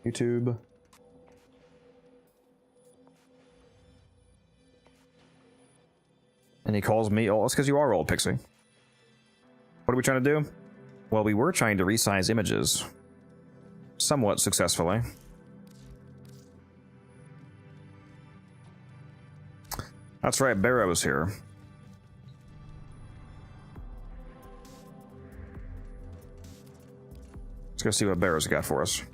YouTube. And he calls me, oh, it's because you are old, Pixie. What are we trying to do? Well, we were trying to resize images. Somewhat successfully. That's right, Barrow's here. Let's go see what Barrow's got for us.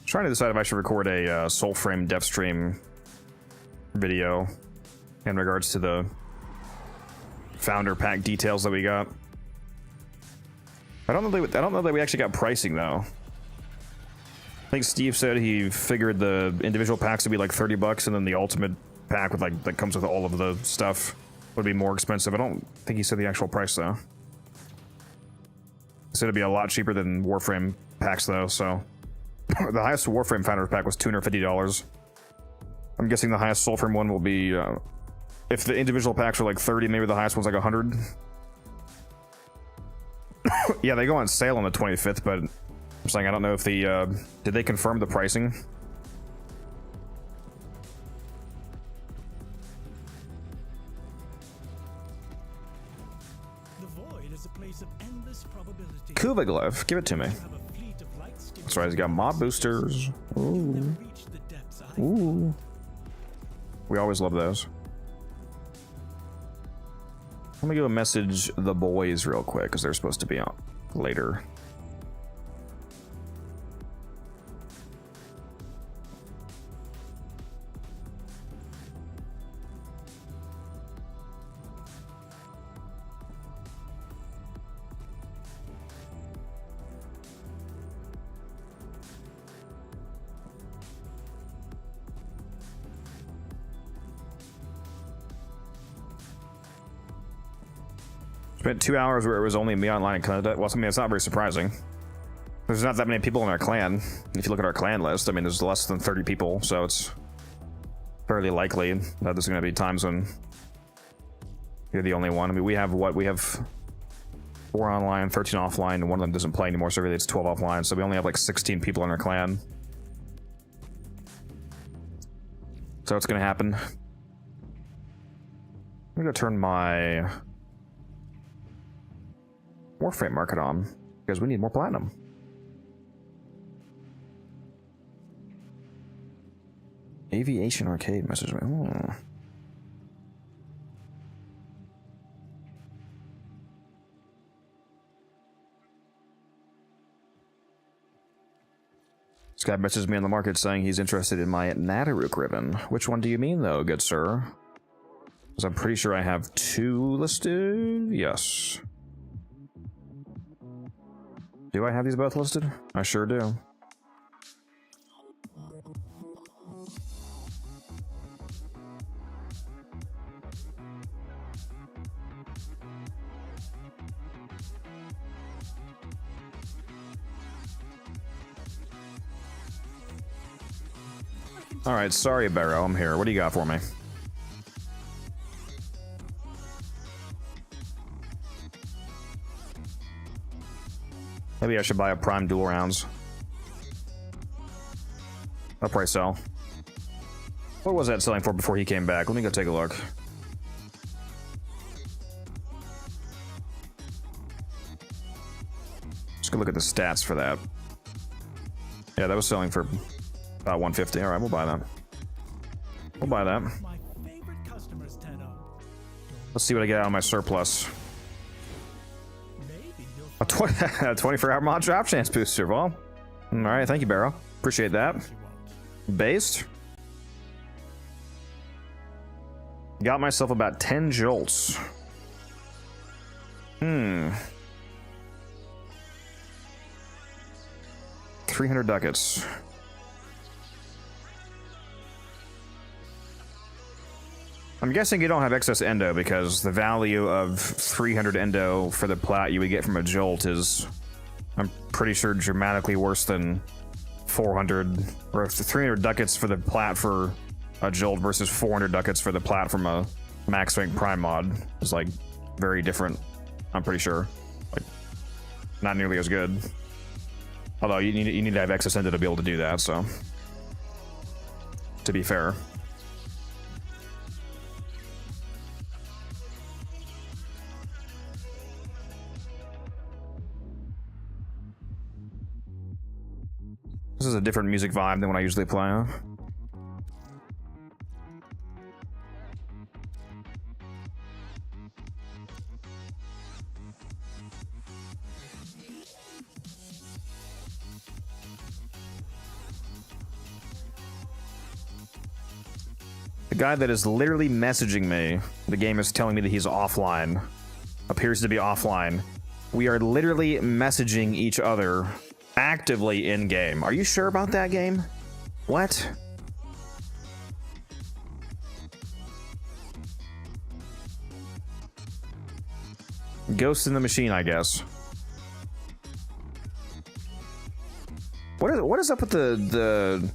Trying to decide if I should record a Soulframe dev stream video in regards to the founder pack details that we got. I don't know that we actually got pricing though. I think Steve said he figured the individual packs would be like $30, and then the ultimate pack with like that comes with all of the stuff would be more expensive. I don't think he said the actual price though. He said it'd be a lot cheaper than Warframe packs though, so. The highest Warframe Founder pack was $250. I'm guessing the highest Soulframe one will be, if the individual packs are like 30, maybe the highest one's like 100. Yeah, they go on sale on the 25th, but I'm saying I don't know if the, did they confirm the pricing? The void is a place of endless probability. Kuvaglev, give it to me. That's right, he's got mob boosters. Ooh. Ooh. We always love those. Let me go message the boys real quick, because they're supposed to be on later. Spent 2 hours where it was only me online. Well, I mean, it's not very surprising. There's not that many people in our clan. If you look at our clan list, I mean, there's less than 30 people, so it's fairly likely that there's going to be times when you're the only one. I mean, we have what? We have 4 online, 13 offline, and one of them doesn't play anymore, so really it's 12 offline, so we only have like 16 people in our clan. So it's going to happen. I'm going to turn my Warframe market on, because we need more platinum. Aviation Arcade message me. Oh. This guy messaged me on the market saying he's interested in my Nataruk ribbon. Which one do you mean though, good sir? Because I'm pretty sure I have 2 listed. Yes. Do I have these both listed? I sure do. Alright, sorry Barrow, I'm here. What do you got for me? Maybe I should buy a Prime dual rounds. I'll probably sell. What was that selling for before he came back? Let me go take a look. Just go look at the stats for that. Yeah, that was selling for about 150. All right, we'll buy that. We'll buy that. Let's see what I get out of my surplus. A 24-hour mod drop chance booster. Well, all right, thank you, Barrow. Appreciate that. Based. Got myself about 10 jolts. 300 ducats. I'm guessing you don't have excess endo because the value of 300 endo for the plat you would get from a jolt is, I'm pretty sure, dramatically worse than 400 or 300 ducats for the plat for a jolt versus 400 ducats for the plat from a Max Rank Prime mod is like very different. I'm pretty sure, like not nearly as good. Although you need to have Excess Ended to be able to do that. So to be fair. This is a different music vibe than what I usually play, huh? The guy that is literally messaging me, the game is telling me that he's offline, appears to be offline. We are literally messaging each other actively in-game. Are you sure about that, game? What? Ghost in the machine, I guess. What is up with the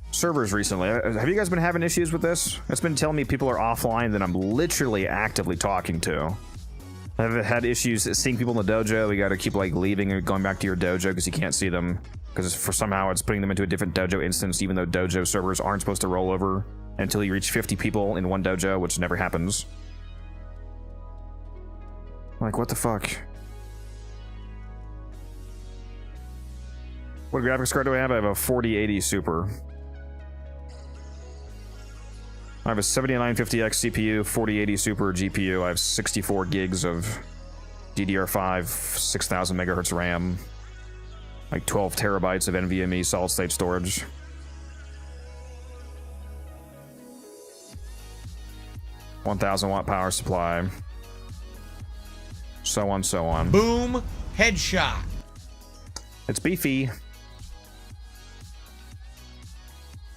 servers recently? Have you guys been having issues with this? It's been telling me people are offline that I'm literally actively talking to. I've had issues seeing people in the dojo. We got to keep like leaving and going back to your dojo because you can't see them because for somehow it's putting them into a different dojo instance, even though dojo servers aren't supposed to roll over until you reach 50 people in one dojo, which never happens. Like, what the fuck? What graphics card do I have? I have a 4080 Super. I have a 7950X CPU, 4080 Super GPU. I have 64 gigs of DDR5, 6000 megahertz RAM, like 12 terabytes of NVMe solid state storage. $1,000 watt power supply. So on, so on. Boom, headshot. It's beefy.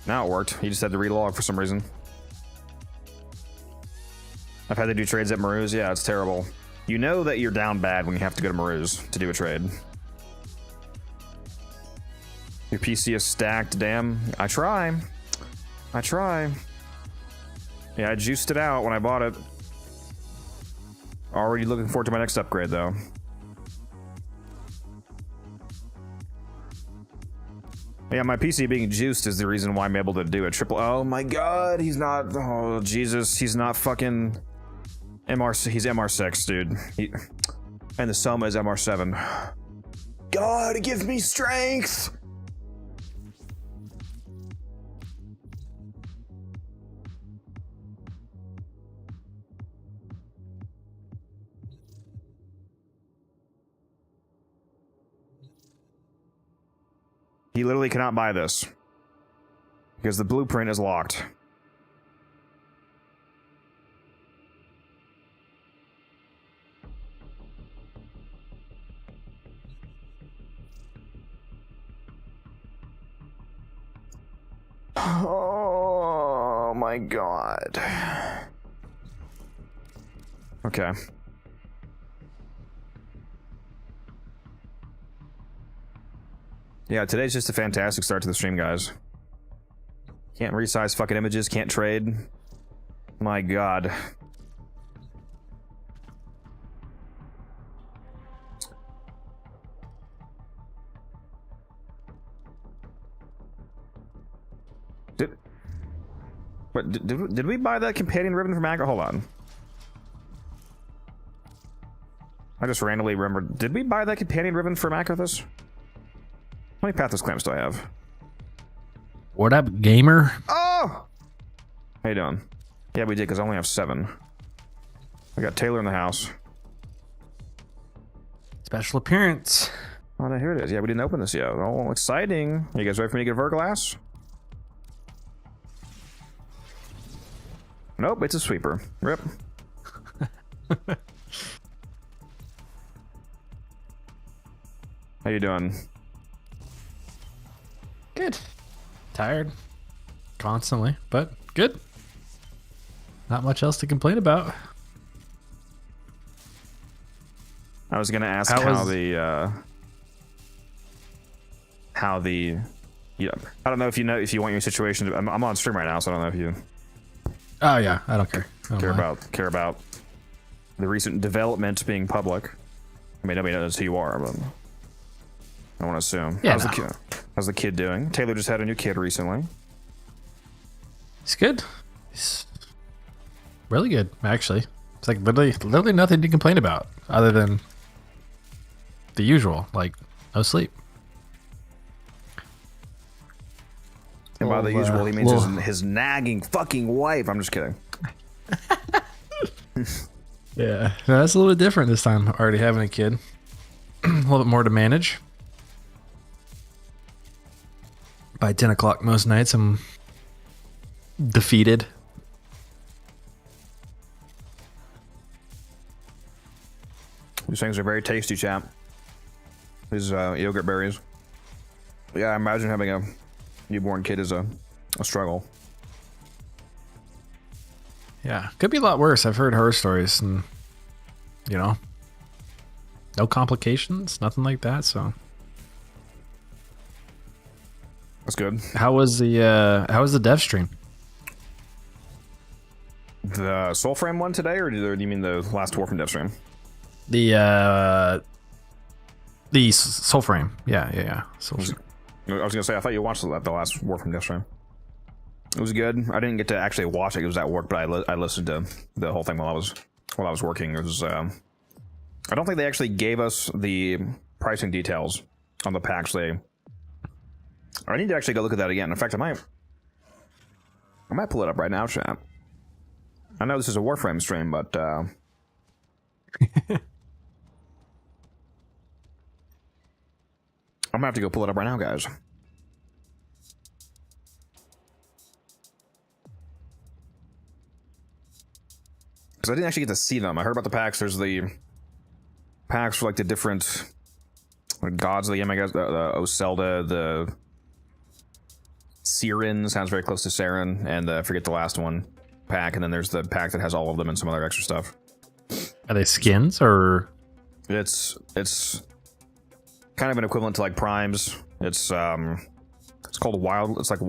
Now it worked. He just had to relog for some reason. I've had to do trades at Maru's. Yeah, it's terrible. You know that you're down bad when you have to go to Maru's to do a trade. Your PC is stacked, damn. I try. I try. Yeah, I juiced it out when I bought it. Already looking forward to my next upgrade, though. Yeah, my PC being juiced is the reason why I'm able to do a triple. Oh my god, he's not. Oh, Jesus, he's not fucking. He's MR6, dude. And the Soma is MR7. God, give me strength! He literally cannot buy this. Because the blueprint is locked. Oh my god. Okay. Yeah, today's just a fantastic start to the stream, guys. Can't resize fucking images, can't trade. My god. Did we buy that companion ribbon from Agro? Hold on. I just randomly remembered. Did we buy that companion ribbon from Akrathis? How many Pathos clamps do I have? What up, gamer? Oh! How you doing? Yeah, we did, because I only have 7. I got Taylor in the house. Special appearance. Oh, no, here it is. Yeah, we didn't open this yet. Oh, exciting. Are you guys ready for me to get a Verglass? Nope, it's a sweeper. Rip. How you doing? Good. Tired. Constantly, but good. Not much else to complain about. I was gonna ask how the yeah. I don't know if you want your situation to, I'm on stream right now, so I don't know if you. Oh yeah, I don't care. care about the recent development being public. I mean, nobody knows who you are, but I want to assume. Yeah, How's the kid doing? Taylor just had a new kid recently. It's good. It's really good, actually. It's like literally nothing to complain about other than the usual, like no sleep. And by the usual, he means his nagging fucking wife. I'm just kidding. Yeah, no, that's a little bit different this time. Already having a kid, a little bit more to manage. By 10 o'clock most nights, I'm defeated. These things are very tasty, champ. These yogurt berries. Yeah, I imagine having a newborn kid is a struggle. Yeah, could be a lot worse. I've heard horror stories, and no complications, nothing like that. So that's good. how was the dev stream? The Soulframe one today, or do you mean the last Warframe dev stream? The Soulframe. Yeah. Soulframe. I was gonna say I thought you watched the last Warframe dev stream. It was good. I didn't get to actually watch it. It was at work, but I listened to the whole thing while I was working. It was I don't think they actually gave us the pricing details on the packs. I need to actually go look at that again. In fact, I might pull it up right now, chat. I know this is a Warframe stream, but I'm gonna have to go pull it up right now, guys. Because I didn't actually get to see them. I heard about the packs. There's the packs for like the different gods of the game, I guess. The Oselda, the Siren sounds very close to Saren, and I forget the last one pack. And then there's the pack that has all of them and some other extra stuff. Are they skins or? It's kind of an equivalent to like primes. It's called wild. It's like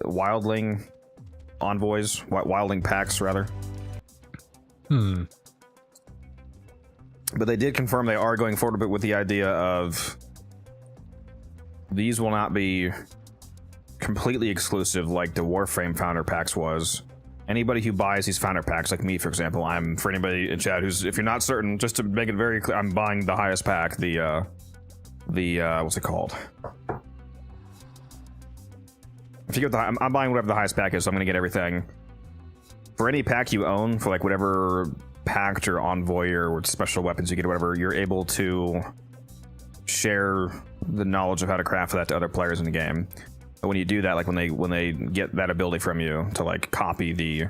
wildling envoys, wildling packs rather. But they did confirm they are going forward a bit with the idea of these will not be completely exclusive like the Warframe founder packs was. Anybody who buys these founder packs, like me, for example, for anybody in chat who's, if you're not certain, just to make it very clear, I'm buying the highest pack, the what's it called? If you get I'm buying whatever the highest pack is, so I'm gonna get everything. For any pack you own, for like whatever pact or envoy or special weapons you get, or whatever, you're able to share the knowledge of how to craft that to other players in the game. But when you do that, like when they get that ability from you to like copy the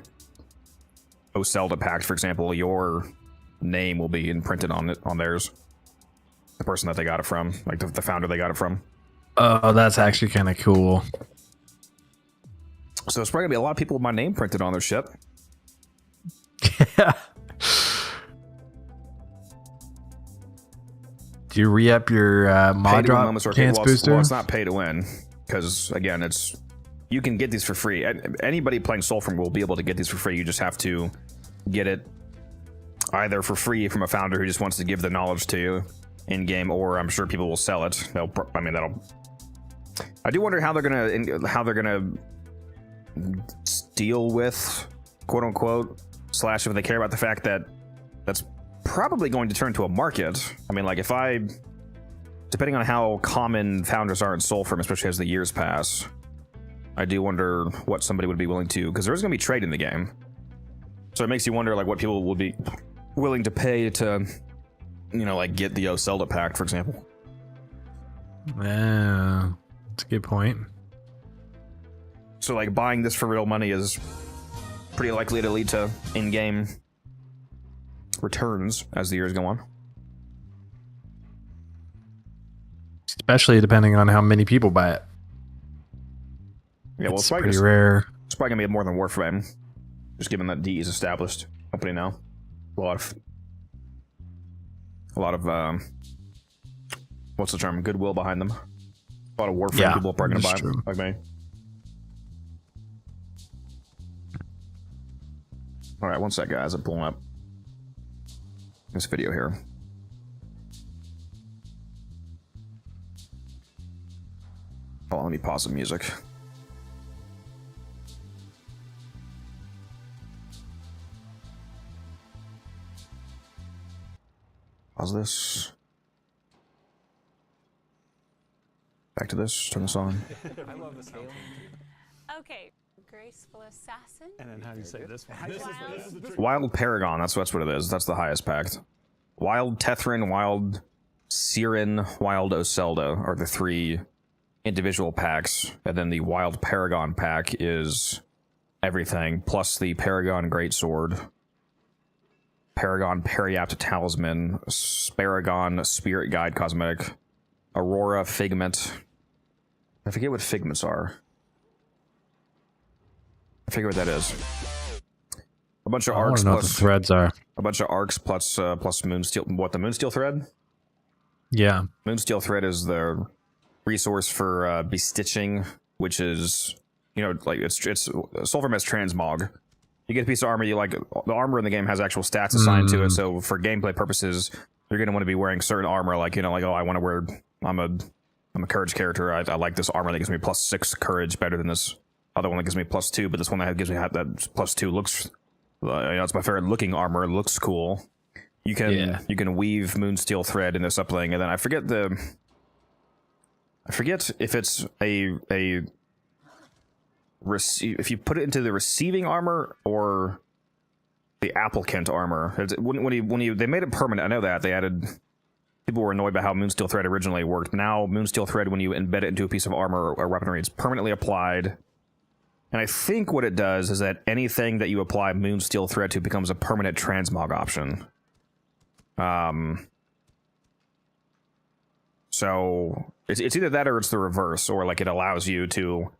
Oselda pact, for example, your name will be imprinted on it, on theirs. The person that they got it from, like the founder they got it from. Oh, that's actually kind of cool. So it's probably gonna be a lot of people with my name printed on their shit. Yeah. Do you re-up your mod drop chance booster? Well, it's not pay to win, because again, you can get these for free. Anybody playing Soulframe will be able to get these for free. You just have to get it either for free from a founder who just wants to give the knowledge to you in game, or I'm sure people will sell it. I do wonder how they're gonna deal with, quote unquote, slash if they care about the fact that that's probably going to turn to a market. I mean, like depending on how common founders are in Soulframe, especially as the years pass, I do wonder what somebody would be willing to, because there's going to be trade in the game. So it makes you wonder like what people will be willing to pay to, like get the Oselda pack, for example. Yeah, that's a good point. So like buying this for real money is pretty likely to lead to in-game returns as the years go on. Especially depending on how many people buy it. Yeah, well, it's pretty rare. It's probably gonna be more than Warframe, just given that DE is established company now. A lot of what's the term? Goodwill behind them. A lot of Warframe people are probably gonna buy them, like me. All right, one sec, guys. I'm pulling up this video here. Hold on, let me pause the music. Pause this. Back to this. Turn this on. I love this sound. Okay, graceful assassin. And then how do you say this one? Wild Paragon. That's what it is. That's the highest pact. Wild Tethrin, Wild Siren, Wild Oselda are the 3 individual packs, and then the Wild Paragon pack is everything, plus the Paragon Greatsword, Paragon Periapt Talisman, Sparagon Spirit Guide Cosmetic, Aurora Figment. I forget what figments are. I forget what that is. A bunch of arcs I don't know what the plus threads are. a bunch of arcs plus Moonsteel. What, the Moonsteel thread? Yeah. Moonsteel thread is the resource for bestitching, which is, you know, like it's Sulfur has transmog. You get a piece of armor, you like the armor in the game has actual stats assigned to it, so for gameplay purposes, you're gonna want to be wearing certain armor, like, you know, like, oh, I want to wear, I'm a courage character, I like this armor that gives me +6 courage better than this other one that gives me +2, but this one that gives me that +2 looks, you know, it's my favorite looking armor, it looks cool. You can weave Moonsteel thread in this upling, and then I forget if it's if you put it into the receiving armor or the applicant armor. They made it permanent. I know that they added. People were annoyed by how Moonsteel thread originally worked. Now Moonsteel thread, when you embed it into a piece of armor or weaponry, it's permanently applied. And I think what it does is that anything that you apply Moonsteel thread to becomes a permanent transmog option. So it's either that or it's the reverse, or like it allows you to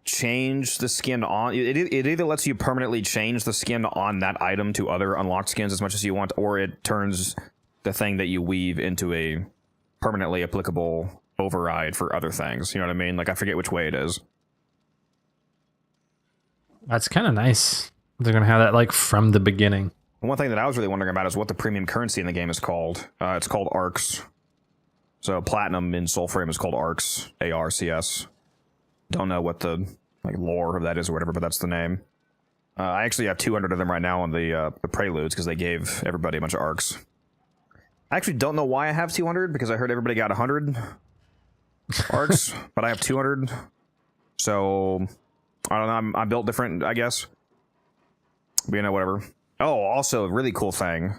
change the skin on it either lets you permanently change the skin on that item to other unlocked skins as much as you want, or it turns the thing that you weave into a permanently applicable override for other things. You know what I mean? Like, I forget which way it is. That's kind of nice. They're going to have that like from the beginning. One thing that I was really wondering about is what the premium currency in the game is called. It's called Arcs. So Platinum in Soulframe is called Arcs, ARCS. Don't know what the like lore of that is or whatever, but that's the name. I actually have 200 of them right now on the Preludes because they gave everybody a bunch of Arcs. I actually don't know why I have 200 because I heard everybody got 100 Arcs, but I have 200. So I don't know. I'm built different, I guess. But, you know, whatever. Oh, also a really cool thing.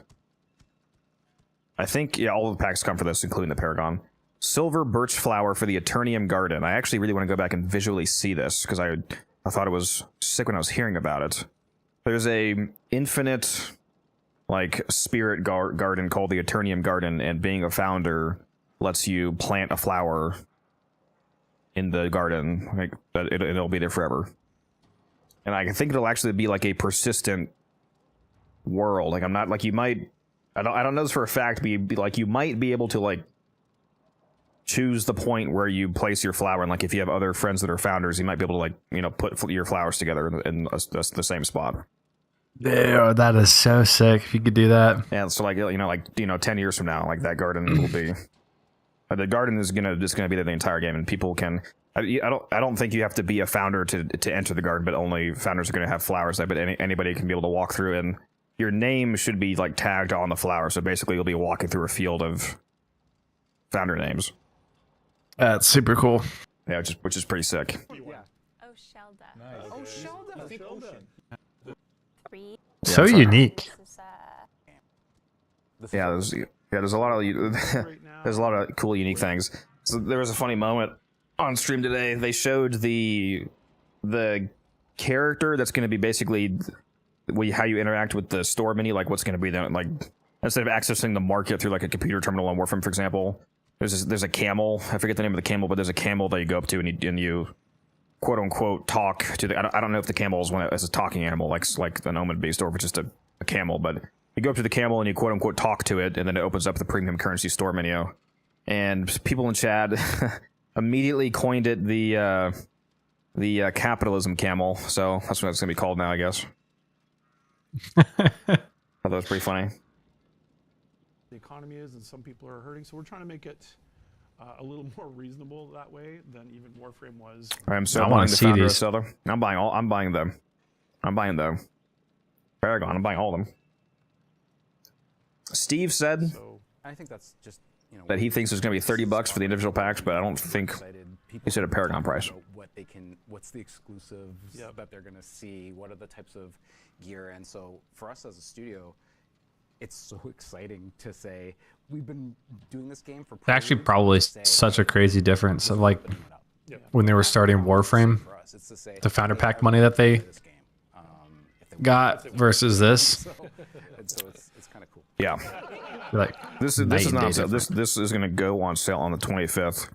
I think, yeah, all of the packs come for this, including the Paragon. Silver Birch Flower for the Eternium Garden. I actually really want to go back and visually see this, because I thought it was sick when I was hearing about it. There's a infinite, like, spirit garden called the Eternium Garden, and being a founder lets you plant a flower in the garden. Like, it'll be there forever. And I think it'll actually be like a persistent world. Like, I'm not, like, you might, I don't know this for a fact, but be like, you might be able to, like, choose the point where you place your flower, and like if you have other friends that are founders, you might be able to, like, you know, put your flowers together in the same spot. Yeah, that is so sick if you could do that. Yeah, so like, you know, 10 years from now, like, that garden will be the garden is gonna be there the entire game, and people can. I don't think you have to be a founder to enter the garden, but only founders are going to have flowers there. But anybody can be able to walk through, and your name should be like tagged on the flower. So basically, you'll be walking through a field of founder names. That's super cool. Yeah, which is pretty sick. Oh, Shelda. Nice. Oh, Shelda. I think Ocean. Read. So unique. This is, Yeah, there's a lot of there's a lot of cool, unique things. So there was a funny moment on stream today. They showed the character that's going to be basically how you interact with the store menu, like what's going to be there, like instead of accessing the market through like a computer terminal on Warframe, for example. There's a camel. I forget the name of the camel, but there's a camel that you go up to and you quote unquote talk to the. I don't know if the camel is as a talking animal like an omen beast, or if it's just a camel. But you go up to the camel and you quote unquote talk to it, and then it opens up the premium currency store menu. And people in chat immediately coined it the capitalism camel. So that's what it's gonna be called now, I guess. Thought that was pretty funny. The economy is, and some people are hurting. So we're trying to make it a little more reasonable that way than even Warframe was. I'm still I wanna buying the see founder of these. Zelda. I'm buying them. I'm buying the Paragon. I'm buying all of them. Steve said So I think that's just, you know, that he thinks it's going to be $30 for the individual packs, but I don't think he said a Paragon price. What they can, what's the exclusives Yep. that they're gonna see? What are the types of gear? And so for us as a studio, it's so exciting to say we've been doing this game for. It's actually probably such a crazy difference of like yeah. when they were starting Warframe, For us, it's to say, the founder hey, pack everyone money that they can play this game, if they want. got versus this. And so it's kind of cool. Yeah, Like this night is and not day on sale. difference. This is going to go on sale on the 25th.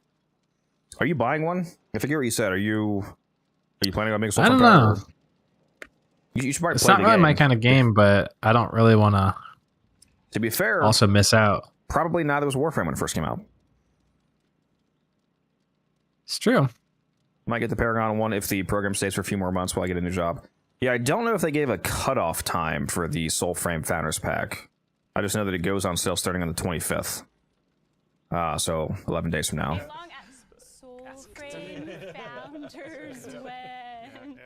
Are you buying one? I forget what you said. Are you planning on making? I don't know. You should probably It's play not the really game. my kind of game, but I don't really want to To be fair, also miss out. probably neither was Warframe when it first came out. It's true. Might get the Paragon one if the program stays for a few more months while I get a new job. Yeah, I don't know if they gave a cutoff time for the Soulframe Founders Pack. I just know that it goes on sale starting on the 25th. So 11 days from now. A long Soulframe Founders when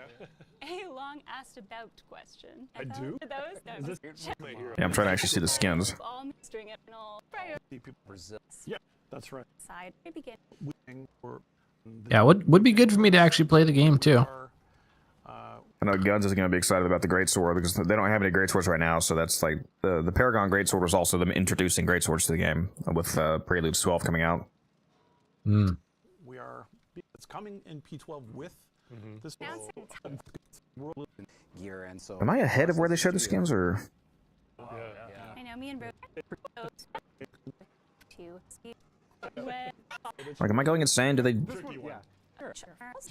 a long asked about question. I do? Those? Is this my hero? Yeah, I'm trying to actually see the skins. All mixing it in all People Brazil. Yeah, that's right. side. We begin. Or Yeah, would be good for me to actually play the game too. I know Guns is going to be excited about the Greatsword because they don't have any Greatswords right now, so that's like the Paragon Greatsword was also them introducing Greatswords to the game with Prelude 12 coming out. we are. It's coming in P12 with this. World. Gear, and so. Am I ahead of where they showed the studio, skins, or I know me and Bro. To speak. When like am I going insane? Do they? Yeah.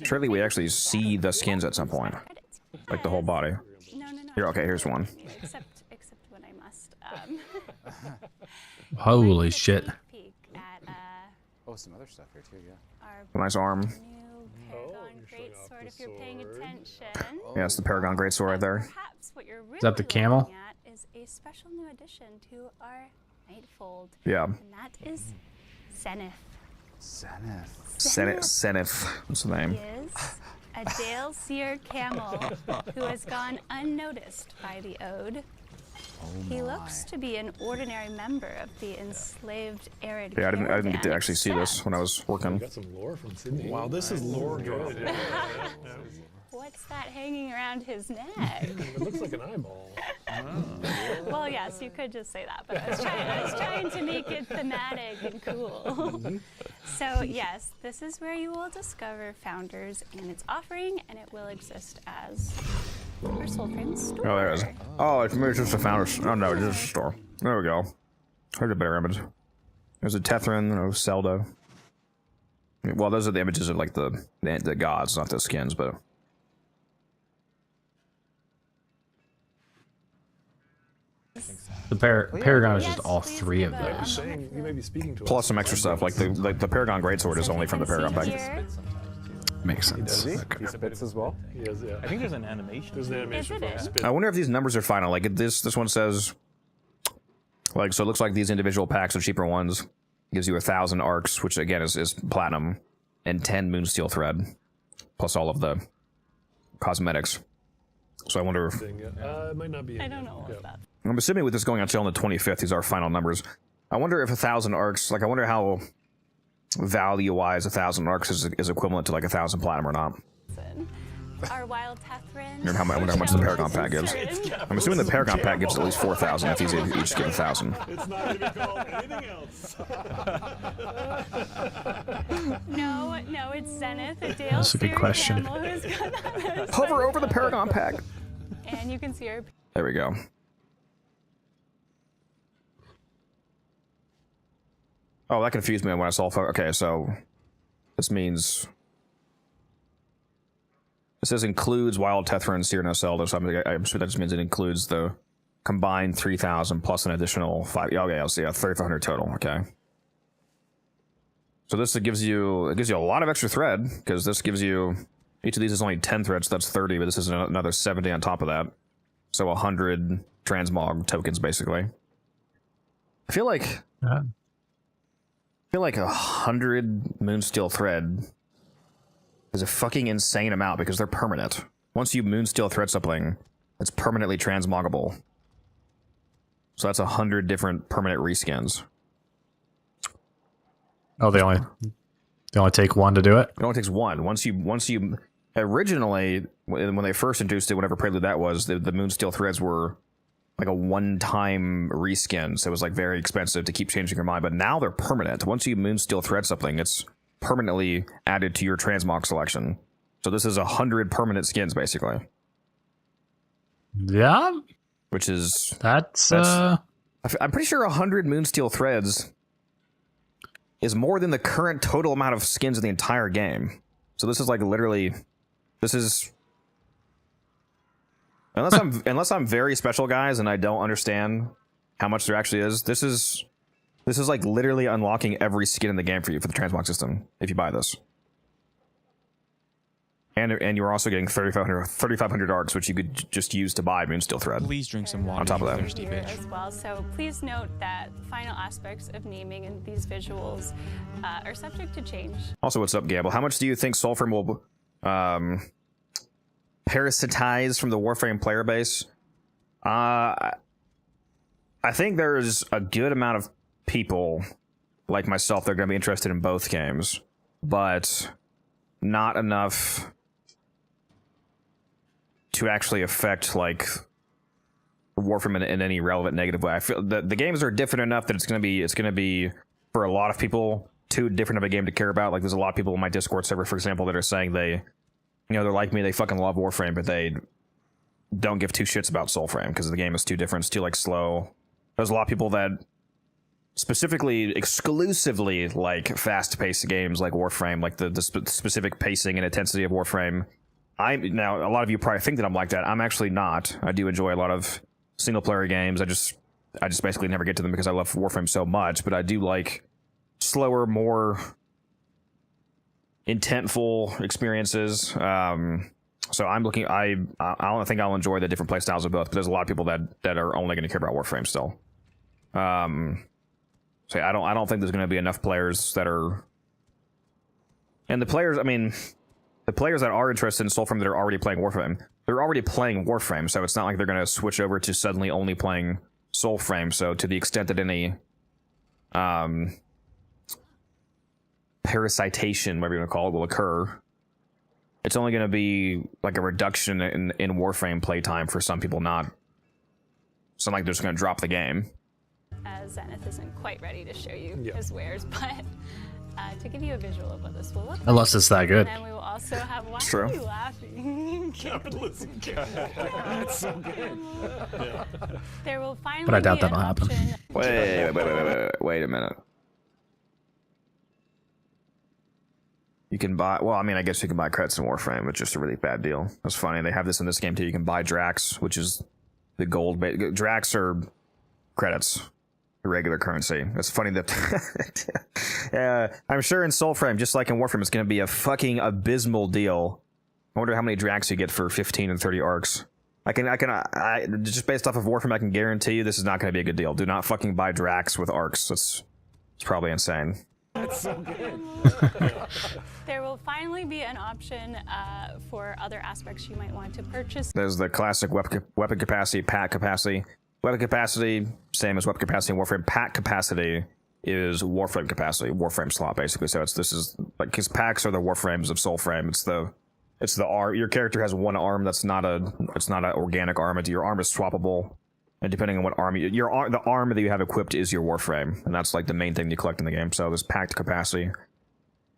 Surely we actually see the skins at some point, like the whole body. No. Here, okay, here's one. Except when I must. Holy shit. Peek at Oh, some other stuff here too. Yeah. our Nice arm. new Paragon Greatsword. If you're paying attention. Yeah, it's the Paragon Greatsword right there. Perhaps what you're really that the camel? looking at is a special new addition to our Nightfold. Yeah. And that is Zenith. Zenith. Seneth. What's the name? He is a Dale Seer camel who has gone unnoticed by the Ode. He looks to be an ordinary member of the enslaved arid Yeah, I didn't get to caravan, actually see this except when I was working. Got some lore from Sydney. Wow, this is lore good. What's that hanging around his neck? It looks like an eyeball. Well, yes, you could just say that, but I was trying to make it thematic and cool. So, yes, this is where you will discover Founders and its offering, and it will exist as our Soulframe store. Oh, there it is. Oh, it's maybe just a Founders. Oh no, it's just a store. There we go. There's a better image. There's a Tethrin, a Zelda. Well, those are the images of like the gods, not the skins, but. The Paragon is Yes, just all please three of give a- those. Saying you may be speaking to Plus some extra stuff, like the Paragon Greatsword is So only if from you the can Paragon see pack. here, Makes sense. He Okay. spits as well. Yes, yeah. I think there's an animation. There's an animation Is for it a in? spit. I wonder if these numbers are final. Like this one says, like, so it looks like these individual packs of cheaper ones gives you 1,000 arcs, which again is platinum, and 10 moonsteel thread, plus all of the cosmetics. So I wonder if It might not be. I don't know what's that. I'm assuming with this going on sale on the 25th, these are final numbers. I wonder if 1,000 arcs, like I wonder how value-wise 1,000 arcs is equivalent to like 1,000 platinum or not. Our Wild Tethrin. I wonder how much the Paragon pack gives. I'm assuming the Paragon pack gives at least 4,000 if these each give 1,000. It's not going to be called anything else. No, it's Zenith, a Dale That's a good Seer question. camel who's gone unnoticed. Hover over the Paragon pack. And you can see her. There we go. Oh, that confused me when I saw. Okay, so this means it says includes Wild Tethrin, Seer, and Zelda. So I'm sure that just means it includes the combined 3,000 plus an additional 5. Okay, I'll see. 3,500 total. Okay. So this gives you a lot of extra thread because this gives you each of these is only 10 threads. So that's 30, but this is another 70 on top of that. So 100 transmog tokens, basically. I feel like 100 Moonsteel thread is a fucking insane amount because they're permanent. Once you Moonsteel thread something, it's permanently transmoggable. So that's 100 different permanent reskins. Oh, they only take one to do it? It only takes one. Once you originally, when they first introduced it, whatever prelude that was, the Moonsteel threads were like a one-time reskin, so it was like very expensive to keep changing your mind. But now they're permanent. Once you Moonsteel thread something, it's permanently added to your transmog selection. So this is 100 permanent skins, basically. Yeah. Which is that's I'm pretty sure 100 Moonsteel threads is more than the current total amount of skins in the entire game. So this is like literally, this is, unless I'm very special, guys, and I don't understand how much there actually is. This is like literally unlocking every skin in the game for you for the transmog system if you buy this. And you're also getting 3,500 arcs, which you could just use to buy Moonsteel thread. Please drink some water. On top of that, thirsty bitch. As well. So please note that final aspects of naming and these visuals are subject to change. Also, what's up, Gamble? How much do you think Soulframe will parasitize from the Warframe player base? I think there's a good amount of people like myself that are going to be interested in both games, but not enough to actually affect like Warframe in any relevant negative way. I feel that the games are different enough that it's going to be for a lot of people too different of a game to care about. Like there's a lot of people in my Discord server, for example, that are saying they're like me, they fucking love Warframe, but they don't give two shits about Soulframe because the game is too different, it's too like slow. There's a lot of people that specifically, exclusively like fast-paced games like Warframe, like the specific pacing and intensity of Warframe. Now, a lot of you probably think that I'm like that. I'm actually not. I do enjoy a lot of single-player games. I just basically never get to them because I love Warframe so much, but I do like slower, more intentful experiences. So I'm looking. I don't think I'll enjoy the different play styles of both, but there's a lot of people that are only going to care about Warframe still. So I don't think there's going to be enough players that are, and the players that are interested in Soulframe that are already playing Warframe, they're already playing Warframe, so it's not like they're going to switch over to suddenly only playing Soulframe. So to the extent that any parasitation, whatever you want to call it, will occur, it's only going to be like a reduction in Warframe playtime for some people. It's not like they're just going to drop the game. Zenith isn't quite ready to show you his wares, but to give you a visual of what this will look like. Unless it's that good. And then we will also have, why True. are you laughing? Capitalism. That's so good. There will finally But I doubt be that'll an happen. option. Wait a minute. You can buy, well, I mean, I guess you can buy credits in Warframe. It's just a really bad deal. That's funny. They have this in this game too. You can buy Drax, which is the gold. Drax are credits, regular currency. It's funny that I'm sure in Soulframe, just like in Warframe, it's going to be a fucking abysmal deal. I wonder how many Drax you get for 15 and 30 arcs. I just based off of Warframe, I can guarantee you this is not going to be a good deal. Do not fucking buy Drax with arcs. It's probably insane. That's so good. There will finally be an option for other aspects you might want to purchase. There's the classic weapon capacity, pack capacity. Weapon capacity, same as weapon capacity in Warframe. Pack capacity is Warframe capacity, Warframe slot, basically. So this is like, because packs are the Warframes of Soulframe. It's the arm. Your character has one arm that's not an organic arm. Your arm is swappable, and depending on what arm the arm that you have equipped is your Warframe, and that's like the main thing you collect in the game. So there's packed capacity,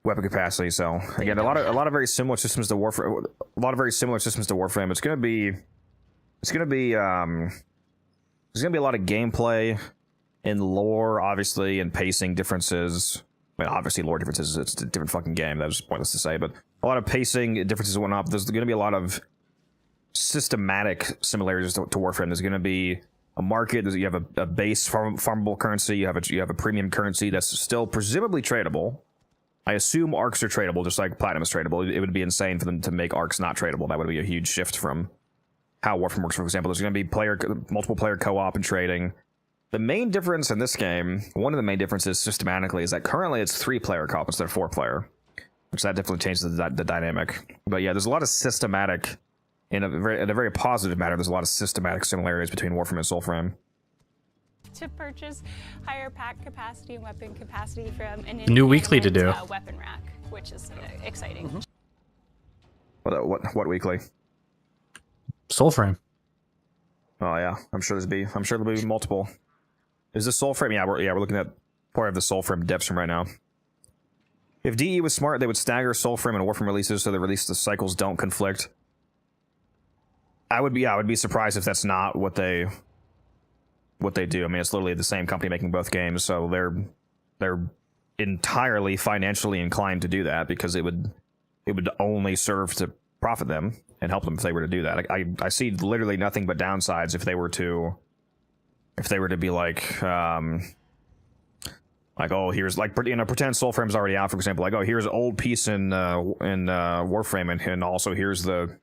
weapon capacity. So again, a lot of very similar systems to Warframe. It's gonna be there's gonna be a lot of gameplay and lore, obviously, and pacing differences. I mean, obviously, lore differences. It's a different fucking game. That was pointless to say, but a lot of pacing differences and whatnot. But there's going to be a lot of systematic similarities to Warframe. There's going to be a market. You have a base farmable currency. You have a premium currency that's still presumably tradable. I assume arcs are tradable, just like platinum is tradable. It would be insane for them to make arcs not tradable. That would be a huge shift from how Warframe works. For example, there's going to be multiple player co-op and trading. The main difference in this game, one of the main differences systematically, is that currently it's 3-player co-op instead of 4-player, which that definitely changes the dynamic. But yeah, there's a lot of systematic, in a very positive manner, there's a lot of systematic similarities between Warframe and Soulframe. To purchase higher pack capacity and weapon capacity from an New weekly to do. Weapon rack, which is exciting. What weekly? Soulframe. Oh yeah, I'm sure there'll be multiple. Is this Soulframe? Yeah, we're looking at part of the Soulframe dev stream right now. If DE was smart, they would stagger Soulframe and Warframe releases so the release cycles don't conflict. I would be surprised if that's not what they do. I mean, it's literally the same company making both games, so they're entirely financially inclined to do that because it would only serve to profit them and help them if they were to do that. I see literally nothing but downsides if they were to be like oh, here's like, you know, pretend Soulframe's already out, for example, like, oh, here's an old piece in Warframe, and also here's the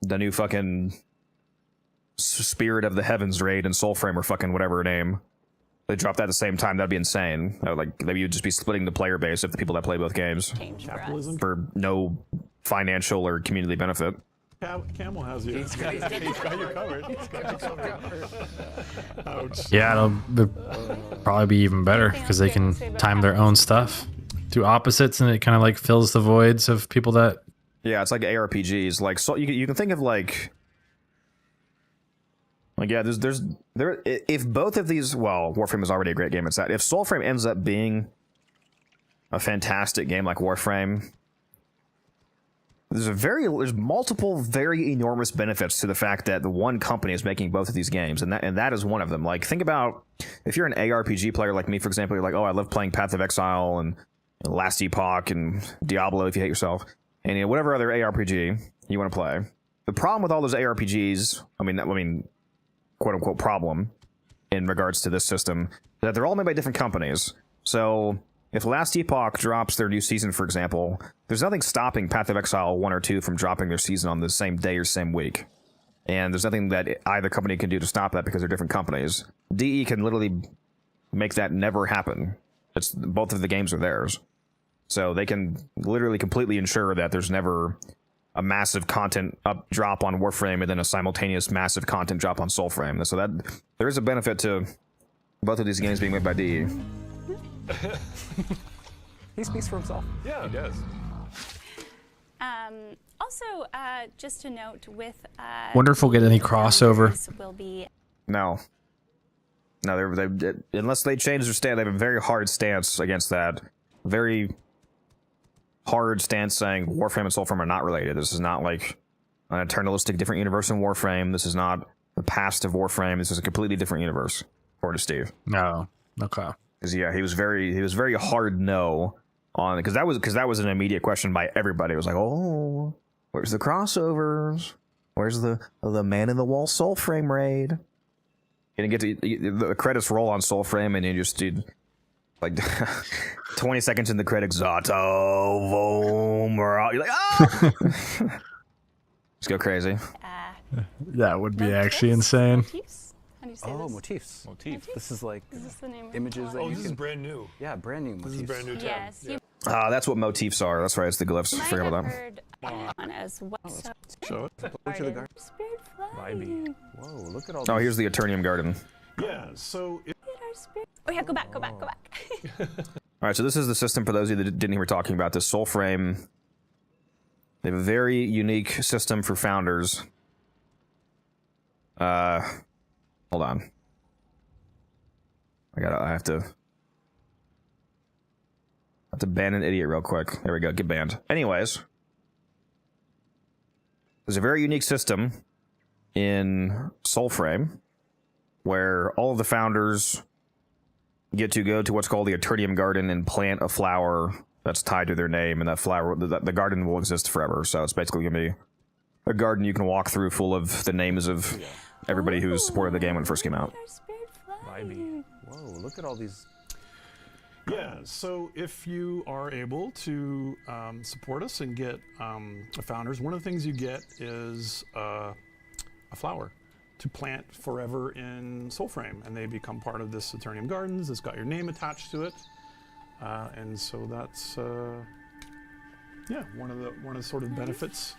new fucking Spirit of the Heavens raid in Soulframe or fucking whatever name. They drop that at the same time, that'd be insane. Like, maybe you'd just be splitting the player base of the people that play both games Capitalism. for no financial or community benefit. Camel has you. He's got you covered. Ouch. Yeah, it'll probably be even better because they can time their own stuff. Do opposites, and it kind of like fills the voids of people that. Yeah, it's like ARPGs. Like, so you can think of like yeah, there. If both of these, well, Warframe is already a great game. It's that if Soulframe ends up being a fantastic game like Warframe, there's multiple very enormous benefits to the fact that the one company is making both of these games, and that is one of them. Like, think about if you're an ARPG player like me, for example, you're like, oh, I love playing Path of Exile and Last Epoch and Diablo if you hate yourself, and you know, whatever other ARPG you want to play. The problem with all those ARPGs, I mean, quote unquote problem in regards to this system, is that they're all made by different companies. So if Last Epoch drops their new season, for example, there's nothing stopping Path of Exile 1 or 2 from dropping their season on the same day or same week. And there's nothing that either company can do to stop that because they're different companies. DE can literally make that never happen. It's both of the games are theirs. So they can literally completely ensure that there's never a massive content up drop on Warframe and then a simultaneous massive content drop on Soulframe. So that there is a benefit to both of these games being made by DE. He speaks for himself. Yeah, he does. Also, just a note with Wonder if we'll get any crossover. will be No, they unless they change their stance, they have a very hard stance against that. Very hard stance saying Warframe and Soulframe are not related. This is not like an eternalistic different universe in Warframe. This is not the past of Warframe. This is a completely different universe, according to Steve. No. Okay. Because yeah, he was very hard no on because that was an immediate question by everybody. It was like, oh, where's the crossovers? Where's the man in the wall Soulframe raid? And you get to the credits roll on Soulframe, and you just do like 20 seconds in the credits. Zato Vomer. You're like, oh, just go crazy. That would be actually insane. Motifs? How do you say Oh, this? motifs. Motifs? This is like Is this the name of images that Oh, you this can. is brand new. Yeah, brand new This motifs. is brand new tab. Yes, you That's what motifs are. That's right. It's the glyphs. might Forget have about that. heard on as well. So, Show it. Portrait of the garden. Spirit flying. Whoa, look at all. Oh, these- here's the Eternium Garden. Yeah. So Get our spirit. Oh yeah, go back. All right, so this is the system for those of you that didn't hear me talking about this. Soulframe. They have a very unique system for founders. Hold on. I have to ban an idiot real quick. There we go, get banned. Anyways, there's a very unique system in Soulframe where all of the founders get to go to what's called the Eternium Garden and plant a flower that's tied to their name, and that flower, the garden will exist forever. So it's basically going to be a garden you can walk through full of the names of everybody who supported the game when it first came out. Get our spirit flying. Whoa, look at all these. yeah. So if you are able to support us and get founders, one of the things you get is a flower to plant forever in Soulframe, and they become part of this Saturnium Gardens. It's got your name attached to it, and so that's yeah, one of the sort of benefits.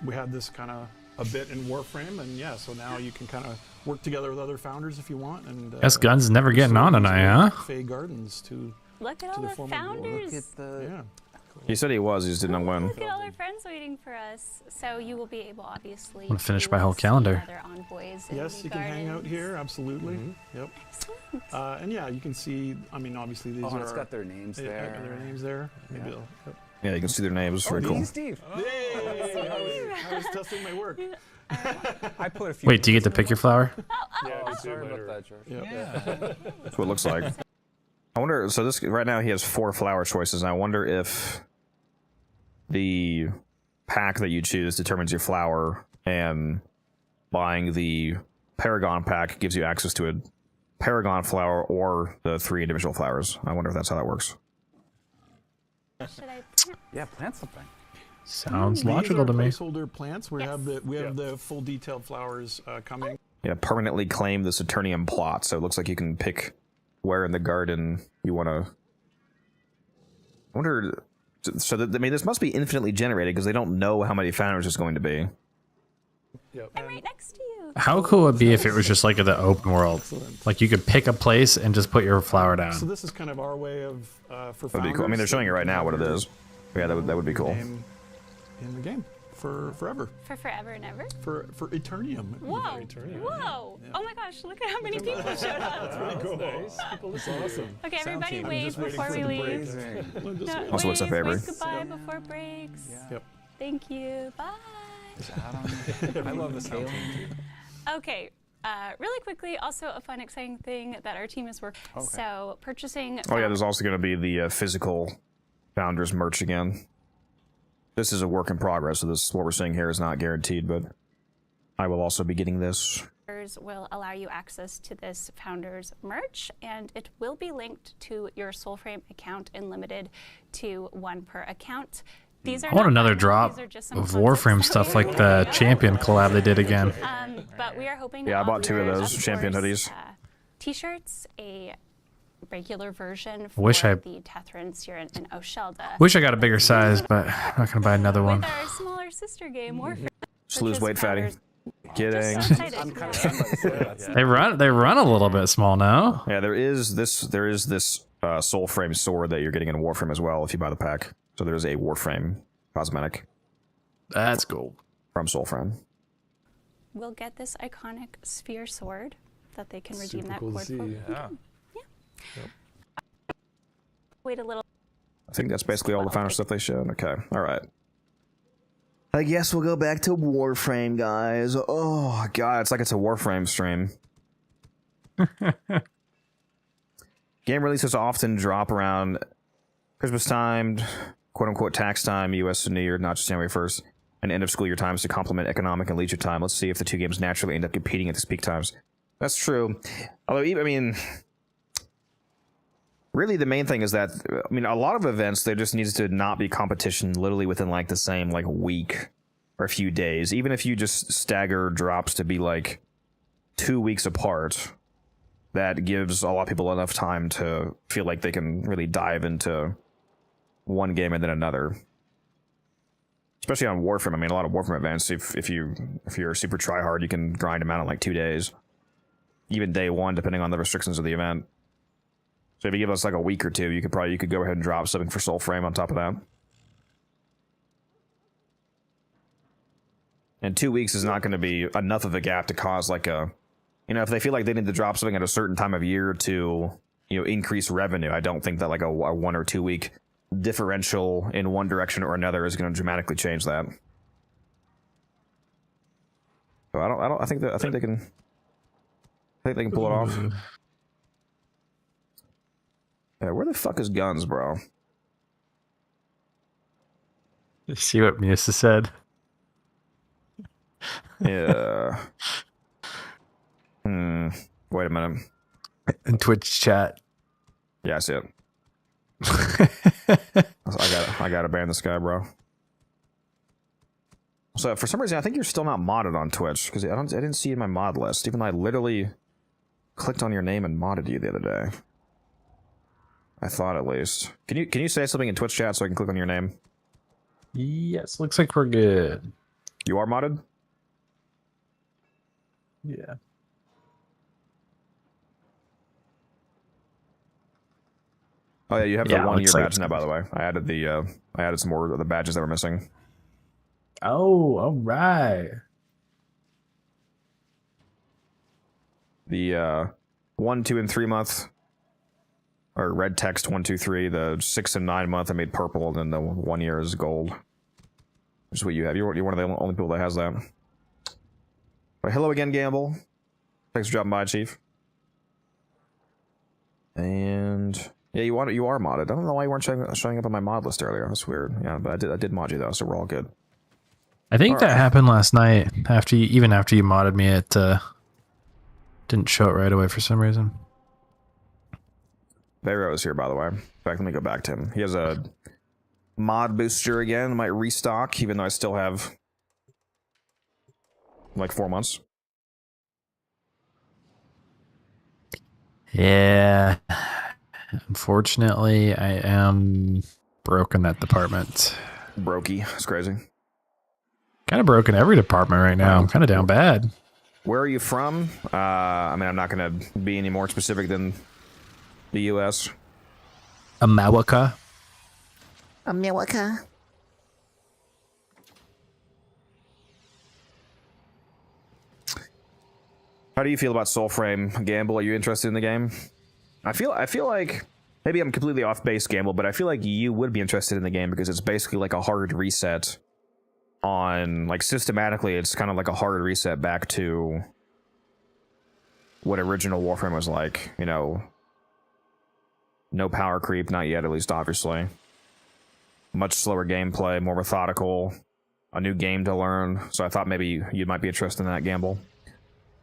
We had this kind of a bit in Warframe, and yeah, so now you can kind of work together with other founders if you want. And Guess Guns never getting on tonight, huh? Fey Gardens to Look at all the the former goal. founders. Look at the. yeah. He said he was. He just didn't win. Look at all our friends waiting for us. So you will be able, obviously, gonna finish to my whole see calendar. other envoys in Yes, the you can hang out gardens. here. Absolutely. Yep. Excellent. And yeah, you can see. I mean, obviously these Oh, are it's got their names yeah, there. their names there. Maybe Yeah. I'll- yep. Yeah, you can see their names. Very cool. Hey, Steve. Hey, I was testing my work. I put a few. Wait, do you get to pick your flower? Yeah, we do Sorry later. about that, George. Yep. Yeah. That's what it looks like. I wonder. So this right now he has 4 flower choices. And I wonder if the pack that you choose determines your flower, and buying the Paragon pack gives you access to a Paragon flower or the 3 individual flowers. I wonder if that's how that works. Should I plant? Yeah, plant something. Sounds These logical are to me. placeholder plants. We have the full detailed flowers coming. Yeah, permanently claim the Saturnium plot. So it looks like you can pick where in the garden you want to. I wonder. So that, I mean, this must be infinitely generated because they don't know how many founders there's going to be. Yep. I'm right next to you. How cool would it be if it was just like the open world? Like you could pick a place and just put your flower down. So this is kind of our way of for That'd be cool. I mean, they're founders showing you that right now what it is. Yeah, that would be cool. name in the game for forever, For forever and ever. for Eternium. Whoa! Whoa! Oh my gosh! Look at how many people showed up. Cool. That's awesome. Okay, everybody, team. wave before we leave. No, Also, what's up, wave Avery? goodbye before breaks. Yep. Thank you. Bye. I love the sound team too. Okay. Really quickly, also a fun, exciting thing that our team is working. Okay. So purchasing. Oh yeah, there's also going to be the physical founders merch again. This is a work in progress, so this what we're seeing here is not guaranteed, but I will also be getting this. Will allow you access to this founders merch, and it will be linked to your Soulframe account and limited to 1 per account. These are I want not another final, drop these are just some of concepts Warframe that stuff we like are the Champion collab they did again. But we are hoping to Yeah, I bought 2 of offer, those Champion course, hoodies. T-shirts, a regular version for Wish I- the Tethran, Siren, and Oshelda. Wish I got a bigger size, but I'm not gonna buy another one. With our smaller sister game, Warframe. Just lose weight, fatty. Just Kidding. so excited. I'm kind of stunned by the story. That's They run a little bit small now. Yeah, there is this Soulframe sword that you're getting in Warframe as well if you buy the pack. So there's a Warframe cosmetic That's cool. from Soulframe. We'll get this iconic sphere sword that they can redeem Super that cool to cord see. for. Yeah. Wait a little. I think that's basically all the founder stuff they showed. Okay, all right. I guess we'll go back to Warframe, guys. Oh god, it's like it's a Warframe stream. Game releases often drop around Christmas time, quote-unquote tax time, U.S. and New Year, not just January 1st, and end of school year times to complement economic and leisure time. Let's see if the 2 games naturally end up competing at these peak times. That's true. Although, I mean, really the main thing is that, I mean, a lot of events, there just needs to not be competition literally within, like, the same, like, week or a few days. Even if you just stagger drops to be, like, 2 weeks apart, that gives a lot of people enough time to feel like they can really dive into one game and then another. Especially on Warframe. I mean, a lot of Warframe events, if you're a super tryhard, you can grind them out in like 2 days. Even day 1, depending on the restrictions of the event. So if you give us like a week or 2, you could go ahead and drop something for Soulframe on top of that. And 2 weeks is not going to be enough of a gap to cause like a, if they feel like they need to drop something at a certain time of year to, increase revenue, I don't think that like a 1 or 2 week differential in one direction or another is going to dramatically change that. So I think they can pull it off. Yeah, where the fuck is Guns, bro? See what Musa said. Yeah. Wait a minute. In Twitch chat. Yeah, I see it. I gotta ban this guy, bro. So for some reason, I think you're still not modded on Twitch because I didn't see you in my mod list, even though I literally clicked on your name and modded you the other day. I thought at least. Can you say something in Twitch chat so I can click on your name? Yes, looks like we're good. You are modded? Yeah. Oh yeah, you have the Yeah, 1 year looks like badge it's now. By the way, I added some more of the badges that were missing. Oh, all right. The 1, 2, and 3 month, or red text 1, 2, 3. The 6 and 9 month I made purple, and then the 1 year is gold. Which is what you have. You're one of the only people that has that. But hello again, Gamble. Thanks for dropping by, Chief. And yeah, you are modded. I don't know why you weren't showing up on my mod list earlier. That's weird. Yeah, but I did mod you though, so we're all good. I think that happened last night. After you modded me, it didn't show it right away for some reason. Vero is here, by the way. In fact, let me go back to him. He has a mod booster again. Might restock, even though I still have like 4 months. Yeah. Unfortunately, I am broke in that department. Brokey. It's crazy. Kind of broke in every department right now. I'm kind of down bad. Where are you from? I mean, I'm not going to be any more specific than the U.S. America. America. How do you feel about Soulframe, Gamble? Are you interested in the game? I feel like maybe I'm completely off base, Gamble, but I feel like you would be interested in the game because it's basically like a hard reset on, like, systematically, it's kind of like a hard reset back to what original Warframe was like, you know. No power creep, not yet, at least, obviously. Much slower gameplay, more methodical, a new game to learn, so I thought maybe you might be interested in that, Gamble.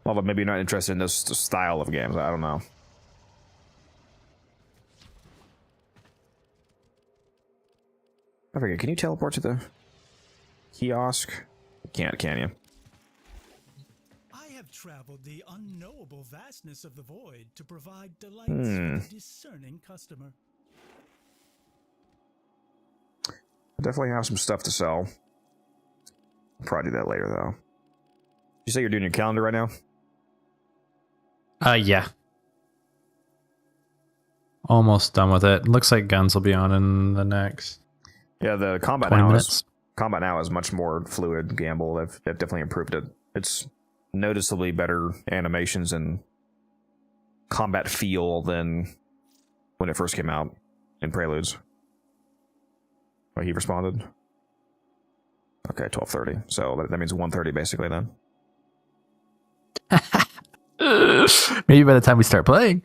Although maybe you're not interested in this style of games, I don't know. I forget, can you teleport to the kiosk? You can't, can you? I have traveled the unknowable vastness of the void to provide delights for the discerning customer. I definitely have some stuff to sell. I'll probably do that later, though. You say you're doing your calendar right now? Yeah. Almost done with it. Looks like guns will be on in the next Yeah, the combat 20 now minutes. combat now is much more fluid. Gamble, they've definitely improved it. It's noticeably better animations and combat feel than when it first came out in Preludes. Oh, he responded. Okay, 12:30. So that means 1:30 basically then. Maybe by the time we start playing.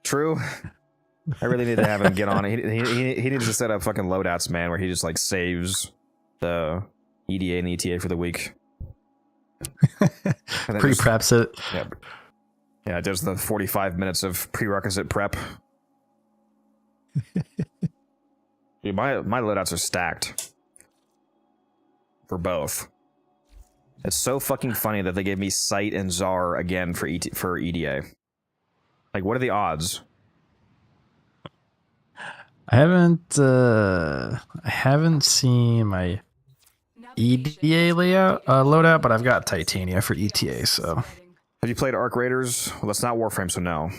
True. I really need to have him get on it. He needs to set up fucking loadouts, man, where he just like saves the EDA and ETA for the week. Pre-preps it. Yeah, does the 45 minutes of prerequisite prep. Dude, my loadouts are stacked. For both. It's so fucking funny that they gave me Sight and Czar again for EDA. Like, what are the odds? I haven't seen my EDA layout loadout, but I've got Titania for ETA. So, have you played Arc Raiders? Well, that's not Warframe, so no.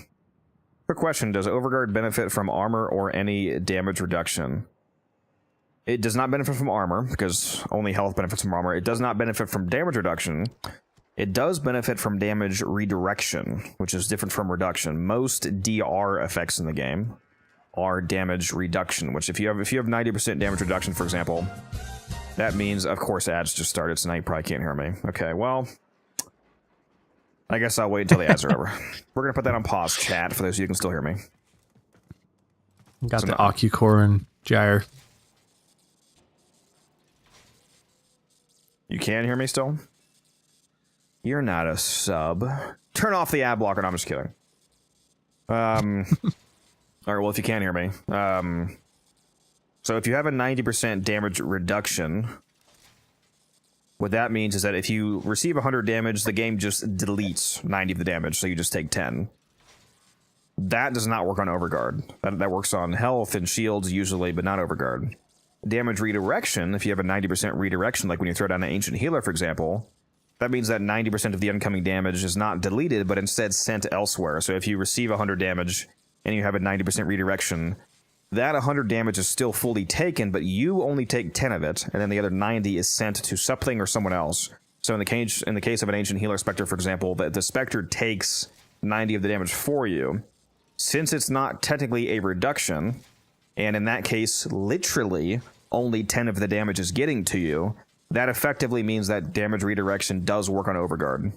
Quick question: does Overguard benefit from armor or any damage reduction? It does not benefit from armor because only health benefits from armor. It does not benefit from damage reduction. It does benefit from damage redirection, which is different from reduction. Most DR effects in the game are damage reduction, which if you have 90% damage reduction, for example, that means, of course, ads just started, so now you probably can't hear me. Okay, well, I guess I'll wait until the ads are over. We're gonna put that on pause, chat, for those of you who can still hear me. got the Ocucore and Gyre. You can hear me still? You're not a sub. Turn off the ad blocker. No, I'm just kidding. All right, well, if you can't hear me, So if you have a 90% damage reduction, what that means is that if you receive 100 damage, the game just deletes 90 of the damage, so you just take 10. That does not work on Overguard. That works on health and shields usually, but not Overguard. Damage redirection, if you have a 90% redirection, like when you throw down an Ancient Healer, for example, that means that 90% of the incoming damage is not deleted, but instead sent elsewhere. So if you receive 100 damage and you have a 90% redirection, that 100 damage is still fully taken, but you only take 10 of it, and then the other 90 is sent to something or someone else. So in the case of an Ancient Healer Spectre, for example, the Spectre takes 90 of the damage for you. Since it's not technically a reduction, and in that case, literally only 10 of the damage is getting to you, that effectively means that damage redirection does work on Overguard.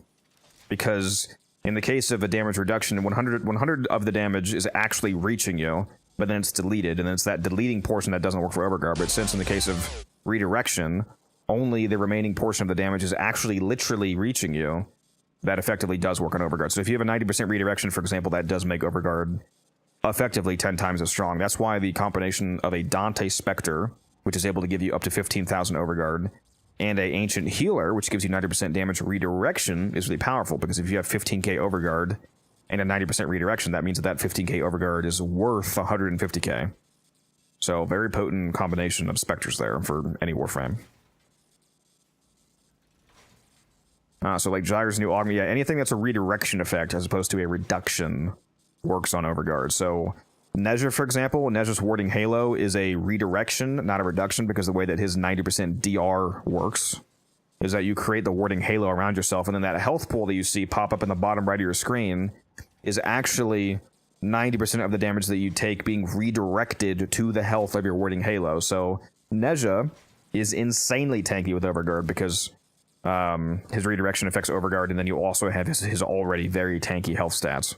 Because in the case of a damage reduction, 100 of the damage is actually reaching you, but then it's deleted, and then it's that deleting portion that doesn't work for Overguard. But since in the case of redirection, only the remaining portion of the damage is actually literally reaching you, that effectively does work on Overguard. So if you have a 90% redirection, for example, that does make Overguard effectively 10 times as strong. That's why the combination of a Dante Spectre, which is able to give you up to 15,000 Overguard, and a Ancient Healer, which gives you 90% damage redirection, is really powerful, because if you have 15k Overguard and a 90% redirection, that means that 15k Overguard is worth 150k. So very potent combination of Spectres there for any Warframe. So like Gyre's new augment, yeah, anything that's a redirection effect as opposed to a reduction works on Overguard. So Nezha, for example, Nezha's Warding Halo is a redirection, not a reduction, because the way that his 90% DR works is that you create the Warding Halo around yourself, and then that health pool that you see pop up in the bottom right of your screen is actually 90% of the damage that you take being redirected to the health of your Warding Halo. So Nezha is insanely tanky with Overguard because his redirection affects Overguard, and then you also have his already very tanky health stats.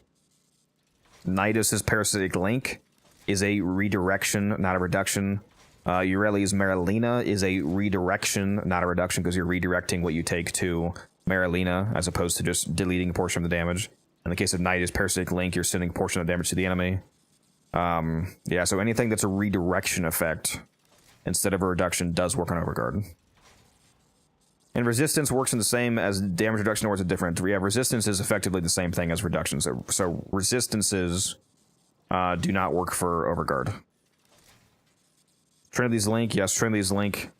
Nidus's Parasitic Link is a redirection, not a reduction. Ureli's Marilina is a redirection, not a reduction, because you're redirecting what you take to Marilina as opposed to just deleting a portion of the damage. In the case of Nidus Parasitic Link, you're sending a portion of the damage to the enemy. Yeah, so anything that's a redirection effect instead of a reduction does work on Overguard. And resistance works in the same as damage reduction, or is it different? Yeah, resistance is effectively the same thing as reduction. So resistances do not work for Overguard. Trinity's Link, yes, Trinity's Link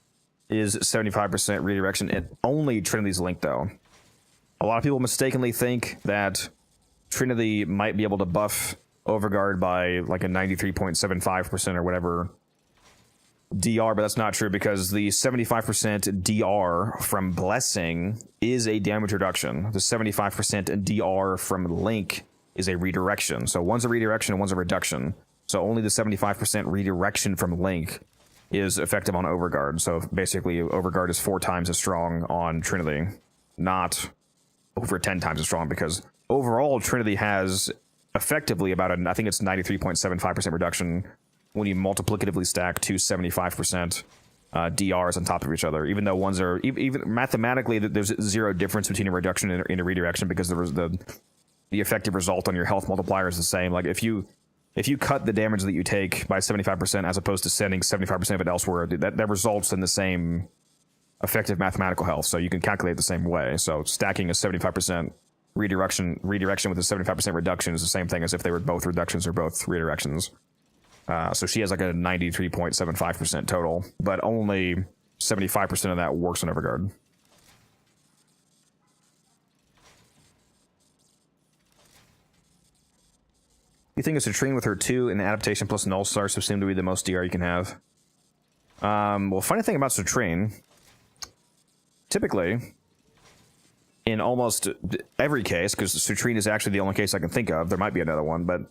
is 75% redirection. And only Trinity's Link, though. A lot of people mistakenly think that Trinity might be able to buff Overguard by like a 93.75% or whatever DR, but that's not true, because the 75% DR from Blessing is a damage reduction. The 75% DR from Link is a redirection. So one's a redirection and one's a reduction. So only the 75% redirection from Link is effective on Overguard. So basically, Overguard is 4 times as strong on Trinity, not over 10 times as strong, because overall Trinity has effectively about I think it's 93.75% reduction when you multiplicatively stack two 75% DRs on top of each other, even though ones are even mathematically there's zero difference between a reduction and a redirection, because the effective result on your health multiplier is the same. Like if you cut the damage that you take by 75% as opposed to sending 75% of it elsewhere, that results in the same effective mathematical health. So you can calculate the same way. So stacking a 75% redirection with a 75% reduction is the same thing as if they were both reductions or both redirections. So she has like a 93.75% total, but only 75% of that works on Overguard. You think a Citrine with her 2 and adaptation plus null starts would seem to be the most DR you can have? Well, funny thing about Citrine, typically, in almost every case, because Citrine is actually the only case I can think of, there might be another one, but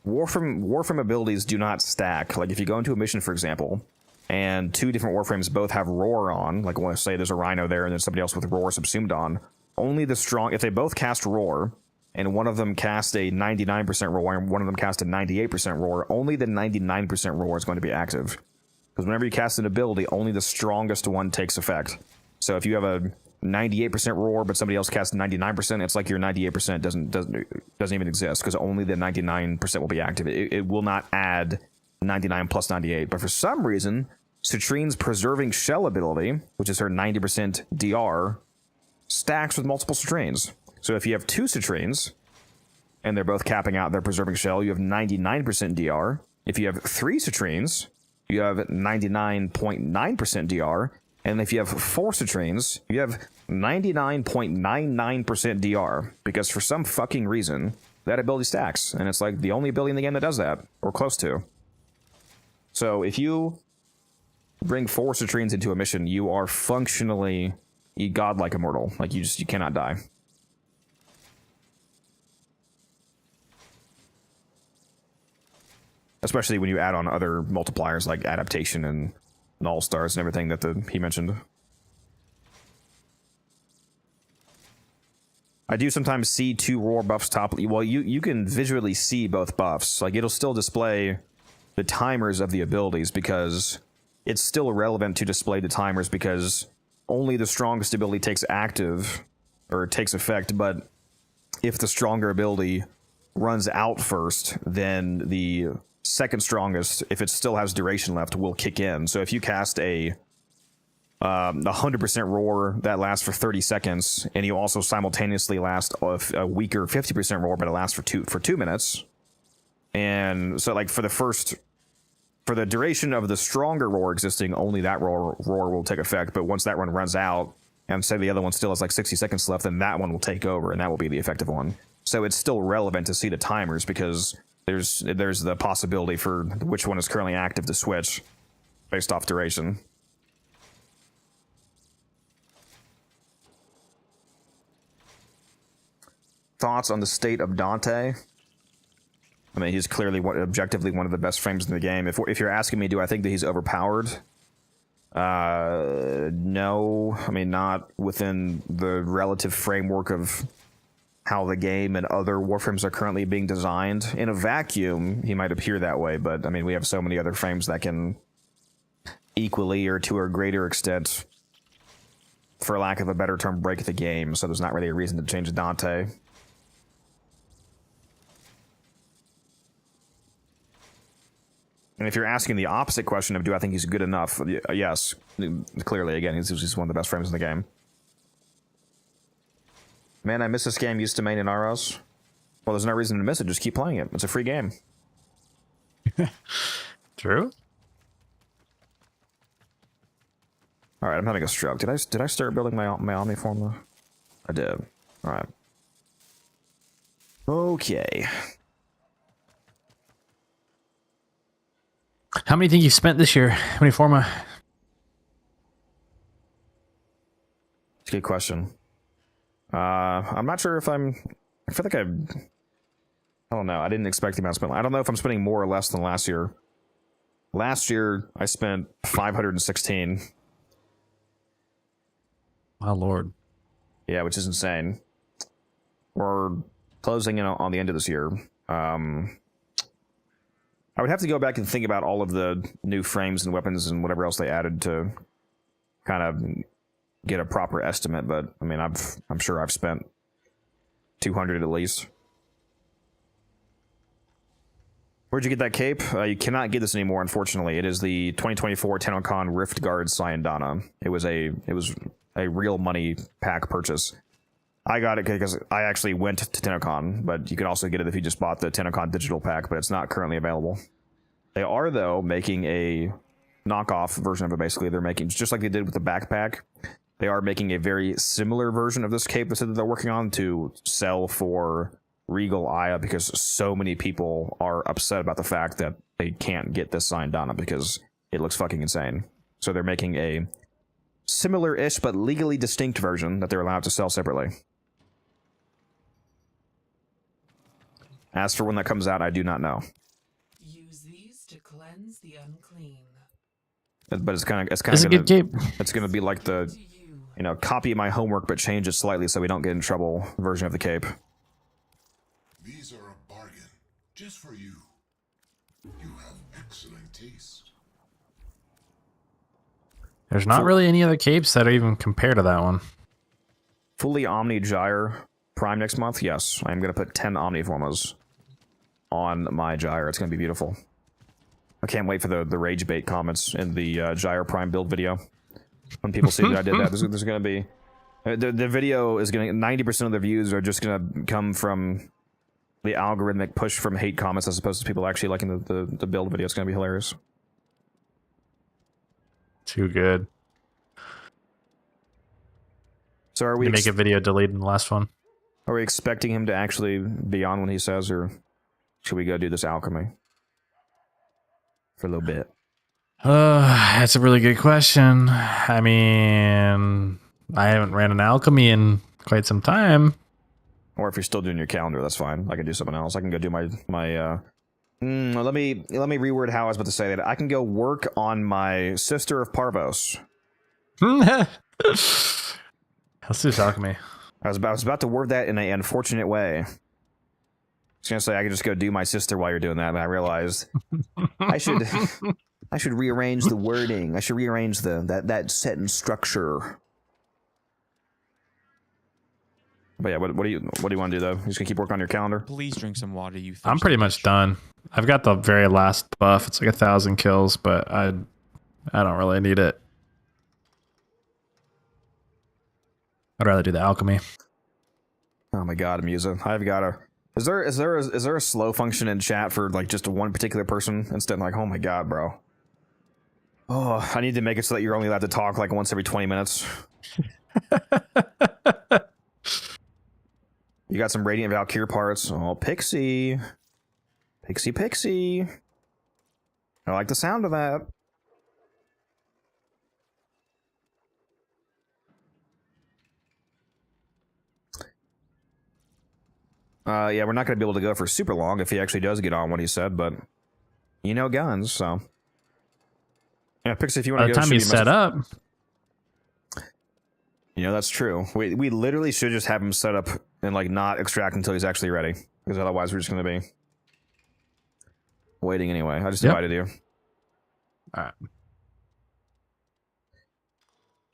Warframe abilities do not stack. Like if you go into a mission, for example, and 2 different Warframes both have Roar on, like let's say there's a Rhino there and then somebody else with Roar subsumed on, only the strong, if they both cast Roar, and one of them cast a 99% Roar and one of them cast a 98% Roar, only the 99% Roar is going to be active. Because whenever you cast an ability, only the strongest one takes effect. So if you have a 98% Roar, but somebody else casts 99%, it's like your 98% doesn't even exist, because only the 99% will be active. It will not add 99 plus 98. But for some reason, Citrine's Preserving Shell ability, which is her 90% DR, stacks with multiple Citrines. So if you have 2 Citrines, and they're both capping out their Preserving Shell, you have 99% DR. If you have 3 Citrines, you have 99.9% DR. And if you have 4 Citrines, you have 99.99% DR. Because for some fucking reason, that ability stacks. And it's like the only ability in the game that does that, or close to. So if you bring 4 Citrines into a mission, you are functionally a godlike immortal. Like, you cannot die. Especially when you add on other multipliers like adaptation and all-stars and everything that he mentioned. I do sometimes see 2 roar buffs top. Well, you can visually see both buffs. Like, it'll still display the timers of the abilities because it's still relevant to display the timers because only the strongest ability takes active or takes effect. But if the stronger ability runs out first, then the second strongest, if it still has duration left, will kick in. So if you cast a 100% roar that lasts for 30 seconds, and you also simultaneously last a weaker 50% roar, but it lasts for 2 minutes, and so like for the duration of the stronger roar existing, only that roar will take effect. But once that one runs out, and say the other one still has like 60 seconds left, then that one will take over, and that will be the effective one. So it's still relevant to see the timers because there's the possibility for which one is currently active to switch based off duration. Thoughts on the state of Dante? I mean, he's clearly objectively one of the best frames in the game. If you're asking me, do I think that he's overpowered? No. I mean, not within the relative framework of how the game and other Warframes are currently being designed. In a vacuum, he might appear that way, but I mean, we have so many other frames that can equally or to a greater extent, for lack of a better term, break the game, so there's not really a reason to change Dante. And if you're asking the opposite question of do I think he's good enough, yes, clearly, again, he's one of the best frames in the game. Man, I miss this game. Used to main in ROs. Well, there's no reason to miss it. Just keep playing it. It's a free game. True. All right, I'm having a stroke. Did I start building my Omniform though? I did. All right. Okay. How many do you think you've spent this year? How many Forma? It's a good question. I'm not sure if I feel like I don't know. I didn't expect the amount I spent. I don't know if I'm spending more or less than last year. Last year, I spent 516. My lord. Yeah, which is insane. We're closing in on the end of this year. I would have to go back and think about all of the new frames and weapons and whatever else they added to kind of get a proper estimate, but I mean, I'm sure I've spent 200 at least. Where'd you get that cape? You cannot get this anymore, unfortunately. It is the 2024 TennoCon Rift Guard Syandana. It was a real money pack purchase. I got it because I actually went to TennoCon, but you can also get it if you just bought the TennoCon digital pack, but it's not currently available. They are, though, making a knockoff version of it, basically. They're making, just like they did with the backpack, they are making a very similar version of this cape that they're working on to sell for Regal Aya because so many people are upset about the fact that they can't get this Syandana because it looks fucking insane. So they're making a similar-ish but legally distinct version that they're allowed to sell separately. As for when that comes out, I do not know. Use these to cleanse the unclean. But it's kind of It's a good cape. It's gonna be like the, you know, copy my homework but change it slightly so we don't get in trouble version of the cape. These are a bargain, just for you. You have excellent taste. There's not really any other capes that are even compared to that one. Fully Omni Gyre Prime next month? Yes. I'm gonna put 10 Omniformas on my Gyre. It's gonna be beautiful. I can't wait for the rage bait comments in the Gyro Prime build video. When people see that I did that, there's going to be... The video is going to... 90% of the views are just going to come from the algorithmic push from hate comments as opposed to people actually liking the build video. It's going to be hilarious. Too good. So are we... You make a video deleting the last one? Are we expecting him to actually be on when he says, or should we go do this alchemy? For a little bit. That's a really good question. I mean, I haven't ran an alchemy in quite some time. Or if you're still doing your calendar, that's fine. I can do something else. I can go do my let me reword how I was about to say that. I can go work on my Sister of Parvos. Let's do this alchemy. I was about to word that in an unfortunate way. I was gonna say I could just go do my sister while you're doing that, but I realized I should rearrange the wording. I should rearrange that sentence structure. But yeah, what do you want to do though? You just gonna keep working on your calendar? Please drink some water. You. I'm pretty much done. I've got the very last buff. It's like 1,000 kills, but I don't really need it. I'd rather do the alchemy. Oh my god, Musa. I've got a... Is there a slow function in chat for like just one particular person instead of like, oh my god, bro. Oh, I need to make it so that you're only allowed to talk like once every 20 minutes. You got some Radiant Valkyrie parts. Oh, Pixie. Pixie. I like the sound of that. Yeah, we're not going to be able to go for super long if he actually does get on what he said, but you know guns, so. Yeah, Pixie, if you want to go... By the time you set up... You know, that's true. We literally should just have him set up and, like, not extract until he's actually ready. Because otherwise we're just going to be waiting anyway. I just invited you. Alright.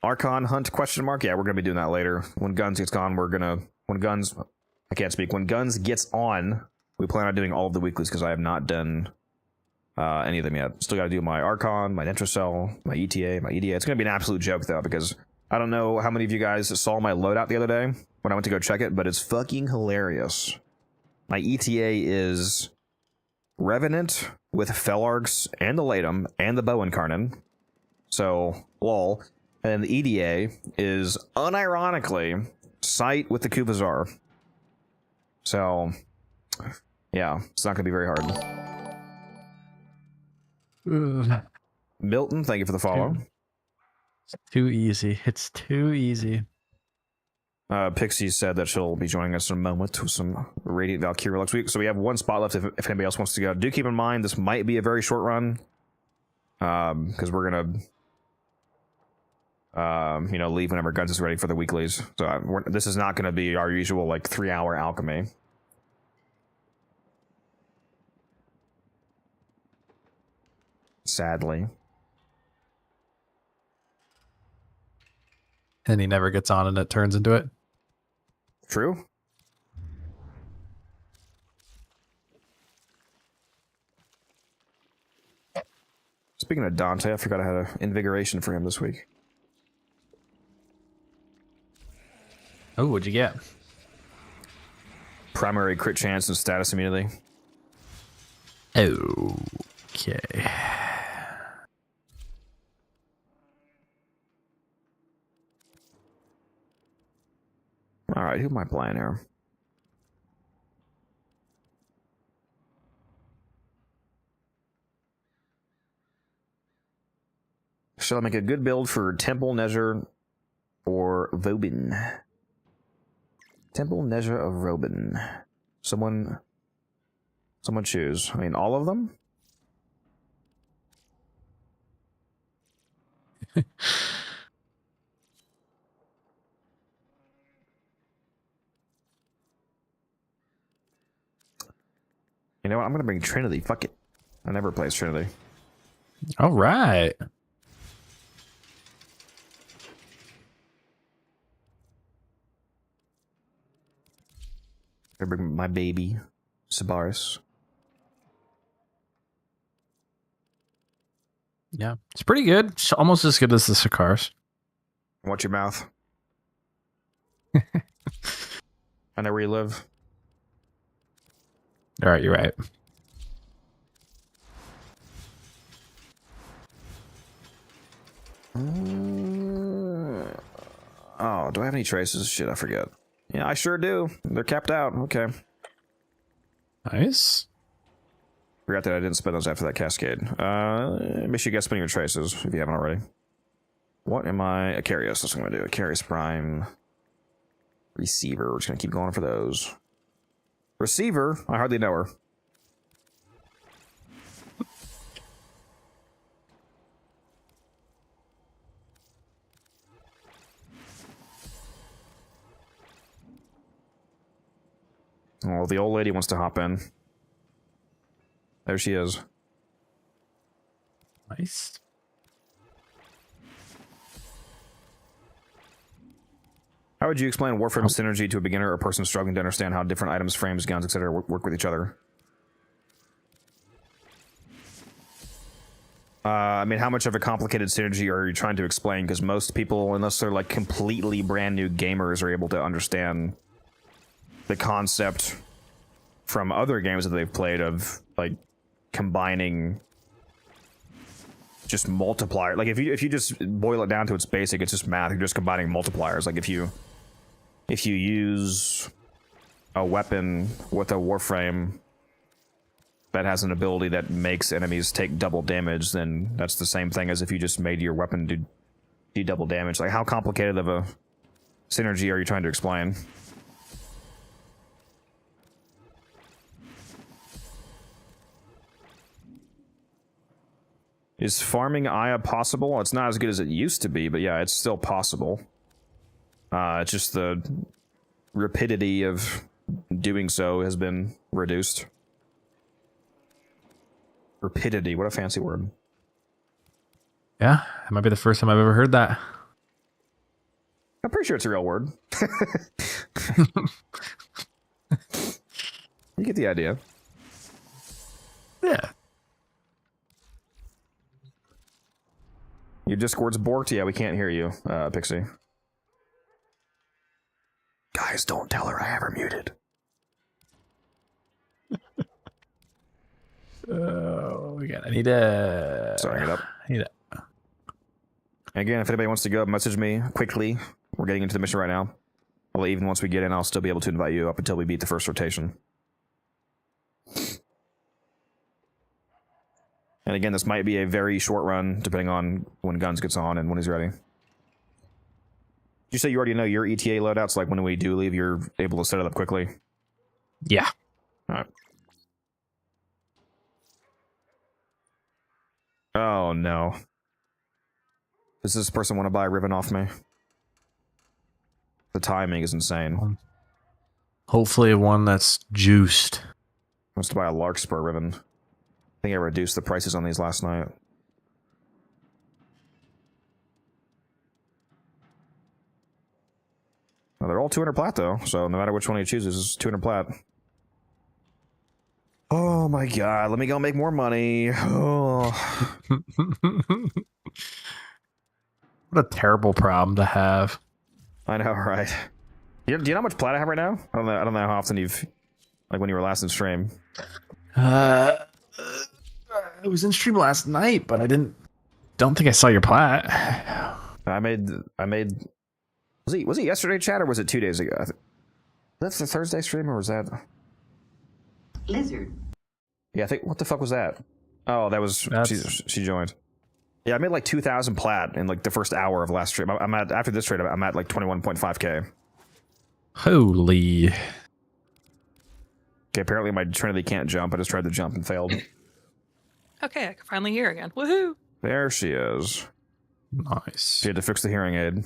Archon Hunt, question mark? Yeah, we're going to be doing that later. When Guns gets gone, we're going to... When Guns... I can't speak. When Guns gets on, we plan on doing all of the weeklies because I have not done any of them yet. Still got to do my Archon, my Nitrocell, my ETA, my EDA. It's going to be an absolute joke, though, because I don't know how many of you guys saw my loadout the other day when I went to go check it, but it's fucking hilarious. My ETA is Revenant with Felargs and the Latum and the Bow Incarnate. So, lol. And the EDA is, unironically, Sight with the Kuvazar. So, yeah, it's not going to be very hard. Ugh. Milton, thank you for the follow. It's too easy. It's too easy. Pixie said that she'll be joining us in a moment with some Radiant Valkyrie next week. So we have one spot left if anybody else wants to go. Do keep in mind, this might be a very short run. Because we're going to... leave whenever Guns is ready for the weeklies. So this is not going to be our usual, 3-hour alchemy. Sadly. And he never gets on and it turns into it. True. Speaking of Dante, I forgot I had an invigoration for him this week. Oh, what'd you get? Primary crit chance and status immunity. Okay. Alright, who am I playing here? Shall I make a good build for Temple, Nezher, or Vobin? Temple, Nezher, or Vobin? Someone choose. I mean, all of them? You know what? I'm going to bring Trinity. Fuck it. I never play as Trinity. All right. I bring my baby, Sabaris. Yeah, it's pretty good. It's almost as good as the Sakars. Watch your mouth. I know where you live. All right, you're right. Oh, do I have any traces? Shit, I forget. Yeah, I sure do. They're capped out. Okay. Nice. Forgot that I didn't spend those after that cascade. Make sure you guys spend your traces if you haven't already. What am I? Acarius. That's what I'm going to do. Acarius Prime. Receiver. We're just going to keep going for those. Receiver? I hardly know her. Oh, the old lady wants to hop in. There she is. Nice. How would you explain Warframe synergy to a beginner or a person struggling to understand how different items, frames, guns, etc. work with each other? I mean, how much of a complicated synergy are you trying to explain? Because most people, unless they're like completely brand new gamers, are able to understand the concept from other games that they've played of like combining just multiplier. Like if you just boil it down to its basic, it's just math. You're just combining multipliers. Like if you use a weapon with a Warframe that has an ability that makes enemies take double damage, then that's the same thing as if you just made your weapon do double damage. Like how complicated of a synergy are you trying to explain? Is farming Aya possible? It's not as good as it used to be, but yeah, it's still possible. It's just the rapidity of doing so has been reduced. Rapidity, what a fancy word. Yeah, it might be the first time I've ever heard that. I'm pretty sure it's a real word. You get the idea. Yeah. Your Discord's borked? Yeah, we can't hear you, Pixie. Guys, don't tell her I have her muted. Oh, my God. I need to... Sorry, it up. I need to... Again, if anybody wants to go, message me quickly. We're getting into the mission right now. Well, even once we get in, I'll still be able to invite you up until we beat the first rotation. And again, this might be a very short run, depending on when Guns gets on and when he's ready. Did you say you already know your ETA loadouts? Like when we do leave, you're able to set it up quickly? Yeah. All right. Oh, no. Does this person want to buy a ribbon off me? The timing is insane. Hopefully one that's juiced. Wants to buy a Larkspur ribbon. I think I reduced the prices on these last night. Well, they're all 200 plat, though, so no matter which one he chooses, it's 200 plat. Oh my god, let me go make more money. Oh. What a terrible problem to have. I know, right? Do you know how much plat I have right now? I don't know how often you've... Like when you were last in stream. I was in stream last night, but I don't think I saw your plat. I made... Was it yesterday, chat, or was it 2 days ago? That's the Thursday stream, or was that... Lizard. Yeah, I think... What the fuck was that? Oh, that was... She joined. Yeah, I made like 2,000 plat in like the first hour of last stream. I'm at... After this trade, I'm at like 21.5k. Holy... Okay, apparently my Trinity can't jump. I just tried to jump and failed. Okay, I can finally hear again. Woohoo! There she is. Nice. She had to fix the hearing aid.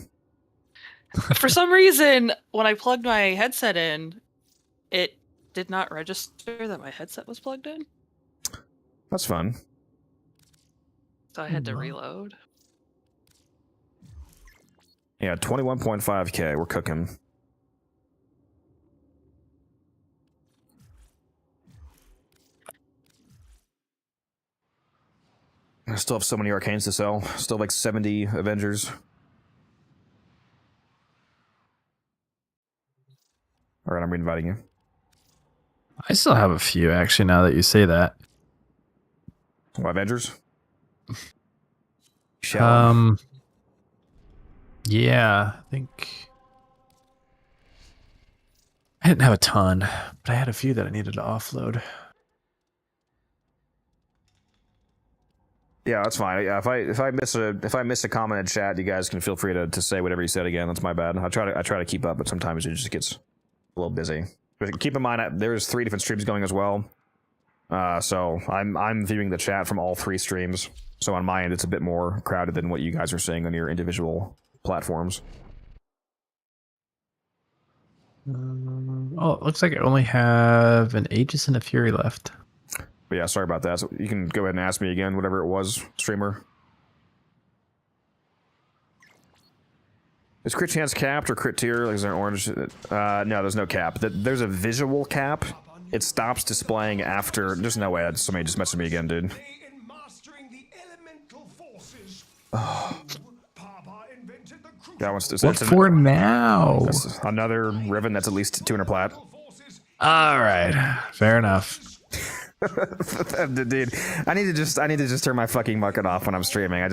For some reason, when I plugged my headset in, it did not register that my headset was plugged in. That's fun. So I had to reload. Yeah, 21.5k. We're cooking. I still have so many arcanes to sell. Still have like 70 Avengers. All right, I'm reinviting you. I still have a few, actually, now that you say that. What, Avengers? Shell. Yeah, I think... I didn't have a ton, but I had a few that I needed to offload. Yeah, that's fine. Yeah, if I miss a comment in chat, you guys can feel free to say whatever you said again. That's my bad. I try to keep up, but sometimes it just gets a little busy. But keep in mind, there's 3 different streams going as well. So I'm viewing the chat from all 3 streams. So on my end, it's a bit more crowded than what you guys are seeing on your individual platforms. Oh, it looks like I only have an Aegis and a Fury left. But yeah, sorry about that. So you can go ahead and ask me again, whatever it was, streamer. Is crit chance capped or crit tier? Like, is there an orange? No, there's no cap. There's a visual cap. It stops displaying after. There's no way. Somebody just messaged me again, dude. That one's what for now? That's another Riven that's at least 200 plat. All right, fair enough. Dude, I need to just turn my fucking bucket off when I'm streaming.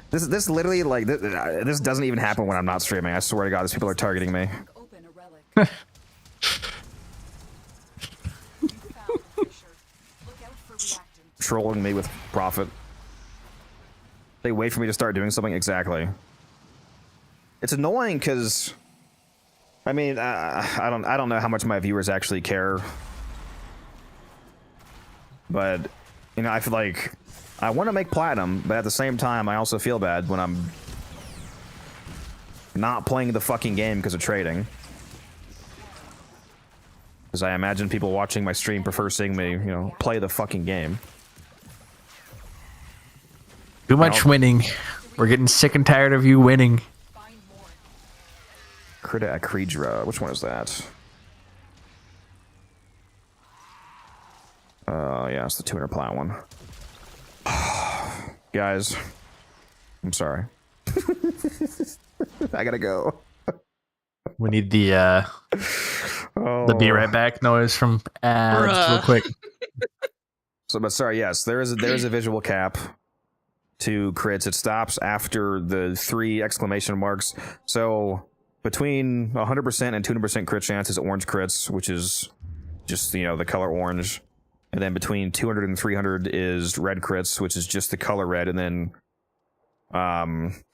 This literally, like, this doesn't even happen when I'm not streaming. I swear to God, these people are targeting me. Trolling me with profit. They wait for me to start doing something. Exactly. It's annoying because, I mean, I don't know how much my viewers actually care. But, you know, I feel like I want to make platinum, but at the same time, I also feel bad when I'm not playing the fucking game because of trading. Because I imagine people watching my stream prefer seeing me, you know, play the fucking game. Too much winning. We're getting sick and tired of you winning. Crita Acredra. Which one is that? Yeah, it's the 200 plat one. Guys, I'm sorry. I gotta go. We need the be right back noise from ads real quick. So, but sorry, yes, there is a visual cap to crits. It stops after the 3 exclamation marks. So between 100% and 200% crit chance is orange crits, which is just, you know, the color orange. And then between 200 and 300 is red crits, which is just the color red. And then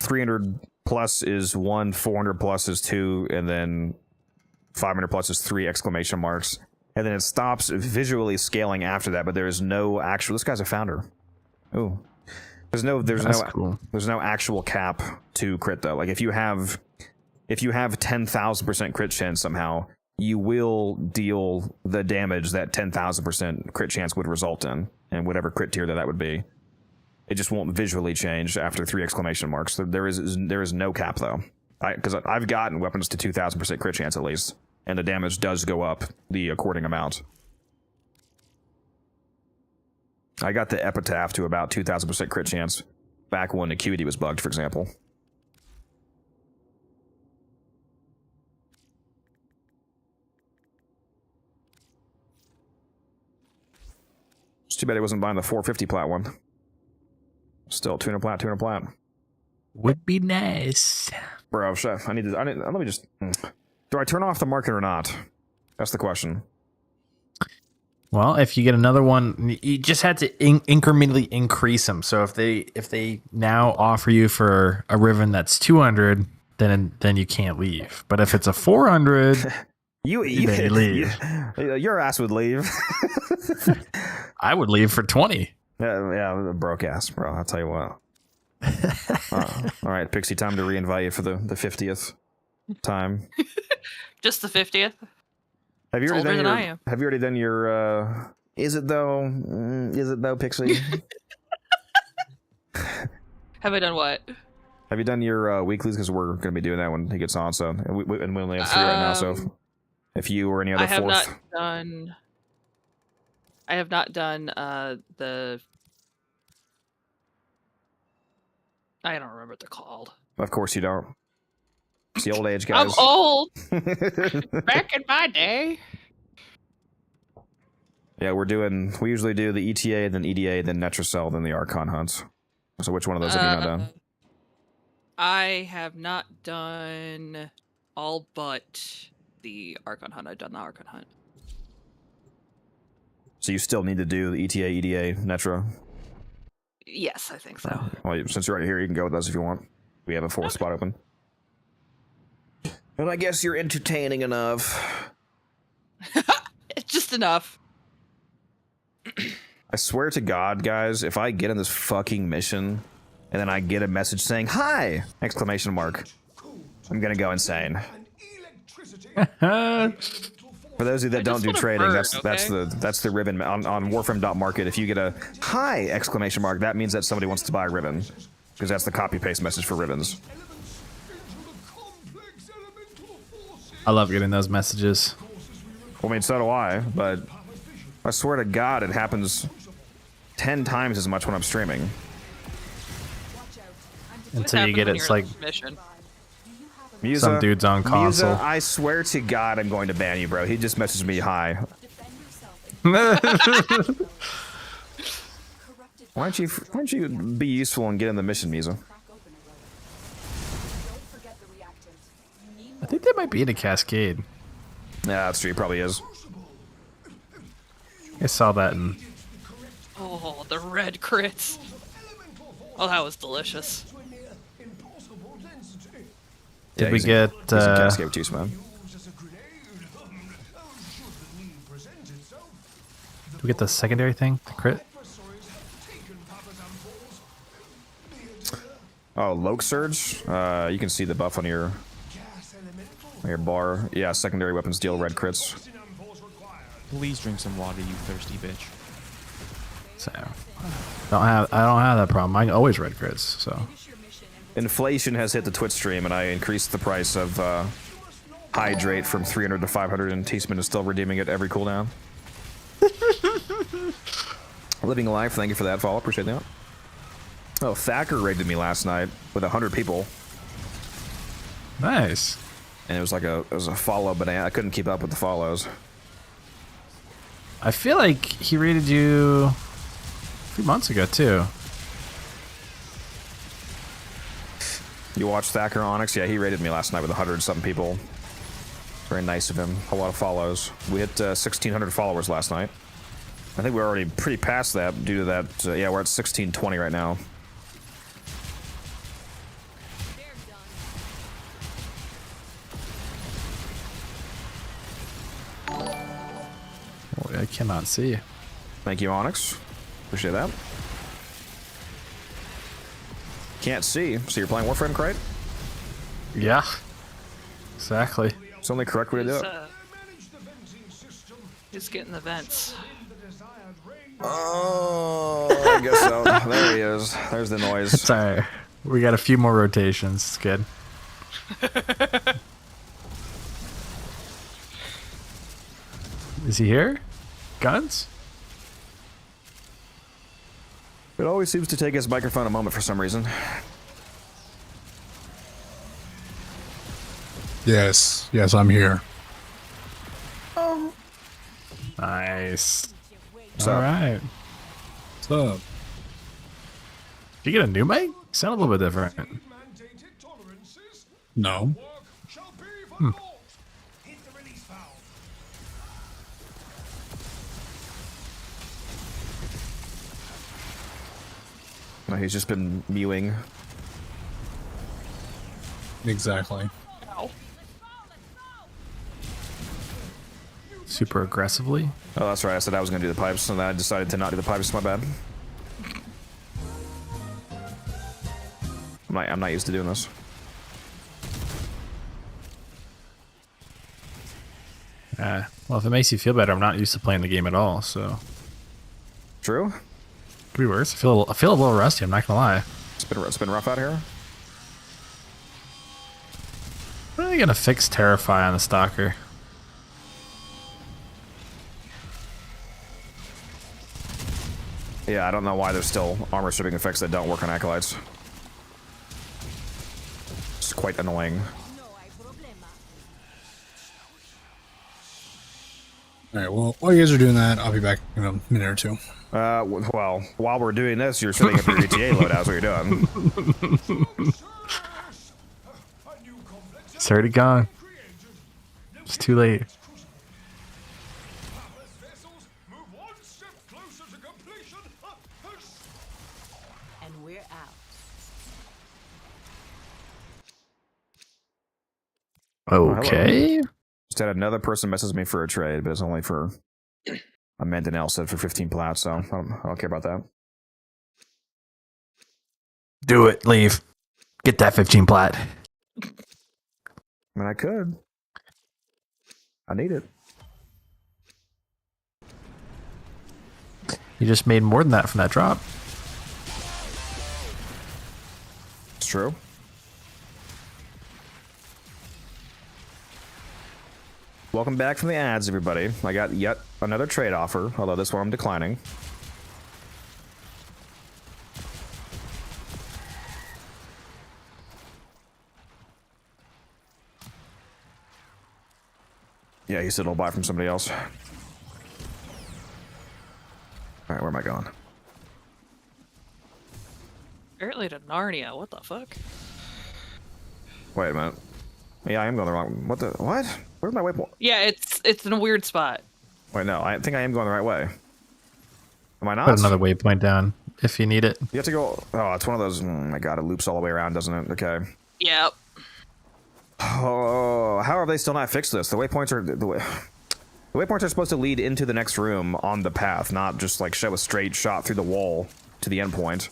300 plus is 1, 400 plus is 2, and then 500 plus is 3 exclamation marks. And then it stops visually scaling after that, but there is no actual... This guy's a founder. Ooh. There's no actual cap to crit, though. Like, if you have 10,000% crit chance somehow, you will deal the damage that 10,000% crit chance would result in, and whatever crit tier that would be. It just won't visually change after 3 exclamation marks. There is no cap, though. Because I've gotten weapons to 2,000% crit chance at least, and the damage does go up the according amount. I got the Epitaph to about 2,000% crit chance back when Acuity was bugged, for example. It's too bad he wasn't buying the 450 plat one. Still 200 plat. Would be nice. Bro, chef, let me just... Do I turn off the market or not? That's the question. Well, if you get another one, you just had to incrementally increase them. So if they now offer you for a Riven that's 200, then you can't leave. But if it's a 400, you leave. Your ass would leave. I would leave for 20. Yeah, broke ass, bro. I'll tell you what. All right, Pixie, time to reinvite you for the 50th time. Just the 50th? Have you already done your, have you already done your is it though? Is it though, Pixie? Have I done what? Have you done your weeklies? Because we're going to be doing that when he gets on. So we only have 3 right now. So if you or any other I have not done the I don't remember what they're called. Of course you don't. It's the old age, I'm guys. old. Back in my day. Yeah, we usually do the ETA, then EDA, then Netracell, then the Archon hunts. So which one of those have you not done? I have not done all but the Archon hunt. I've done the Archon hunt. So you still need to do the ETA, EDA, Netra? Yes, I think so. Well, since you're right here, you can go with us if you want. We have a fourth spot open. And I guess you're entertaining enough. It's just enough. I swear to God, guys, if I get in this fucking mission and then I get a message saying, "Hi!" exclamation mark, I'm gonna go insane. For those of you that don't do trading, that's the ribbon on Warframe.market. If you get a "Hi!" exclamation mark, that means that somebody wants to buy a ribbon, because that's the copy paste message for ribbons. I love getting those messages. Well, I mean, so do I, but I swear to God, it happens 10 times as much when I'm streaming. Until you get it's like Musa, some dude's on console. Musa, I swear to God, I'm going to ban you, bro. He just messaged me hi. Why don't you be useful and get in the mission, Musa? I think that might be in a cascade. Yeah, that's true. He probably is. I saw that in. Oh, the red crits. Oh, that was delicious. Did we get cascade with juice, man? Did we get the secondary thing? The crit? Oh, Loke Surge. You can see the buff on your bar. Yeah, secondary weapons deal red crits. Please drink some water, you thirsty bitch. So, I don't have that problem. I always red crits. So, inflation has hit the Twitch stream, and I increased the price of Hydrate from 300 to 500, and Teasman is still redeeming it every cooldown. Living Alive, thank you for that follow. Appreciate that. Oh, Thacker raided me last night with 100 people. Nice. And it was a follow, but I couldn't keep up with the follows. I feel like he raided you a few months ago too. You watched Thacker Onyx? Yeah, he raided me last night with 100-something people. Very nice of him. A lot of follows. We hit 1,600 followers last night. I think we're already pretty past that due to that. Yeah, we're at 1,620 right now. Oh, I cannot see. Thank you, Onyx. Appreciate that. Can't see, so you're playing Warframe, right? Yeah. Exactly. It's the only correct way to do it. He's getting the vents. Oh, I guess so. There he is. There's the noise. It's alright. We got a few more rotations. It's good. Is he here? Guns? It always seems to take his microphone a moment for some reason. Yes, I'm here. Oh. Nice. What's All up? right. What's up? Did you get a new mic? You sound a little bit different. No. No, he's just been mewing. Exactly. Super aggressively. Oh, that's right. I said I was going to do the pipes, and then I decided to not do the pipes. My bad. I'm not used to doing this. Well, if it makes you feel better, I'm not used to playing the game at all, so. True. Could be worse. I feel a little rusty. I'm not gonna lie. It's been rough out here. When are they gonna fix Terrify on the Stalker? Yeah, I don't know why there's still armor stripping effects that don't work on acolytes. quite annoying. All right. Well, while you guys are doing that, I'll be back in a minute or two. Well, while we're doing this, you're setting up your ETA loadout. That's what you're doing. It's already gone. It's too late. And we're out. Okay. Just had another person message me for a trade, but it's only for Amanda Nelson for 15 plats, so I don't care about that. Do it. Leave. Get that 15 plat. I mean, I could. I need it. You just made more than that from that drop. It's true. Welcome back from the ads, everybody. I got yet another trade offer, although this one I'm declining. Yeah, he said he'll buy from somebody else. Alright, where am I going? Apparently to Narnia. What the fuck? Wait a minute. Yeah, I am going the wrong... What the... What? Where's my waypoint? Yeah, it's in a weird spot. Wait, no. I think I am going the right way. Am I not? Put another waypoint down if you need it. You have to go... Oh, it's one of those... Oh my god, it loops all the way around, doesn't it? Okay. Yep. Oh, how have they still not fixed this? The waypoints are... The waypoints are supposed to lead into the next room on the path, not just, like, show a straight shot through the wall to the endpoint.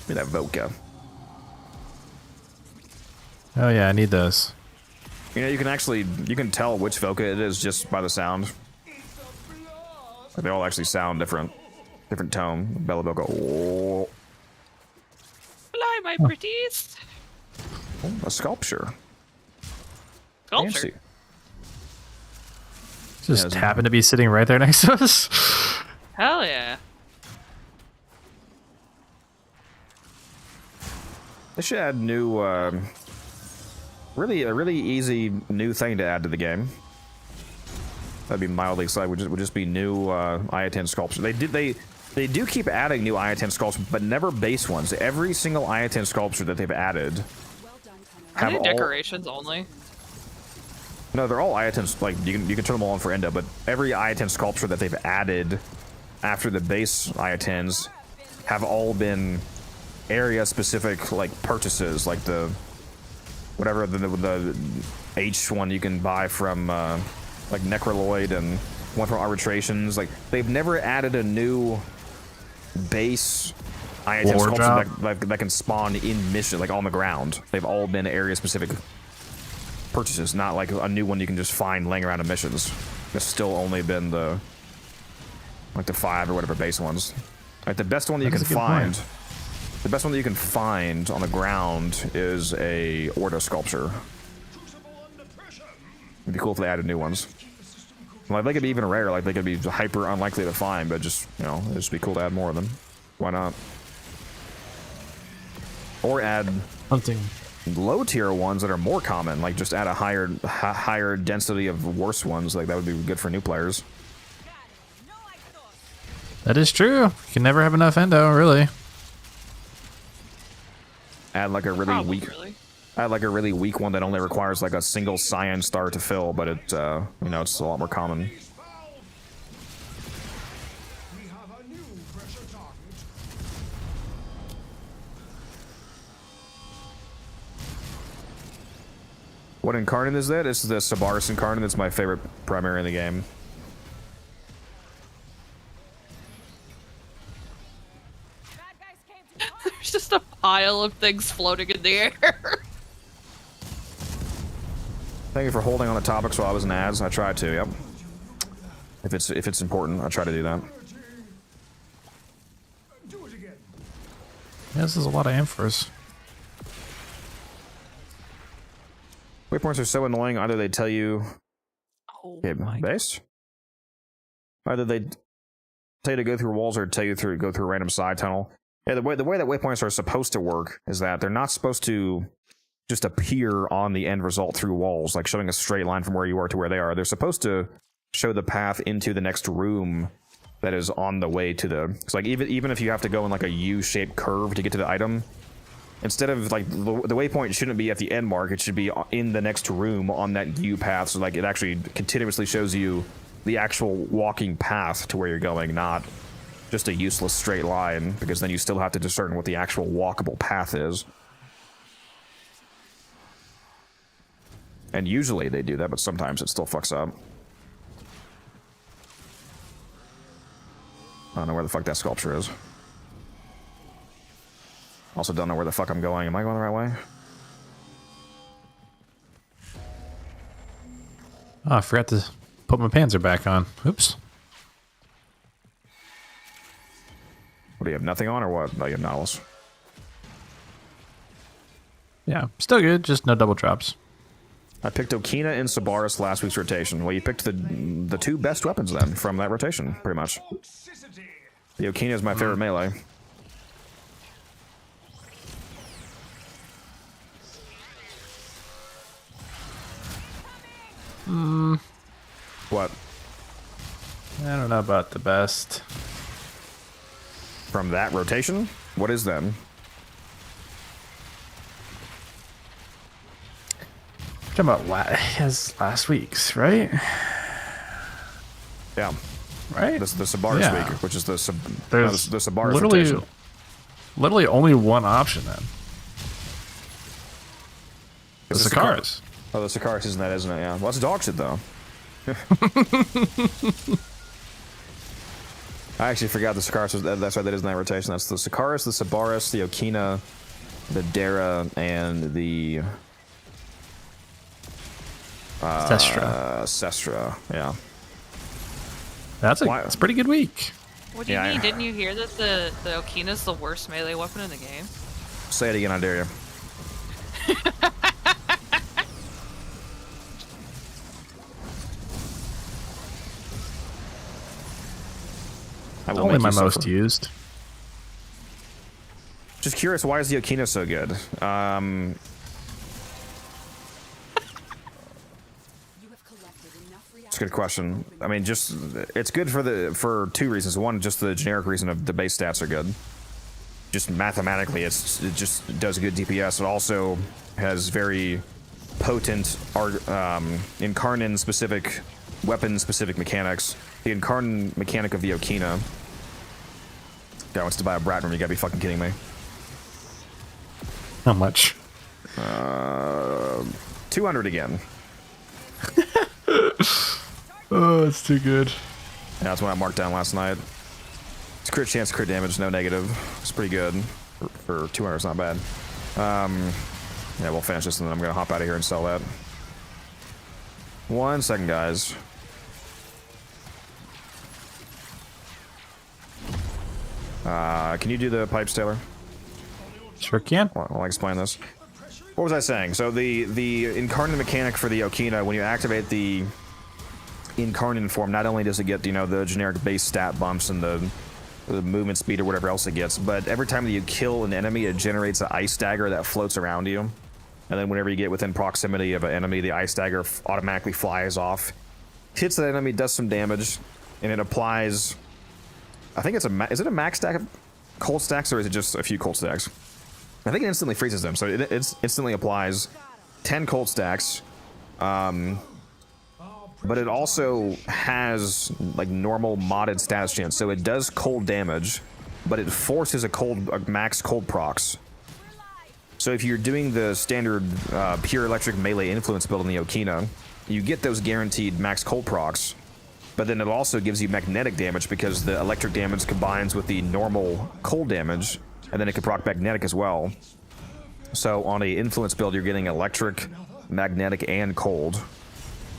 Give me that vodka. Oh yeah, I need those. You know, you can tell which Voca it is just by the sound. Like, they all actually sound different. Different tone. Bella Voca. Oh. Fly, my pretties. Oh, a sculpture. Sculpture? Fancy. Just happened to be sitting right there next to us. Hell yeah. They should add new, a really easy new thing to add to the game. That'd be mildly exciting. Would just be new IO10 sculptures. They do keep adding new IO10 sculptures, but never base ones. Every single IO10 sculpture that they've added Are they decorations only? No, they're all IO10s. Like you can turn them all on for endo, but every IO10 sculpture that they've added after the base IO10s have all been area-specific, like, purchases, like the whatever the H one you can buy from like Necroloid and one from Arbitrations. Like, they've never added a new base IO10 sculpture that can spawn in mission, like on the ground. They've all been area-specific purchases, not like a new one you can just find laying around in missions. It's still only been the 5 or whatever base ones. Like, the best one that you can find. The best one that you can find on the ground is a Ordo sculpture. It'd be cool if they added new ones. Like, they could be even rare, like they could be hyper unlikely to find, but just, you know, it'd just be cool to add more of them. Why not? Or add hunting low tier ones that are more common, like just add a higher density of worse ones. Like, that would be good for new players. That is true. You can never have enough endo, really. Add like a really weak one that only requires like a single cyan star to fill, but it you know, it's a lot more common. What incarnate is that? This is the Sabaris incarnate. That's my favorite primary in the game. There's just a pile of things floating in the air. Thank you for holding on the topics while I was in ads. I tried to, yep. If it's important, I try to do that. Yeah, this is a lot of amphors. Waypoints are so annoying. Either they tell you, okay, base. Either they tell you to go through walls or tell you to go through a random side tunnel. Yeah, the way that waypoints are supposed to work is that they're not supposed to just appear on the end result through walls, like showing a straight line from where you are to where they are. They're supposed to show the path into the next room that is on the way to the... It's like even if you have to go in like a U-shaped curve to get to the item, instead of like the waypoint shouldn't be at the end mark, it should be in the next room on that U path, so like it actually continuously shows you the actual walking path to where you're going, not just a useless straight line, because then you still have to discern what the actual walkable path is. And usually they do that, but sometimes it still fucks up. I don't know where the fuck that sculpture is. Also don't know where the fuck I'm going. Am I going the right way? Oh, I forgot to put my panzer back on. Oops. What, do you have nothing on or what? No, you have Nautilus. Yeah, still good, just no double drops. I picked Okina and Sabaris last week's rotation. Well, you picked the two best weapons then from that rotation, pretty much. The Okina is my favorite melee. What? I don't know about the best. From that rotation? What is then? Talking about last week's, right? Yeah. Right? The Sabaris week, which is the Sabaris literally, rotation. Literally only one option then. The Sakaris. Oh, the Sakaris isn't that, isn't it? Yeah. Well, that's dog shit, though. I actually forgot the Sakaris. That's right, that isn't that rotation. That's the Sakaris, the Sabaris, the Okina, the Dara, and the... Sestra, yeah. That's a pretty good week. What do you mean? Didn't you hear that the Okina's the worst melee weapon in the game? Say it again, I dare you. Only my most used. Just curious, why is the Okina so good? It's a good question. I mean, just it's good for two reasons. One, just the generic reason of the base stats are good. Just mathematically, it just does good DPS. It also has very potent Incarnon specific, weapon specific mechanics. The Incarnon mechanic of the Okina. Guy wants to buy a Bratrum, you gotta be fucking kidding me. How much? 200 again. Oh, it's too good. Yeah, that's what I marked down last night. It's crit chance, crit damage, no negative. It's pretty good. For 200, it's not bad. Yeah, we'll finish this and then I'm gonna hop out of here and sell that. 1 second, guys. Can you do the pipes, Taylor? Sure can. Well, I'll explain this. What was I saying? So the Incarnate mechanic for the Okina, when you activate the Incarnate form, not only does it get, you know, the generic base stat bumps and the movement speed or whatever else it gets, but every time that you kill an enemy, it generates an ice dagger that floats around you. And then whenever you get within proximity of an enemy, the ice dagger automatically flies off, hits that enemy, does some damage, and it applies... I think it's is it a max stack of cold stacks, or is it just a few cold stacks? I think it instantly freezes them, so it instantly applies 10 cold stacks. But it also has like normal modded status chance, so it does cold damage, but it forces a max cold procs. So if you're doing the standard pure electric melee influence build in the Okina, you get those guaranteed max cold procs, but then it also gives you magnetic damage because the electric damage combines with the normal cold damage, and then it can proc magnetic as well. So on a influence build, you're getting electric, magnetic, and cold,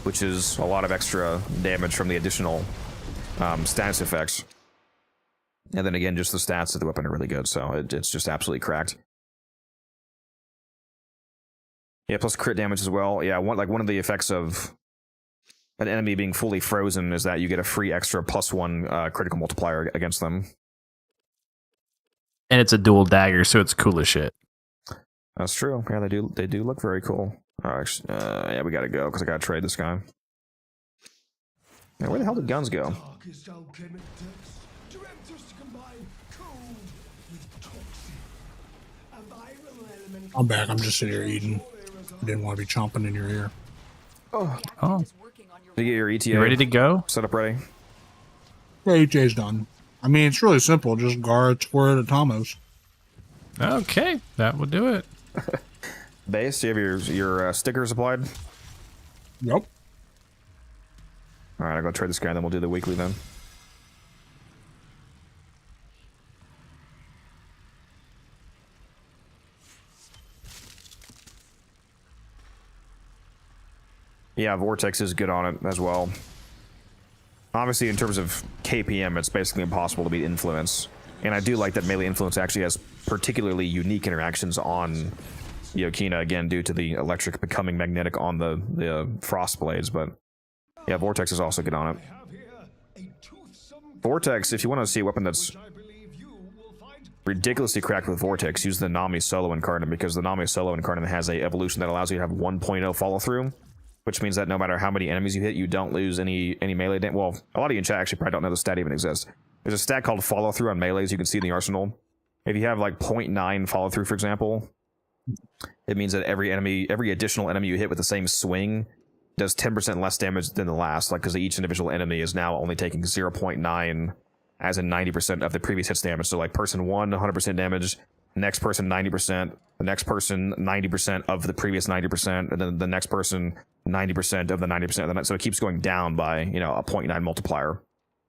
which is a lot of extra damage from the additional status effects. And then again, just the stats of the weapon are really good, so it's just absolutely cracked. Yeah, plus crit damage as well. Yeah, one of the effects of an enemy being fully frozen is that you get a free extra +1 critical multiplier against them. And it's a dual dagger, so it's cool as shit. That's true. Yeah, they do look very cool. Yeah, we gotta go because I gotta trade this guy. Yeah, where the hell did guns go? I'm back. I'm just sitting here eating. I didn't want to be chomping in your ear. Oh. Did you get your ETA You ready to go? set up ready? Yeah, EJ's done. I mean, it's really simple. Just guard square at Tomos. Okay, that will do it. Base, do you have your stickers applied? Yep. All right, I'll go trade this guy, and then we'll do the weekly then. Yeah, Vortex is good on it as well. Obviously, in terms of KPM, it's basically impossible to beat Influence. And I do like that melee Influence actually has particularly unique interactions on Yokina, again, due to the electric becoming magnetic on the Frost Blades. But yeah, Vortex is also good on it. Vortex, if you want to see a weapon that's ridiculously cracked with Vortex, use the Nami Solo Incarnate, because the Nami Solo Incarnate has a evolution that allows you to have 1.0 follow-through. Which means that no matter how many enemies you hit, you don't lose any melee damage. Well, a lot of you in chat actually probably don't know the stat even exists. There's a stat called follow through on melees you can see in the arsenal. If you have like 0.9 follow through, for example, it means that every additional enemy you hit with the same swing does 10% less damage than the last. Like, because each individual enemy is now only taking 0.9, as in 90% of the previous hit's damage. So like person 1, 100% damage. Next person 90%, the next person 90% of the previous 90%, and then the next person 90% of the 90%. So it keeps going down by, a 0.9 multiplier.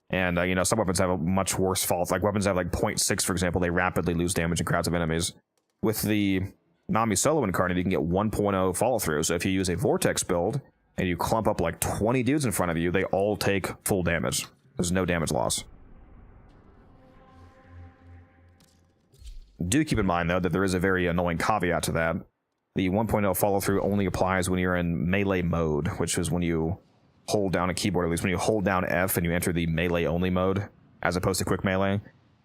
And some weapons have a much worse fall. Like weapons have like 0.6, for example, they rapidly lose damage in crowds of enemies. With the Nami Solo Incarnate, you can get 1.0 follow through. So if you use a Vortex build and you clump up like 20 dudes in front of you, they all take full damage. There's no damage loss. Do keep in mind, though, that there is a very annoying caveat to that. The 1.0 follow-through only applies when you're in melee mode, which is when you hold down a keyboard, at least when you hold down F and you enter the melee-only mode, as opposed to quick melee.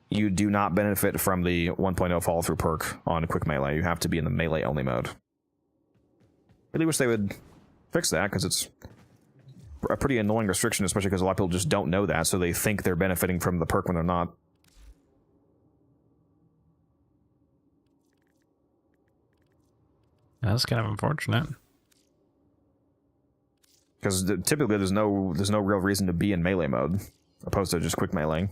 You do not benefit from the 1.0 follow-through perk on quick melee. You have to be in the melee-only mode. Really wish they would fix that, because it's a pretty annoying restriction, especially because a lot of people just don't know that, so they think they're benefiting from the perk when they're not. That's kind of unfortunate. Because typically there's no real reason to be in melee mode, opposed to just quick meleeing.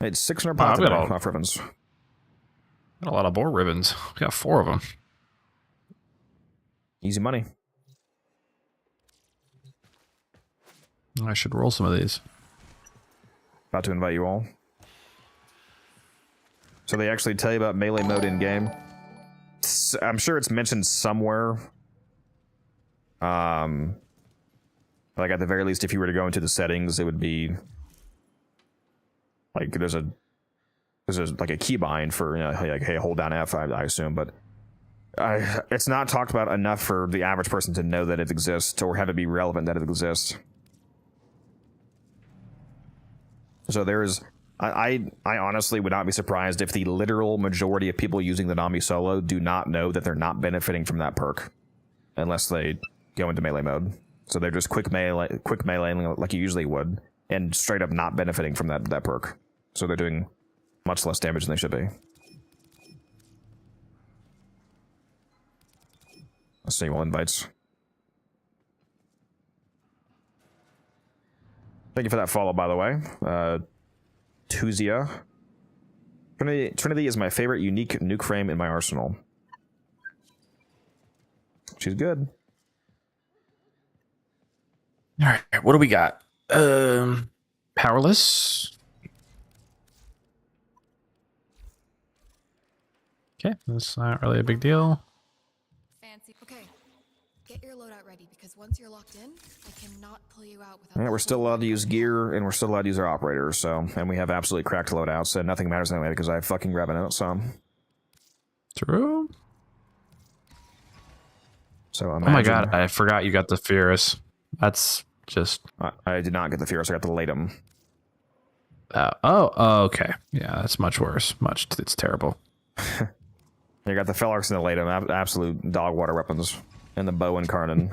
It's 600 pounds off ribbons. Got a lot of boar ribbons. We got 4 of them. Easy money. I should roll some of these. About to invite you all. So they actually tell you about melee mode in game. I'm sure it's mentioned somewhere. Like at the very least, if you were to go into the settings, it would be like there's like a keybind for like, hey, hold down F, I assume, but it's not talked about enough for the average person to know that it exists or have it be relevant that it exists. So there's. I honestly would not be surprised if the literal majority of people using the Nami Solo do not know that they're not benefiting from that perk unless they go into melee mode. So they're just quick meleeing like you usually would and straight up not benefiting from that perk. So they're doing much less damage than they should be. Let's see more invites. Thank you for that follow, by the way. Tuzia. Trinity is my favorite unique nuke frame in my arsenal. She's good. All right, what do we got? Powerless. Okay, that's not really a big deal. Fancy. Okay, get your loadout ready because once you're locked in, I cannot pull you out without. Yeah, we're still allowed to use gear, and we're still allowed to use our operators, so, and we have absolutely cracked loadouts, so nothing matters anyway because I have fucking Revenant, so. True. So oh my god, I forgot you got the Fierce. That's just... I did not get the Fierce, I got the Latum. Oh, okay. Yeah, that's much worse. It's terrible. You got the Felarx and the Latum, absolute dog water weapons. And the Bow and Carnon.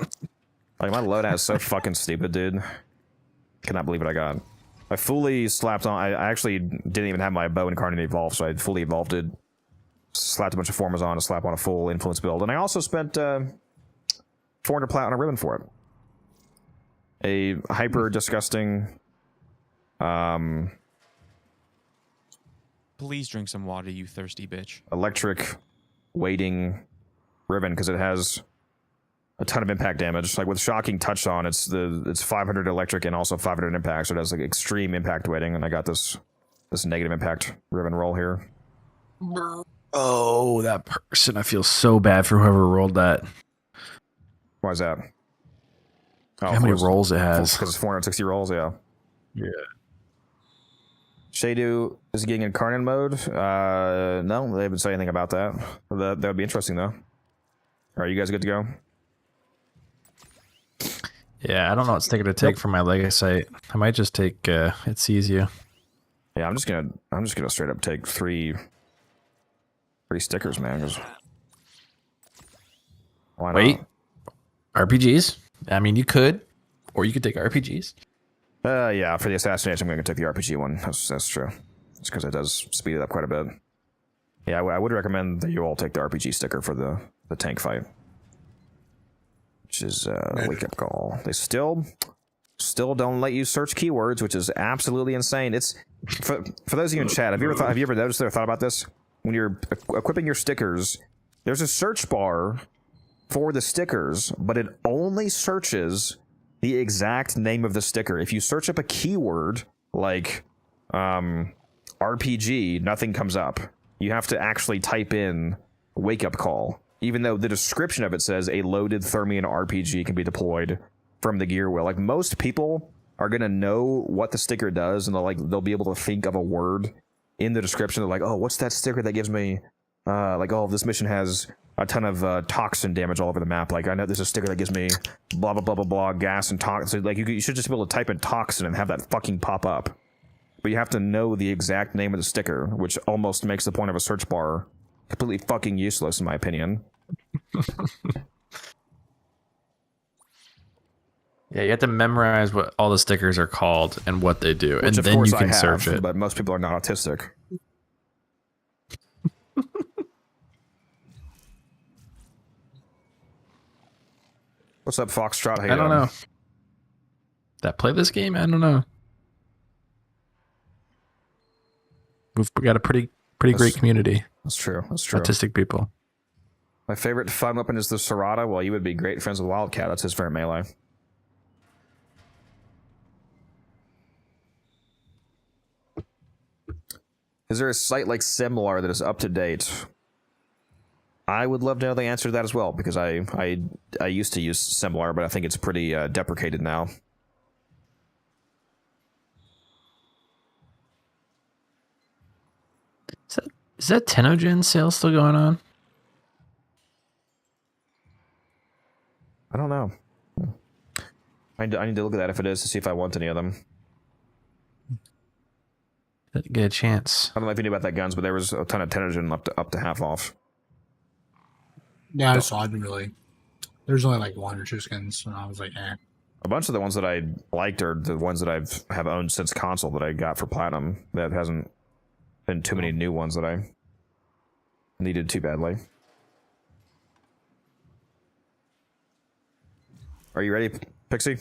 Like, my loadout is so fucking stupid, dude. Cannot believe what I got. I fully slapped on... I actually didn't even have my Bow and Carnon evolved, so I fully evolved it. Slapped a bunch of formers on to slap on a full influence build. And I also spent 400 plat on a ribbon for it. A hyper disgusting... Please drink some water, you thirsty bitch. electric weighting ribbon, because it has a ton of impact damage. Like with Shocking Touch on, it's 500 electric and also 500 impact, so it has like extreme impact weighting. And I got this negative impact ribbon roll here. Oh, that person! I feel so bad for whoever rolled that. Why is that? Oh, how many rolls it has? Because it's 460 rolls. Yeah. Yeah. Shadu is getting in Carnon mode. No, they haven't said anything about that. That would be interesting, though. Are you guys good to go? Yeah, I don't know what sticker to take for my Legacy. I might just take It Sees You. Yeah, I'm just gonna straight up take three stickers, man. Why not? Wait, RPGs? I mean, you could, or you could take RPGs. Yeah, for the assassination, I'm gonna take the RPG one. That's true. It's because it does speed it up quite a bit. Yeah, I would recommend that you all take the RPG sticker for the tank fight, which is Wake Up Call. They still don't let you search keywords, which is absolutely insane. It's for those of you in chat. Have you ever noticed or thought about this? When you're equipping your stickers, there's a search bar for the stickers, but it only searches the exact name of the sticker. If you search up a keyword like RPG, nothing comes up. You have to actually type in Wake Up Call, even though the description of it says a loaded Thermion RPG can be deployed from the gear wheel. Like, most people are gonna know what the sticker does, and they'll be able to think of a word in the description. They're like, oh, what's that sticker that gives me this mission has a ton of toxin damage all over the map. Like, I know there's a sticker that gives me blah, blah, blah, blah, blah, gas and toxin. Like, you should just be able to type in toxin and have that fucking pop up. But you have to know the exact name of the sticker, which almost makes the point of a search bar completely fucking useless, in my opinion. Yeah, you have to memorize what all the stickers are called and what they do, Which, and then you can search it. But most people are not autistic. What's up, Foxtrot? I don't know. That play this game? I don't know. We've got a pretty great community. That's true. That's true. Autistic people. My favorite fun weapon is the Serrata. Well, you would be great friends with Wildcat. That's his favorite melee. Is there a site like Semlar that is up to date? I would love to know the answer to that as well, because I used to use Semlar, but I think it's pretty deprecated now. Is that TennoGen sale still going on? I don't know. I need to look at that if it is, to see if I want any of them. Get a chance. I don't know if you knew about that guns, but there was a ton of TennoGen up to half off. Yeah, I saw it. Really, there's only like one or two skins, and I was like, eh. A bunch of the ones that I liked are the ones that have owned since console that I got for platinum. That hasn't been too many new ones that I needed too badly. Are you ready, Pixie?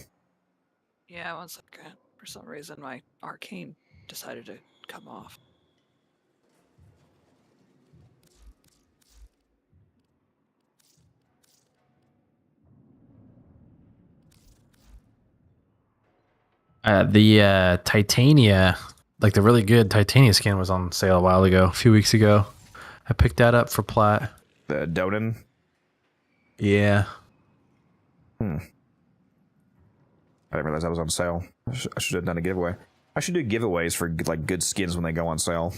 Yeah, 1 second. For some reason, my arcane decided to come off. The Titania, like the really good Titania skin, was on sale a few weeks ago. I picked that up for plat. The Doden? Yeah. I didn't realize that was on sale. I should have done a giveaway. I should do giveaways for like good skins when they go on sale.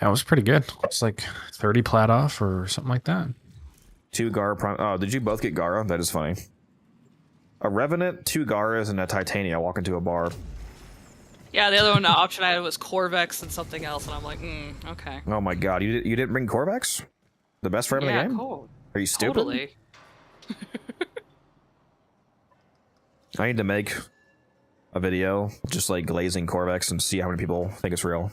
Yeah, it was pretty good. It's like 30 plat off or something like that. 2 Gara Prime. Oh, did you both get Gara? That is funny. A Revenant, 2 Garas, and a Titania walk into a bar. Yeah, the other one option I had was Corvex and something else, and I'm like, okay. Oh my god, you didn't bring Corvex? The best frame in the game? Cool. Are you stupid? Totally. I need to make a video just like glazing Corvex and see how many people think it's real.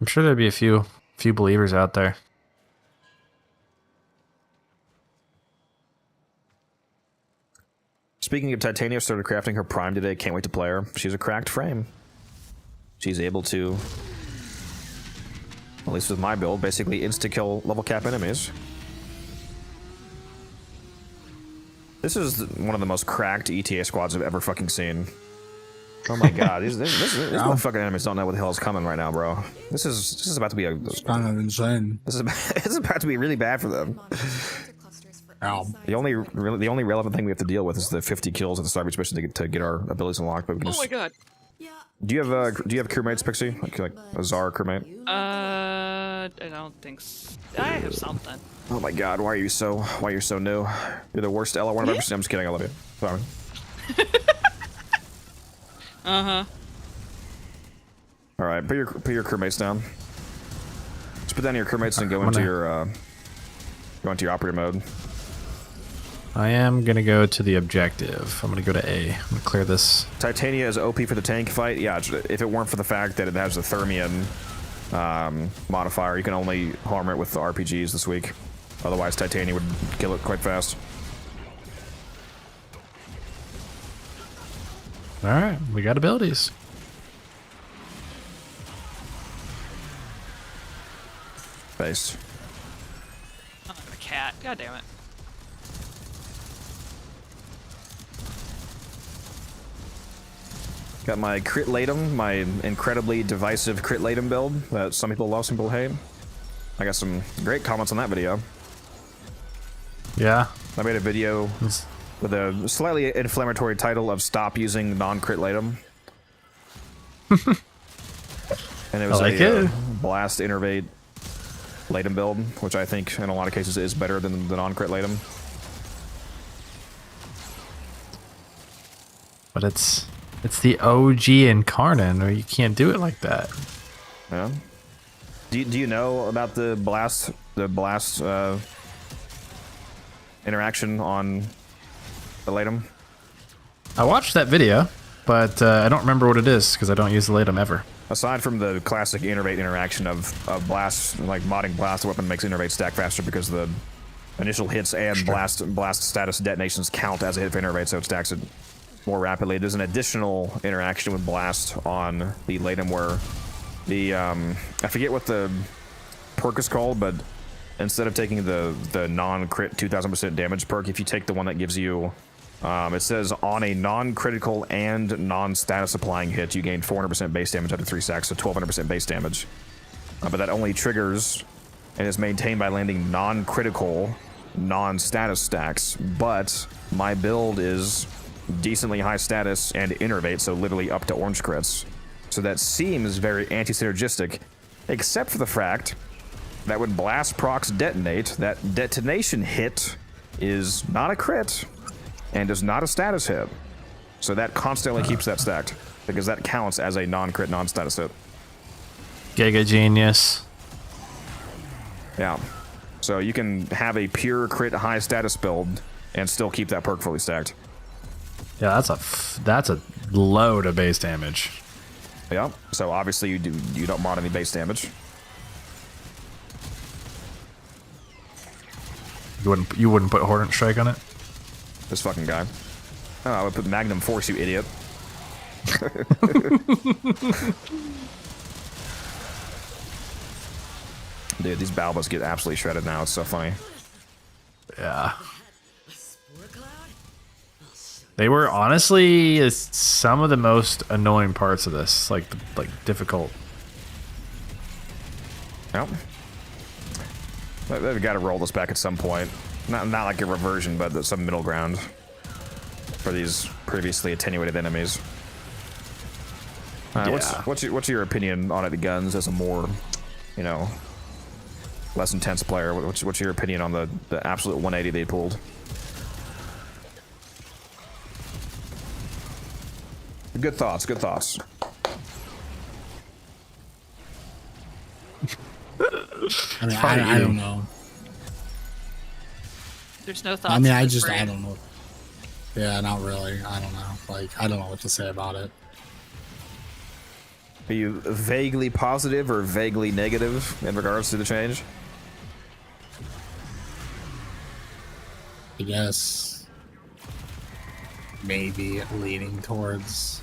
I'm sure there'd be a few believers out there. Speaking of Titania, started crafting her Prime today. Can't wait to play her. She's a cracked frame. She's able to, at least with my build, basically insta-kill level cap enemies. This is one of the most cracked ETA squads I've ever fucking seen. Oh my god, these motherfucking enemies don't know what the hell is coming right now, bro. This is about to be It's kind of insane. This is about to be really bad for them. Ow. The only relevant thing we have to deal with is the 50 kills at the start of each mission to get our abilities unlocked. But we can Oh my god. Do you have crewmates, Pixie? Like a Zara crewmate? I don't think so. I have something. Oh my god, why are you so new? You're the worst LR1 I've ever seen. I'm just kidding, I love you. Sorry. Alright, put your crewmates down. Just put down your crewmates and go into your operator mode. I am gonna go to the objective. I'm gonna go to A. I'm gonna clear this. Titania is OP for the tank fight. Yeah, if it weren't for the fact that it has the Thermion modifier, you can only harm it with the RPGs this week. Otherwise, Titania would kill it quite fast. Alright, we got abilities. Base. I'm a cat. God damn it. Got my crit latum, my incredibly divisive crit latum build that some people love, some people hate. I got some great comments on that video. Yeah. I made a video with a slightly inflammatory title of "Stop Using Non-Crit Latum," and it was a blast innervate latum build, which I think in a lot of cases is better than the non-crit latum. But it's the OG incarnate, or you can't do it like that. Yeah. Do you know about the blast interaction on the latum? I watched that video, but I don't remember what it is because I don't use the latum ever. Aside from the classic innervate interaction of blast, like modding blast weapon makes innervate stack faster because the initial hits and blast status detonations count as a hit for innervate, so it stacks it more rapidly. There's an additional interaction with blast on the latum where the I forget what the perk is called, but instead of taking the non-crit 2000% damage perk, if you take the one that gives you it says on a non-critical and non-status applying hit, you gain 400% base damage after 3 stacks, so 1200% base damage. But that only triggers and is maintained by landing non-critical, non-status stacks. But my build is decently high status and innervate, so literally up to orange crits. So that seems very anti-synergistic, except for the fact that when blast procs detonate, that detonation hit is not a crit and is not a status hit. So that constantly keeps that stacked, because that counts as a non-crit, non-status hit. Giga genius. Yeah. So you can have a pure crit high status build and still keep that perk fully stacked. Yeah, that's a load of base damage. Yeah. So obviously you don't mod any base damage. You wouldn't put Hornet Strike on it? This fucking guy. Oh, I would put Magnum Force, you idiot. Dude, these Balbas get absolutely shredded now. It's so funny. Yeah. They were honestly some of the most annoying parts of this, like difficult. Yep. They've got to roll this back at some point. Not like a reversion, but some middle ground for these previously attenuated enemies. Yeah. What's your opinion on it? The guns as a more, less intense player. What's your opinion on the absolute 180 they pulled? Good thoughts. Good thoughts. I mean, I don't know. There's no thoughts. I mean, in I this just, brain. I don't know. Yeah, not really. I don't know. Like, I don't know what to say about it. Are you vaguely positive or vaguely negative in regards to the change? I guess maybe leaning towards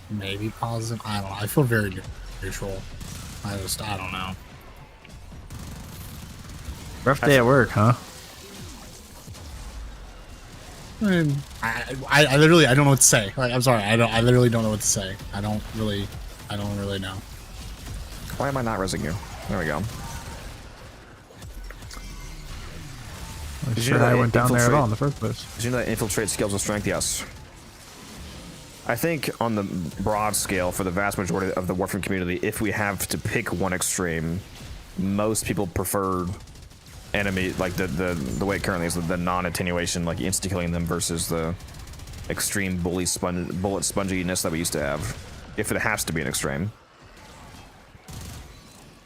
maybe positive. I don't know. I feel very neutral. I don't know. Rough day at work, huh? I literally, I don't know what to say. Like, I'm sorry. I literally don't know what to say. I don't really know. Why am I not resing you? There we go. I'm sure I went down there at all in the first place. Did you know that infiltrate skills of strength? Yes. I think on the broad scale, for the vast majority of the Warframe community, if we have to pick one extreme, most people prefer enemy, like the way it currently is, the non-attenuation, like insta-killing them versus the extreme bullet sponginess that we used to have, if it has to be an extreme.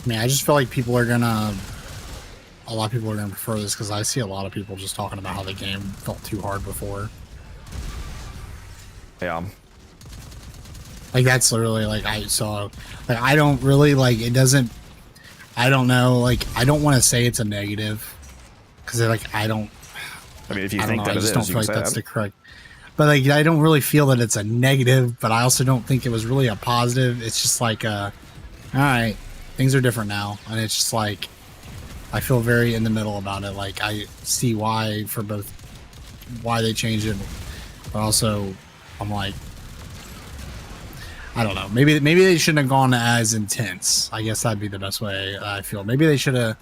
I mean, I just feel like a lot of people are gonna prefer this because I see a lot of people just talking about how the game felt too hard before. Yeah. Like, that's literally, like, I don't really, like, it doesn't, I don't know, like, I don't want to say it's a negative, because, like, I mean, if you think that it is, I just don't you feel can like say that's that. the correct, but, like, I don't really feel that it's a negative, but I also don't think it was really a positive. It's just like, all right, things are different now, and it's just like, I feel very in the middle about it. Like, I see why they changed it, but also, I'm like, I don't know. Maybe they shouldn't have gone as intense. I guess that'd be the best way. I feel maybe they should have.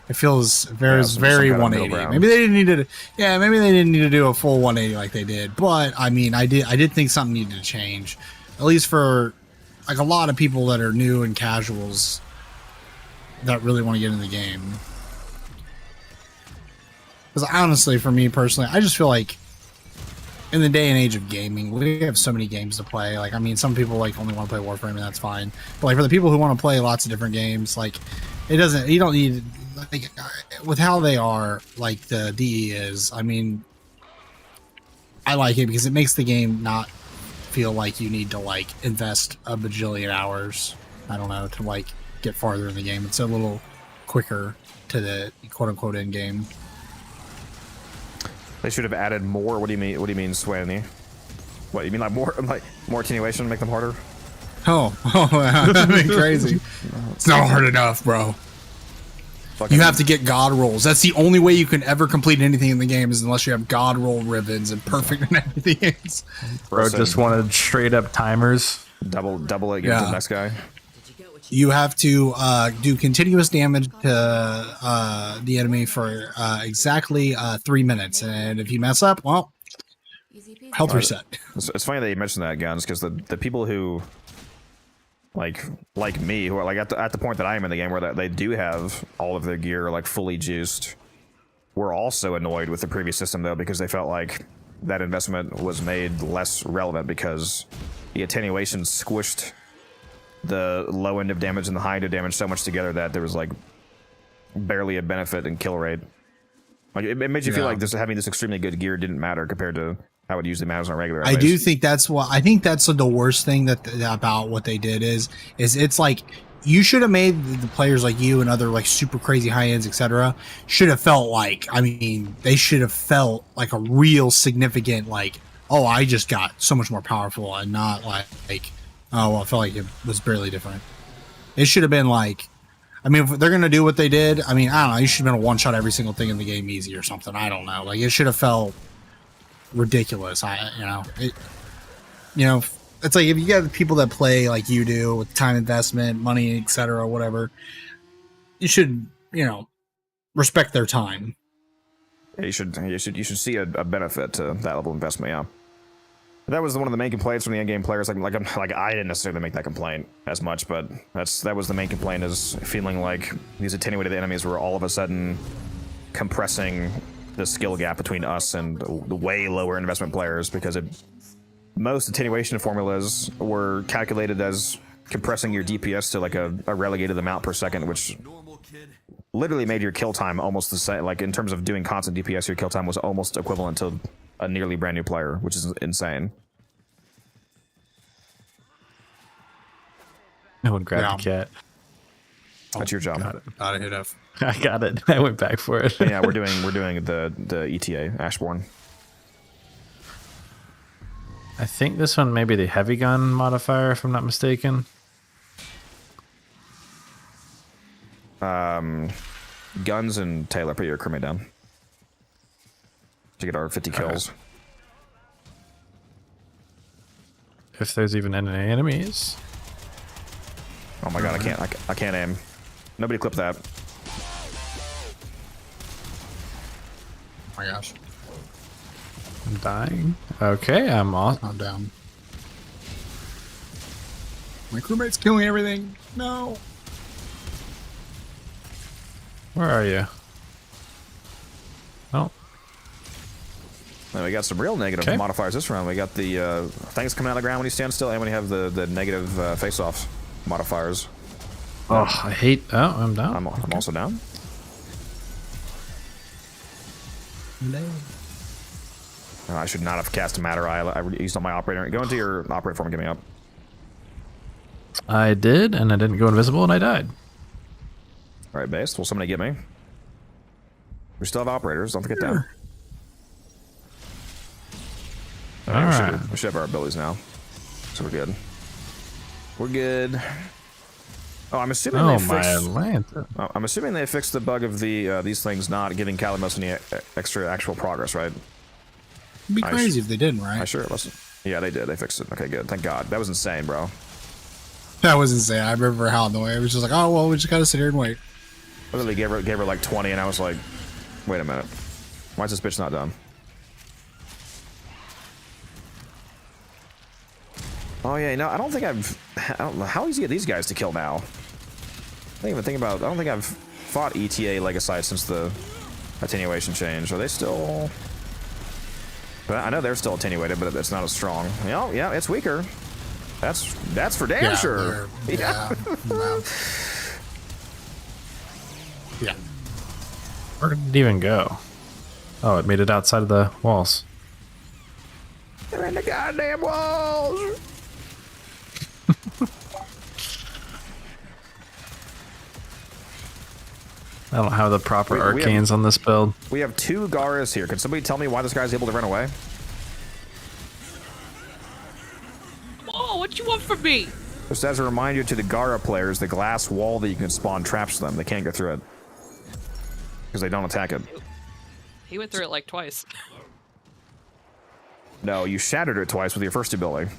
It feels very some very kind of 180. middle ground. Maybe they didn't need to. Yeah, maybe they didn't need to do a full 180 like they did. But I mean, I did think something needed to change, at least for like a lot of people that are new and casuals that really want to get in the game. Because honestly, for me personally, I just feel like, in the day and age of gaming, we have so many games to play. Like, I mean, some people like only want to play Warframe, and that's fine. But like for the people who want to play lots of different games, like you don't need, like, with how they are, like the DE is. I mean, I like it because it makes the game not feel like you need to like invest a bajillion hours. I don't know, to like get farther in the game. It's a little quicker to the quote unquote end game. They should have added more. What do you mean? What do you mean, Swanny? What you mean, like more attenuation to make them harder? Oh, that'd be crazy. It's not hard enough, bro. You have to get god rolls. That's the only way you can ever complete anything in the game, is unless you have god roll ribbons and perfect and everything else. Bro just wanted straight up timers. Double it, give it to the next guy. You have to do continuous damage to the enemy for exactly 3 minutes, and if you mess up, well, health reset. It's funny that you mentioned that, Guns, because the people who like me, who are like at the point that I am in the game, where they do have all of their gear like fully juiced, were also annoyed with the previous system though, because they felt like that investment was made less relevant because the attenuation squished the low end of damage and the high end of damage so much together that there was like barely a benefit in kill rate. Like it made you feel like having this extremely good gear didn't matter compared to how it usually matters on a regular. I do think that's the worst thing about what they did is it's like, you should have made the players like you and other like super crazy high ends, etc. should have felt like, I mean, they should have felt like a real significant, like, oh, I just got so much more powerful, and not like oh, well, I felt like it was barely different. It should have been like, I mean, if they're gonna do what they did, I mean, I don't know, you should have been a one-shot every single thing in the game easy or something. I don't know. Like, it should have felt ridiculous. It's like, if you got people that play like you do with time investment, money, etc., whatever, you should, respect their time. Yeah, you should see a benefit to that level of investment. Yeah. That was one of the main complaints from the endgame players. Like I didn't necessarily make that complaint as much, but that was the main complaint, is feeling like these attenuated enemies were all of a sudden compressing the skill gap between us and the way lower investment players, because most attenuation formulas were calculated as compressing your DPS to like a relegated amount per second, which literally made your kill time almost the same. Like in terms of doing constant DPS, your kill time was almost equivalent to a nearly brand new player, which is insane. No one grabbed the cat. That's your job. Got it. Hit F. I got it. I went back for it. Yeah, we're doing the ETA Ashbourne. I think this one may be the heavy gun modifier, if I'm not mistaken. Guns and Taylor, put your crewmate down to get our 50 kills. If there's even any enemies. Oh my god, I can't aim. Nobody clip that. Oh my gosh. I'm dying. Okay, I'm off. I'm down. My crewmate's killing everything. No. Where are you? Oh. Well, we got some real negative modifiers this round. We got the things coming out of the ground when you stand still, and when you have the negative face-off modifiers. Oh, I hate... Oh, I'm down. I'm also down. No. I should not have cast a Matter Eye. I used on my operator. Go into your operator form and get me up. I did, and I didn't go invisible, and I died. All right, base. Will somebody get me? We still have operators. Don't forget that. We should have our abilities now, so we're good. We're good. Oh, I'm assuming they fixed. I'm assuming they fixed the bug of these things not giving Kalimos any extra actual progress, right? It'd be crazy if they didn't, right? I sure it wasn't. Yeah, they did. They fixed it. Okay, good. Thank God. That was insane, bro. That was insane. I remember how annoying it was. Just like, oh well, we just gotta sit here and wait. Literally gave her like 20, and I was like, wait a minute, why is this bitch not done? Oh yeah, no, I don't know how easy are these guys to kill now. I don't think I've fought ETA Legacy since the attenuation change. Are they still? But I know they're still attenuated, but it's not as strong. Yeah, it's weaker. That's for damn sure. Yeah. Yeah. Where did it even go? Oh, it made it outside of the walls. They're in the goddamn walls. I don't have the proper arcanes on this build. We have 2 Garas here. Can somebody tell me why this guy's able to run away? Oh, what you want from me? Just as a reminder to the Gara players, the glass wall that you can spawn traps them. They can't get through it because they don't attack it. He went through it like twice. No, you shattered it twice with your first ability.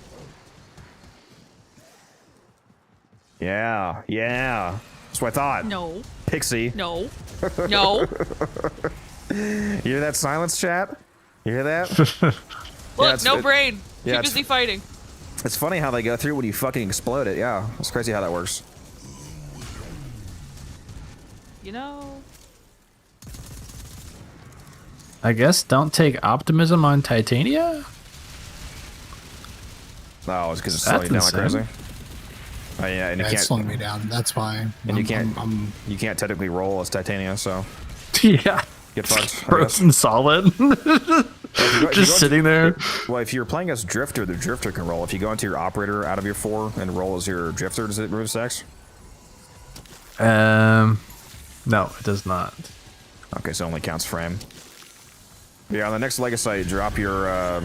Yeah. That's what I thought. No. Pixie. No. No. You hear that silence, chat? You hear that? Look, no brain. Yeah, Too busy fighting. It's funny how they go through when you fucking explode it. Yeah, it's crazy how that works. You know. I guess don't take optimism on Titania? No, it's because it's slowing you down like crazy. Oh, yeah, and you can't. It's slowing me down. That's why. And you can't technically roll as Titania, so. Yeah. Get fucked. Frozen solid. Just sitting there. Well, if you're playing as Drifter, the Drifter can roll. If you go into your operator out of your 4 and roll as your Drifter, does it remove sex? No, it does not. Okay, so it only counts frame. Yeah, on the next Legacy, drop your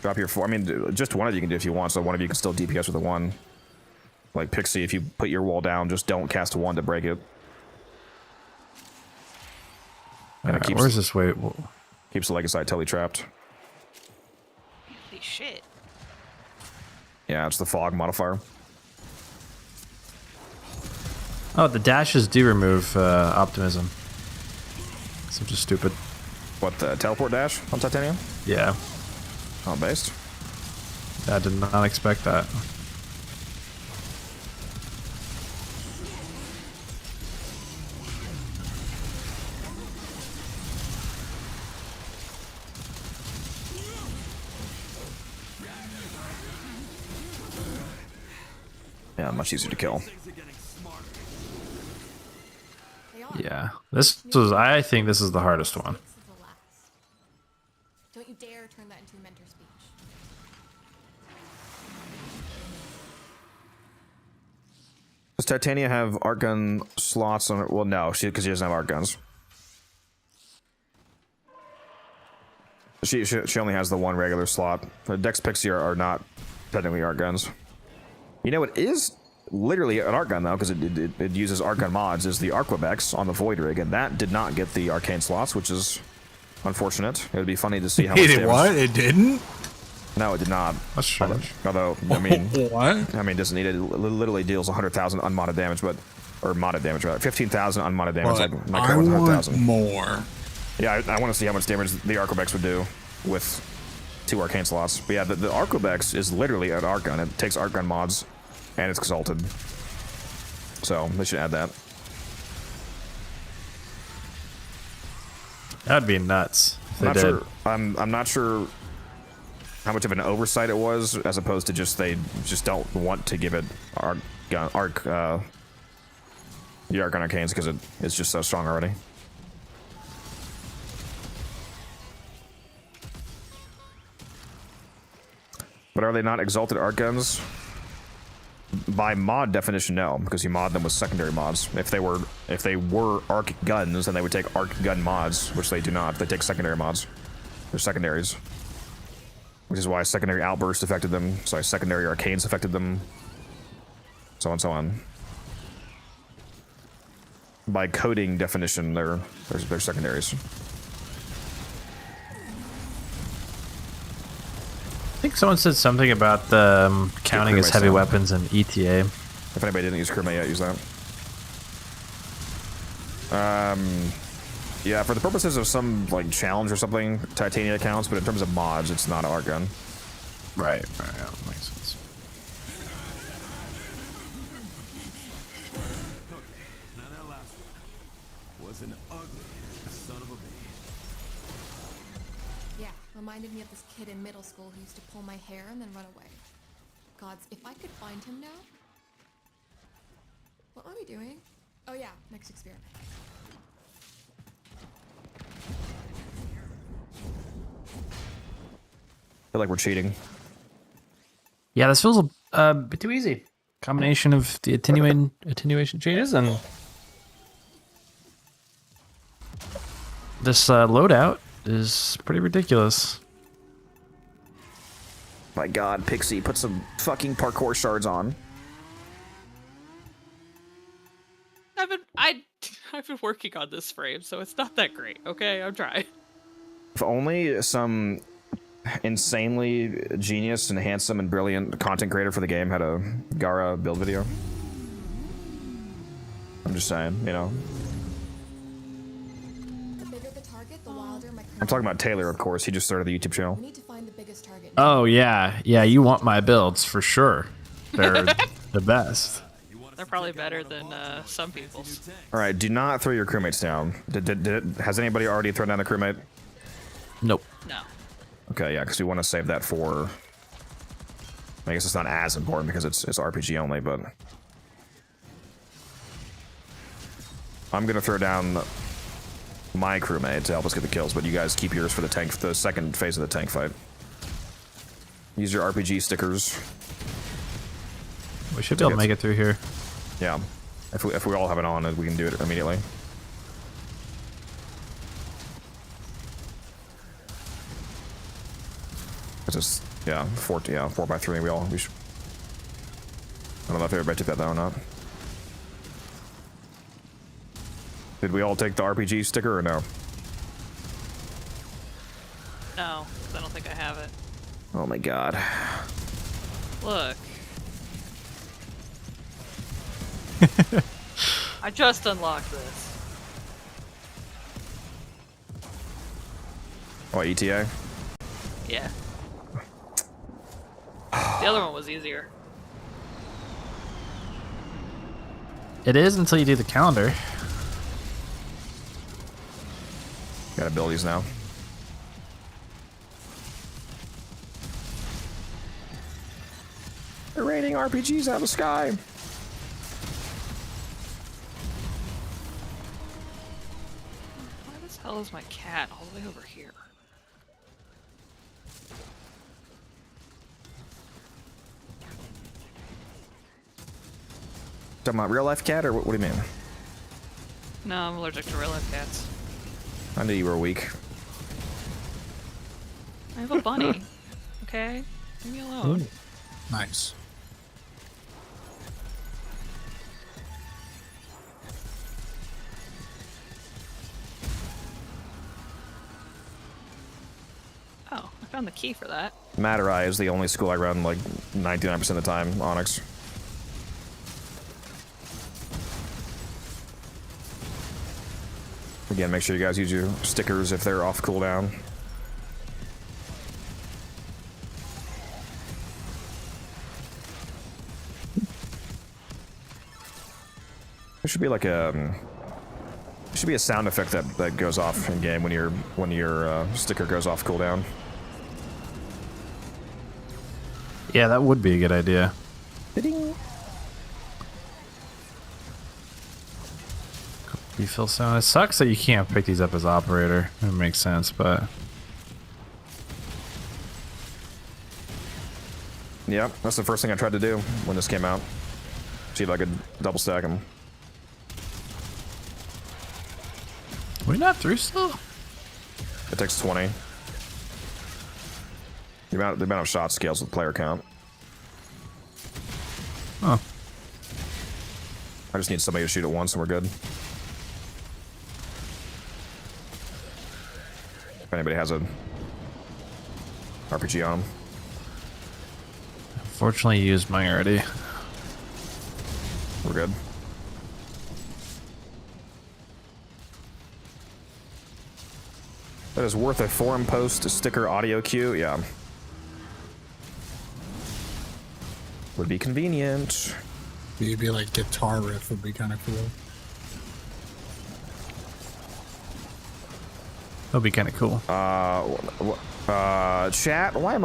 4. I mean, just one of you can do if you want, so one of you can still DPS with a 1. Like Pixie, if you put your wall down, just don't cast a 1 to break it. And it keeps, where's this way? Keeps the Legacy totally trapped. Holy shit. Yeah, it's the fog modifier. Oh, the dashes do remove optimism. So just stupid. What, the teleport dash on Titanium? Yeah. Oh, based. I did not expect that. Yeah, much easier to kill. Yeah, this was. I think this is the hardest one. Don't you dare turn that into a mentor speech. Does Titania have art gun slots on her? Well, no, because she doesn't have art guns. She only has the one regular slot. The Dex Pixie are not technically art guns. You know, it is literally an art gun though, because it uses art gun mods. Is the Arquebex on the Void Rig, and that did not get the arcane slots, which is unfortunate. It would be funny to see how much damage. What? It didn't? No, it did not. That's strange. Although, I mean, what? I mean, doesn't need it. Literally deals 100,000 unmodded damage, or modded damage rather. 15,000 unmodded damage. But I want more. Yeah, I want to see how much damage the Arquebex would do with 2 arcane slots. But yeah, the Arquebex is literally an art gun. It takes art gun mods, and it's exalted. So they should add that. That'd be nuts. I'm not sure. I'm not sure how much of an oversight it was, as opposed to just they just don't want to give it the art gun arcanes because it's just so strong already. But are they not exalted art guns? By mod definition, no, because you mod them with secondary mods. If they were arc guns, then they would take arc gun mods, which they do not. They take secondary mods. They're secondaries. Which is why secondary outburst affected them, sorry, secondary arcanes affected them, so on and so on. By coding definition, they're secondaries. I think someone said something about the counting as heavy weapons and ETA. If anybody didn't use crewmate yet, use that. Yeah, for the purposes of some like challenge or something, Titania counts, but in terms of mods, it's not an art gun. Right, yeah, makes sense. Now that last one was an ugly son of a bitch. Yeah, reminded me of this kid in middle school who used to pull my hair and then run away. Gods, if I could find him now. What were we doing? Oh yeah, next experiment. I feel like we're cheating. Yeah, this feels a bit too easy. Combination of the attenuation changes and this loadout is pretty ridiculous. My God, Pixie, put some fucking parkour shards on. I've been working on this frame, so it's not that great. Okay, I'm trying. If only some insanely genius and handsome and brilliant content creator for the game had a Gara build video. I'm just saying, you know. The bigger the target, the wilder my I'm talking about Taylor, of course. He just started the YouTube channel. We need to find the biggest target. Oh yeah, you want my builds for sure. They're the best. They're probably better than some people's. All right, do not throw your crewmates down. Has anybody already thrown down a crewmate? Nope. No. Okay, yeah, because we want to save that for. I guess it's not as important because it's RPG only, but I'm gonna throw down my crewmate to help us get the kills, but you guys keep yours for the second phase of the tank fight. Use your RPG stickers. We should be able to make it through here. Yeah, if we all have it on, we can do it immediately. It's just, yeah, 4x3. We should. I don't know if everybody took that down or not. Did we all take the RPG sticker or no? No, 'cause I don't think I have it. Oh my God. Look. I just unlocked this. Oh, ETA? Yeah. The other one was easier. It is until you do the calendar. Got abilities now. They're raining RPGs out of the sky. Why the hell is my cat all the way over here? Talking about real life cat, or what do you mean? No, I'm allergic to real life cats. I knew you were weak. I have a bunny. Okay? Leave me alone. Nice. Oh, I found the key for that. Materai is the only school I run like 99% of the time, Onyx. Again, make sure you guys use your stickers if they're off cooldown. There should be like a sound effect that goes off in game when your sticker goes off cooldown. Yeah, that would be a good idea. Refill sound. It sucks that you can't pick these up as operator. It makes sense, but yeah, that's the first thing I tried to do when this came out. See if I could double stack them. We're not through still? It takes 20. The amount of shot scales with player count. Oh. I just need somebody to shoot it once and we're good. If anybody has a RPG on them. Unfortunately, you used mine already. We're good. That is worth a forum post sticker audio cue. Yeah. Would be convenient. Maybe like guitar riff would be kind of cool. That'll be kind of cool. Chat. Why am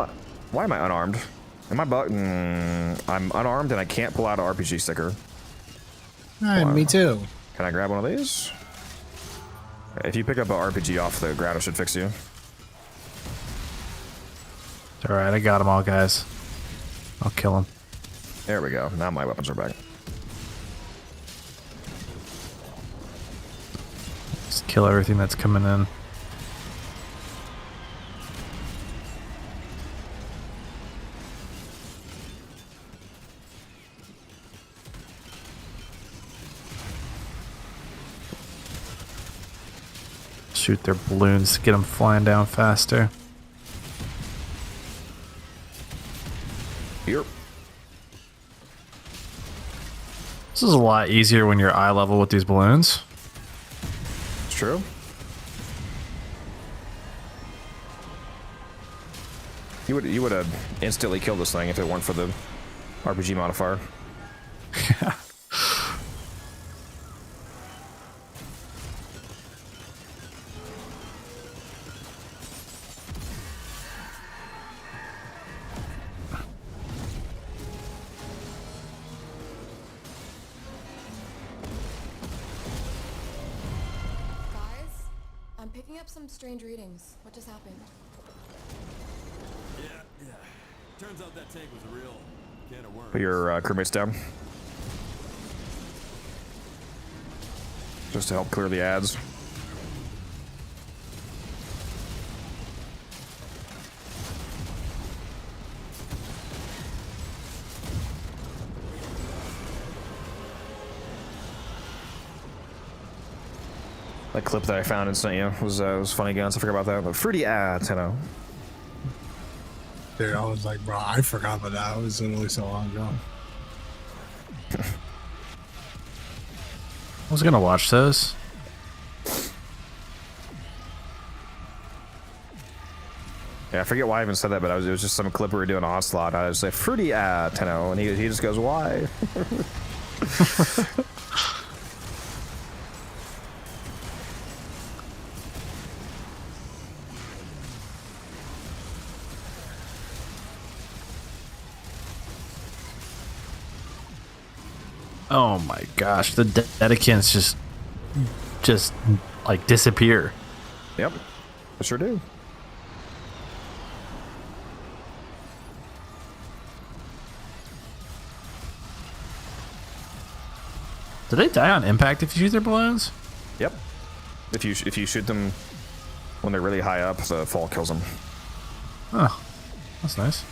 I unarmed? Am I I'm unarmed and I can't pull out an RPG sticker. Me too. Can I grab one of these? If you pick up an RPG off the ground, it should fix you. Alright, I got them all, guys. I'll kill them. There we go. Now my weapons are back. Just kill everything that's coming in. Shoot their balloons, get them flying down faster. Yep. This is a lot easier when you're eye level with these balloons. It's true. You would have instantly killed this thing if it weren't for the RPG modifier. I'm picking up some strange readings. What just happened? Yeah. Turns out that tank was a real can of worms. Put your crewmates down. Just to help clear the ads. That clip that I found and sent you was funny guns. I forgot about that. But fruity ads, Tenno. Dude, I was like, bro, I forgot about that. It was literally so long ago. I was gonna watch those. Yeah, I forget why I even said that, but it was just some clip we were doing Onslaught. I was like, fruity Tenno, and he just goes, why? Oh my gosh, the Dedicants just like disappear. Yep, I sure do. Do they die on impact if you shoot their balloons? Yep. If you shoot them when they're really high up, the fall kills them. Oh, that's nice.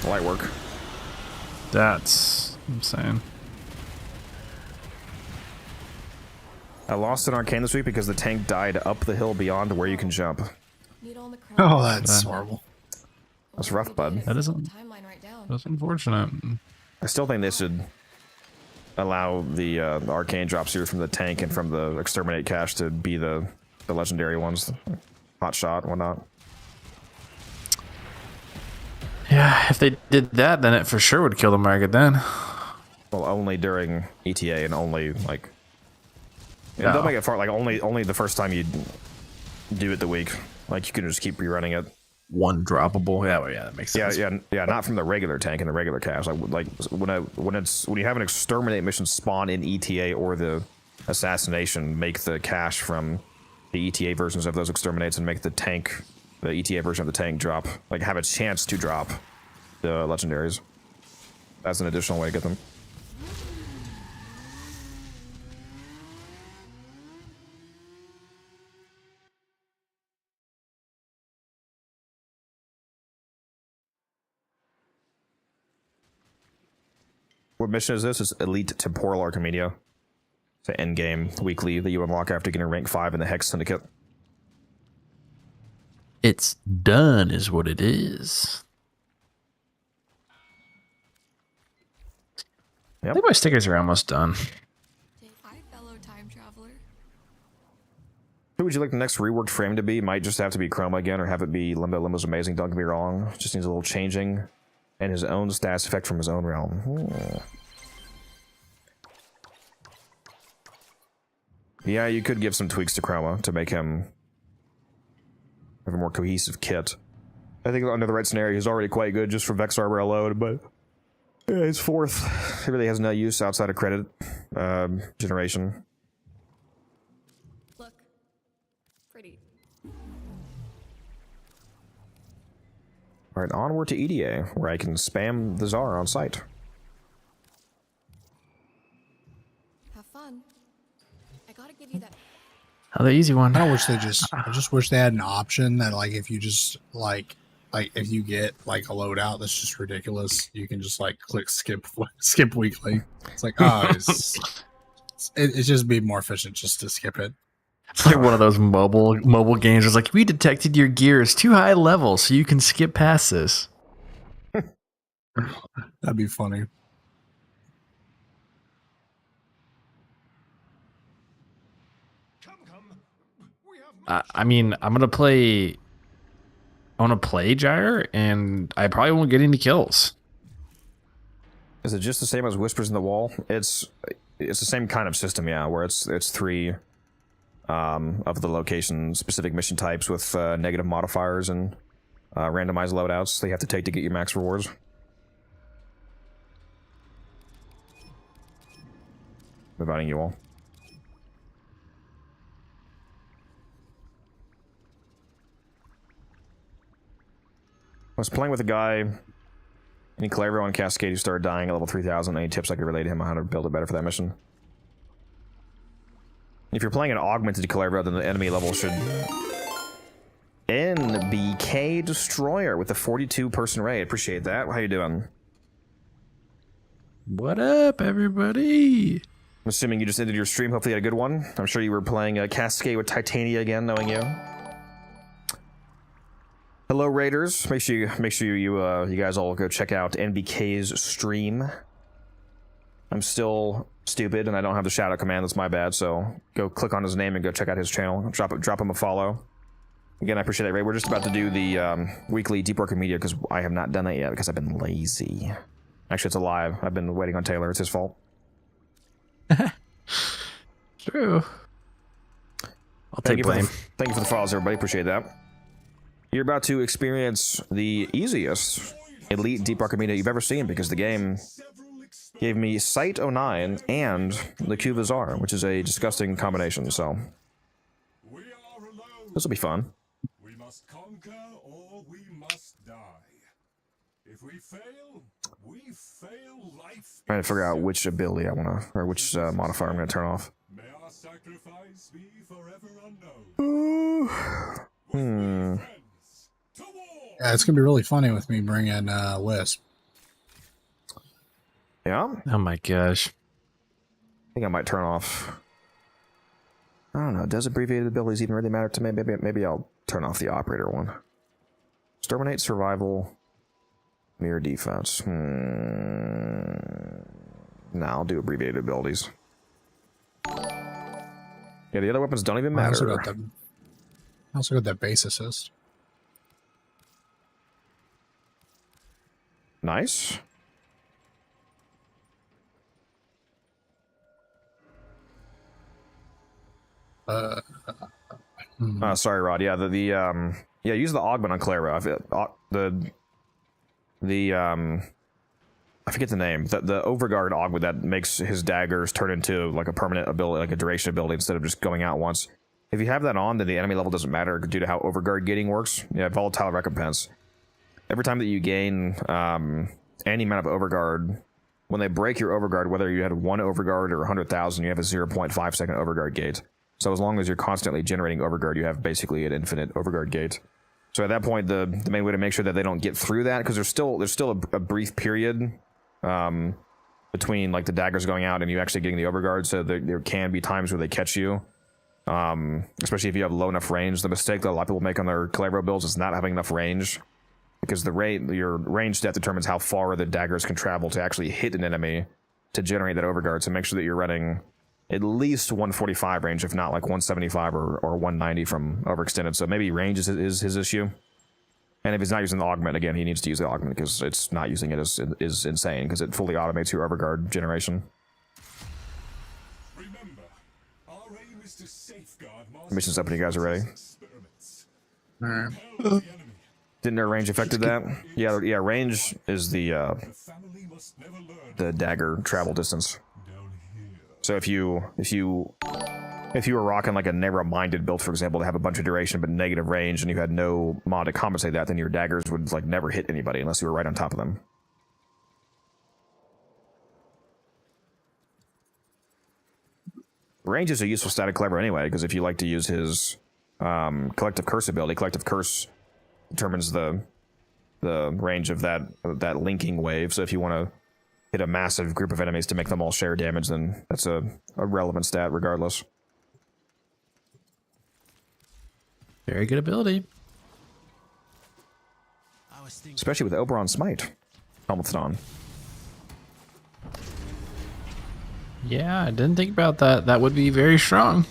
Light work. That's insane. I lost an arcane this week because the tank died up the hill beyond where you can jump. Oh, that's horrible. That's rough, bud. That's unfortunate. I still think they should allow the arcane drops here from the tank and from the exterminate cache to be the legendary ones. Hot shot, whatnot. Yeah, if they did that, then it for sure would kill the market then. Well, only during ETA and only like. No. Don't make it far. Like only the first time you do it the week. Like you can just keep rerunning it. One droppable. Yeah, well, yeah, that makes sense. Yeah. Not from the regular tank and the regular cache. Like when you have an exterminate mission spawn in ETA or the assassination, make the cache from the ETA versions of those exterminates and make the tank, the ETA version of the tank drop. Like have a chance to drop the legendaries. That's an additional way to get them. What mission is this? It's Elite Temporal Archimedia. It's an endgame weekly that you unlock after getting rank 5 in the Hex Syndicate. It's done is what it is. Yep. I think my stickers are almost done. Who would you like the next reworked frame to be? Might just have to be Chroma again or have it be Limbo. Limbo's amazing, don't get me wrong. Just needs a little changing. And his own stats effect from his own realm. Yeah, you could give some tweaks to Chroma to make him have a more cohesive kit. I think under the right scenario, he's already quite good just for Vex Arbor alone, but yeah, he's fourth. He really has no use outside of credit generation. Look, pretty. Alright, onward to EDA, where I can spam the Tsar on site. Have fun. I gotta give you that. Oh, the easy one. I just wish they had an option that, like, if you just like if you get like a loadout that's just ridiculous, you can just like click skip weekly. It's like, oh, it's just be more efficient just to skip it. It's like one of those mobile games. It's like, we detected your gear is too high level, so you can skip past this. That'd be funny. I mean, I want to play Gyre, and I probably won't get any kills. Is it just the same as Whispers in the Wall? It's the same kind of system, yeah, where it's 3 of the location-specific mission types with negative modifiers and randomized loadouts that you have to take to get your max rewards. Inviting you all. I was playing with a guy in Calabria on Cascade who started dying at level 3000. Any tips I could relay to him on how to build it better for that mission? If you're playing an augmented Calabria, then the enemy level should NBK Destroyer with a 42-person raid. Appreciate that. How you doing? What up, everybody? I'm assuming you just ended your stream. Hopefully you had a good one. I'm sure you were playing Cascade with Titania again, knowing you. Hello, Raiders. Make sure you guys all go check out NBK's stream. I'm still stupid and I don't have the shout out command. That's my bad. So go click on his name and go check out his channel. Drop him a follow. Again, I appreciate that, Ray. We're just about to do the weekly Deep Worker Media because I have not done that yet because I've been lazy. Actually, it's a lie. I've been waiting on Taylor. It's his fault. True. I'll take blame. Thank you for the follows, everybody. Appreciate that. You're about to experience the easiest elite Deep Worker Media you've ever seen because the game gave me Sight 09 and the Q-Vizar, which is a disgusting combination, so this will be fun. We must conquer or we must die. If we fail life. Trying to figure out which ability I want to, or which modifier I'm going to turn off. May our sacrifice be forever unknown. Yeah, it's gonna be really funny with me bringing Wisp. Yeah. Oh my gosh. I think I might turn off. I don't know. Does abbreviated abilities even really matter to me? Maybe I'll turn off the operator one. Exterminate, survival, mirror defense. Nah, I'll do abbreviated abilities. Yeah, the other weapons don't even matter. I also got that base assist. Nice. Sorry, Rod. Yeah, yeah, use the augment on Clara. I forget the name. The Overguard augment that makes his daggers turn into like a permanent ability, like a duration ability instead of just going out once. If you have that on, then the enemy level doesn't matter due to how Overguard gating works. Yeah, volatile recompense. Every time that you gain any amount of Overguard, when they break your Overguard, whether you had 1 Overguard or 100,000, you have a 0.5 second Overguard gate. So as long as you're constantly generating Overguard, you have basically an infinite Overguard gate. So at that point, the main way to make sure that they don't get through that, because there's still a brief period between like the daggers going out and you actually getting the Overguard, so there can be times where they catch you. Especially if you have low enough range. The mistake that a lot of people make on their Calabro builds is not having enough range. Because your range stat determines how far the daggers can travel to actually hit an enemy to generate that Overguard. So make sure that you're running at least 145 range, if not like 175 or 190 from overextended. So maybe range is his issue. And if he's not using the augment, again, he needs to use the augment because it's not using it is insane because it fully automates your Overguard generation. Remember, our aim is to safeguard Mission's up when you guys are ready. Alright. Didn't know range affected that? Yeah, range is the dagger travel distance. So if you were rocking like a narrow-minded build, for example, to have a bunch of duration but negative range, and you had no mod to compensate that, then your daggers would like never hit anybody unless you were right on top of them. Range is a useful static clever anyway, because if you like to use his collective curse ability, collective curse determines the range of that linking wave. So if you want to hit a massive group of enemies to make them all share damage, then that's a relevant stat regardless. Very good ability. Especially with Oberon Smite. Helmet's on. Yeah, I didn't think about that. That would be very strong.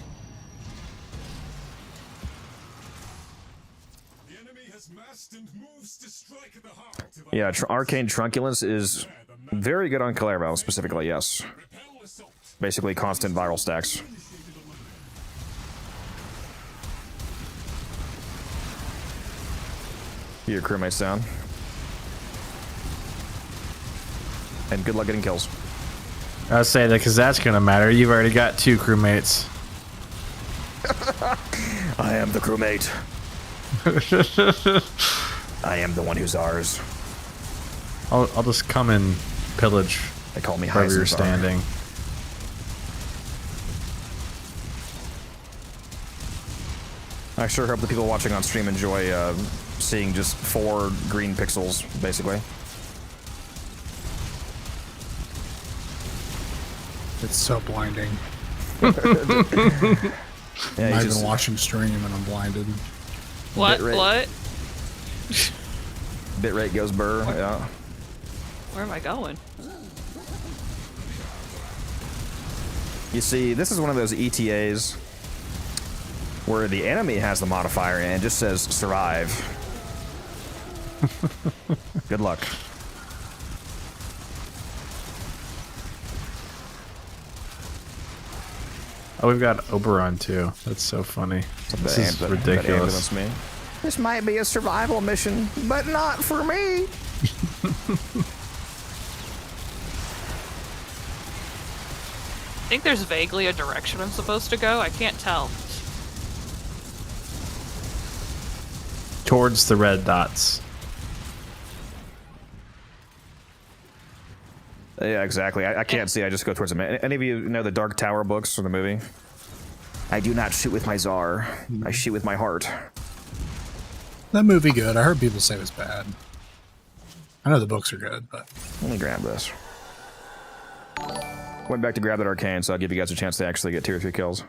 Yeah, Arcane Trunculence is very good on Calero specifically, yes. Basically constant viral stacks. Your crewmates down. And good luck getting kills. I was saying that because that's going to matter. You've already got 2 crewmates. I am the crewmate. I am the one who's ours. I'll just come and pillage. They call me wherever you're standing. I sure hope the people watching on stream enjoy seeing just 4 green pixels, basically. It's so blinding. Yeah, I'm not even watching stream and I'm blinded. What? Bitrate goes burr. Yeah. Where am I going? You see, this is one of those ETAs where the enemy has the modifier and it just says survive. Good luck. Oh, we've got Oberon too. That's so funny. This is ridiculous. This might be a survival mission, but not for me. I think there's vaguely a direction I'm supposed to go. I can't tell. Towards the red dots. Yeah, exactly. I can't see. I just go towards them. Any of you know the Dark Tower books from the movie? I do not shoot with my czar. I shoot with my heart. That movie good. I heard people say it was bad. I know the books are good, but... Let me grab this. Went back to grab that arcane, so I'll give you guys a chance to actually get 2 or 3 kills.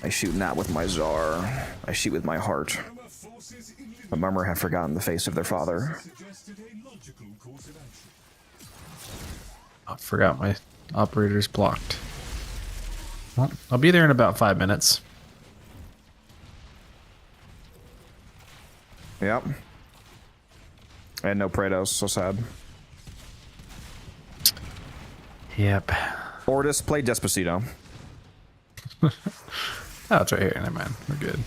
I shoot not with my czar. I shoot with my heart. The murmur have forgotten the face of their father. I forgot my operator's blocked. Well, I'll be there in about 5 minutes. Yep. And no Praetos, so sad. Yep. Ortis, play Despacito. Oh, it's right here. Never mind. We're good.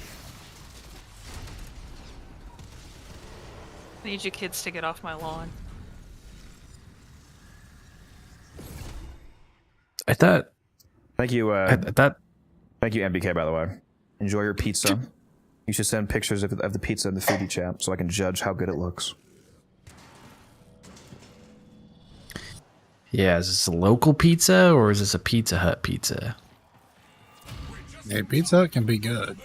I need you kids to get off my lawn. I thought... Thank you, I thought... Thank you, MBK, by the way. Enjoy your pizza. You should send pictures of the pizza in the foodie chat so I can judge how good it looks. Yeah, is this a local pizza or is this a Pizza Hut pizza? Yeah, Pizza Hut can be good.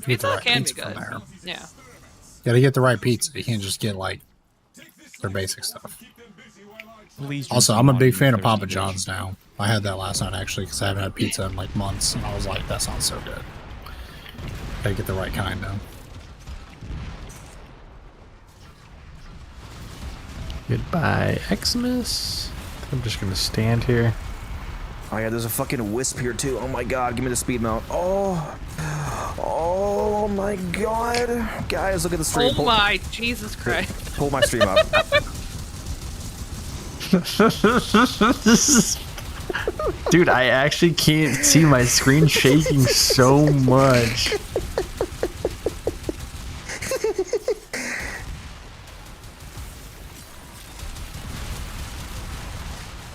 Pizza Hut can be good. Yeah. You gotta get the right pizza. You can't just get, like, their basic stuff. Also, I'm a big fan of Papa John's now. I had that last night, actually, because I haven't had pizza in, like, months, and I was like, that sounds so good. Gotta get the right kind, though. Goodbye, Xmas. I'm just gonna stand here. Oh yeah, there's a fucking wisp here too. Oh my god, give me the speed mount. Oh my god. Guys, look at the stream. Oh my Jesus Christ. Pull my stream up. This is... Dude, I actually can't see my screen shaking so much.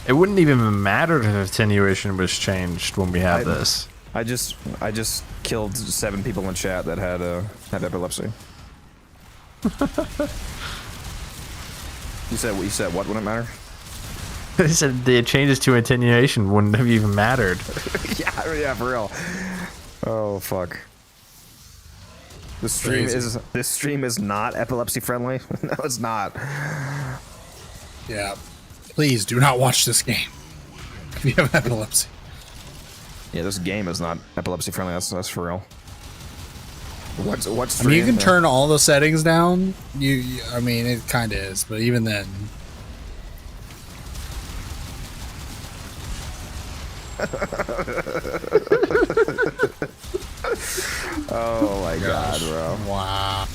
It wouldn't even matter if attenuation was changed when we have this. I just killed 7 people in chat that had epilepsy. You said what wouldn't matter? I said the changes to attenuation wouldn't have even mattered. yeah, for real. Oh fuck. This stream is not epilepsy friendly. No, it's not. Yeah. Please do not watch this game if you have epilepsy. Yeah, this game is not epilepsy friendly. That's for real. What's I mean, you can turn all the settings down. I mean, it kind of is, but even then. Oh my god, bro! Wow.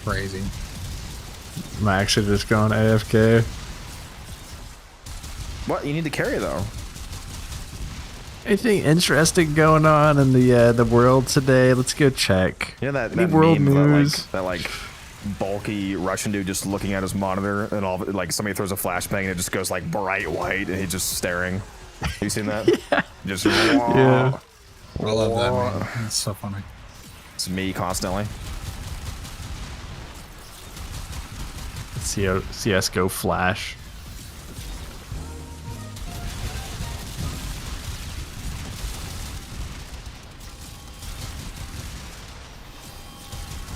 Crazy. I'm actually just going AFK. What? You need to carry though. Anything interesting going on in the world today? Let's go check. You know that world meme news? that like bulky Russian dude just looking at his monitor and all like somebody throws a flashbang and it just goes like bright white and he's just staring. Have you seen that? Yeah. Just yeah. I love that meme. It's so funny. It's me constantly. CSGO Flash.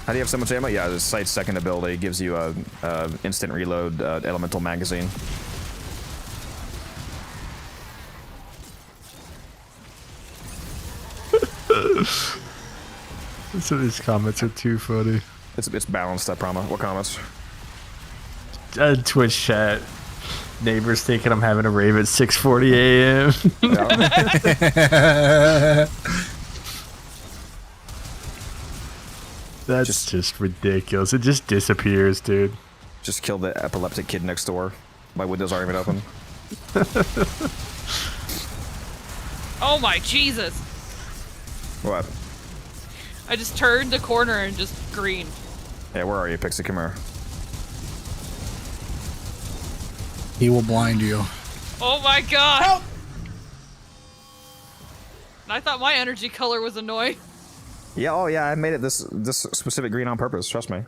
How do you have so much ammo? Yeah, the Sight's second ability gives you a, instant reload elemental magazine. Some of these comments are too funny. It's balanced, I promise. What comments? Twitch chat. Neighbors thinking I'm having a rave at 6:40 a.m. That's just ridiculous. It just disappears, dude. Just killed the epileptic kid next door. My windows aren't even open. Oh my Jesus! What? I just turned the corner and just green. Yeah, where are you, Pixie? Come here. He will blind you. Oh my god! Help! I thought my energy color was annoying. Yeah, oh yeah, I made it this specific green on purpose, trust me.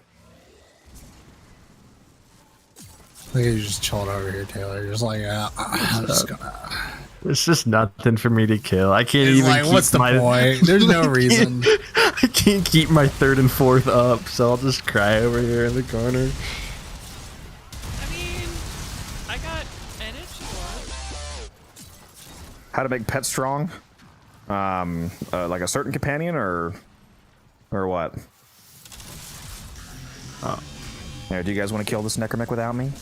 Look at you just chilling over here, Taylor. You're just like, I'm just gonna... There's just nothing for me to kill. I can't It's even like, keep what's the point? There's no reason. I can't keep my 3rd and 4th up, so I'll just cry over here in the corner. I mean, I got energy one. How to make pets strong? Like a certain companion or what? Oh. Yeah, do you guys want to kill this necromech without me?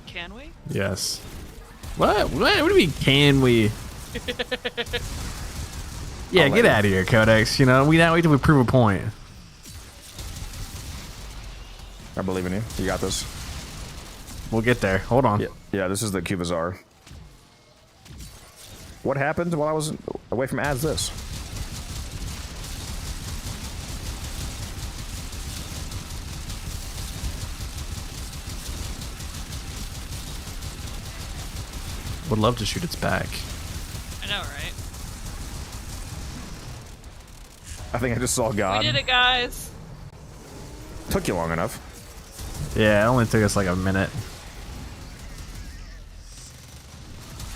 Can we? Yes. What? What do you mean, can we? Yeah, get out of here, Codex. You know, we now wait till we prove a point. I believe in you. You got this. We'll get there. Hold on. Yeah, this is the Cubazar. What happened while I was away from ads this? Would love to shoot its back. I know, right? I think I just saw God. We did it, guys. Took you long enough. Yeah, it only took us like a minute.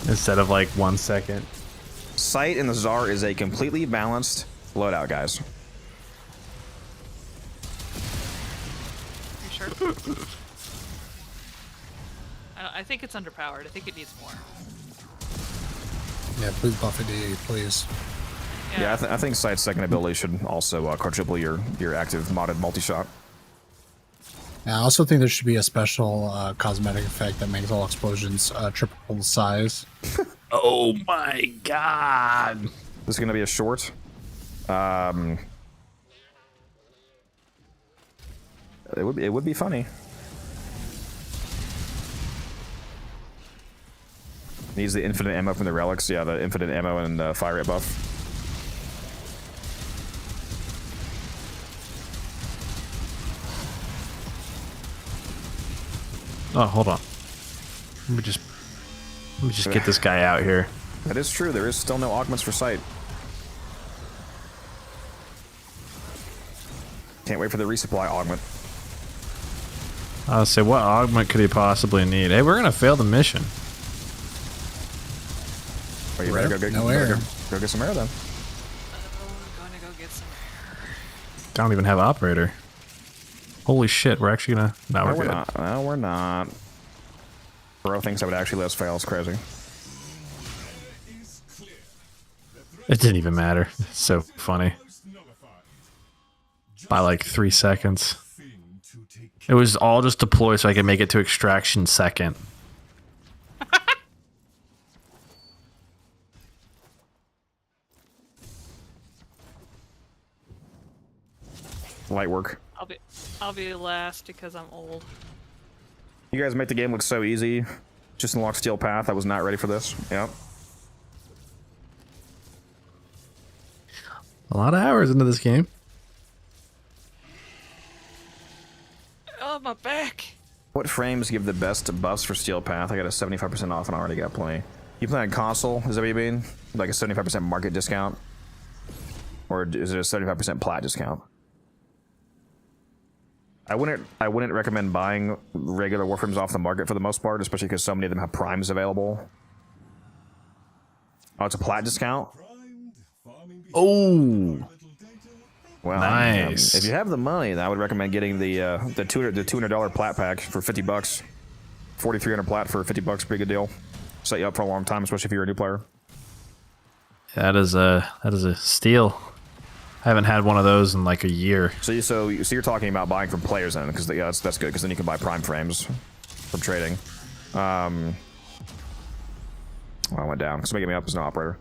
Instead of like 1 second. Sight in the Tsar is a completely balanced loadout, guys. You sure? I think it's underpowered. I think it needs more. Yeah, please buff it, please. Yeah, I think Sight's second ability should also quadruple your active modded multi-shot. Yeah, I also think there should be a special cosmetic effect that makes all explosions triple the size. Oh my god! This is gonna be a short. It would be funny. Needs the infinite ammo from the relics. Yeah, the infinite ammo and fire rate buff. Oh, hold on. Let me just get this guy out here. That is true. There is still no augments for Sight. Can't wait for the resupply augment. I'll say, what augment could he possibly need? Hey, we're gonna fail the mission. Are you ready to go get no air? Go get some air then. I don't even have operator. Holy shit, we're actually gonna... No, we're good. Not. No, we're not. Bro thinks I would actually let us fail. It's crazy. It didn't even matter. It's so funny. By like 3 seconds. It was all just deploy so I could make it to extraction second. Light work. I'll be last because I'm old. You guys make the game look so easy. Just unlock Steel Path. I was not ready for this. Yep. A lot of hours into this game. Oh, my back. What frames give the best buffs for Steel Path? I got a 75% off and I already got plenty. You play on console? Is that what you mean? Like a 75% market discount? Or is it a 75% plat discount? I wouldn't recommend buying regular Warframes off the market for the most part, especially because so many of them have primes available. Oh, it's a plat discount? Oh, well, nice. If you have the money, then I would recommend getting the $200 plat pack for $50. 4,300 plat for $50, pretty good deal. Set you up for a long time, especially if you're a new player. That is a steal. haven't had one of those in like a year. So you're talking about buying from players then, because yeah, that's good, because then you can buy prime frames from trading. Well, I went down. Somebody get me up as an operator.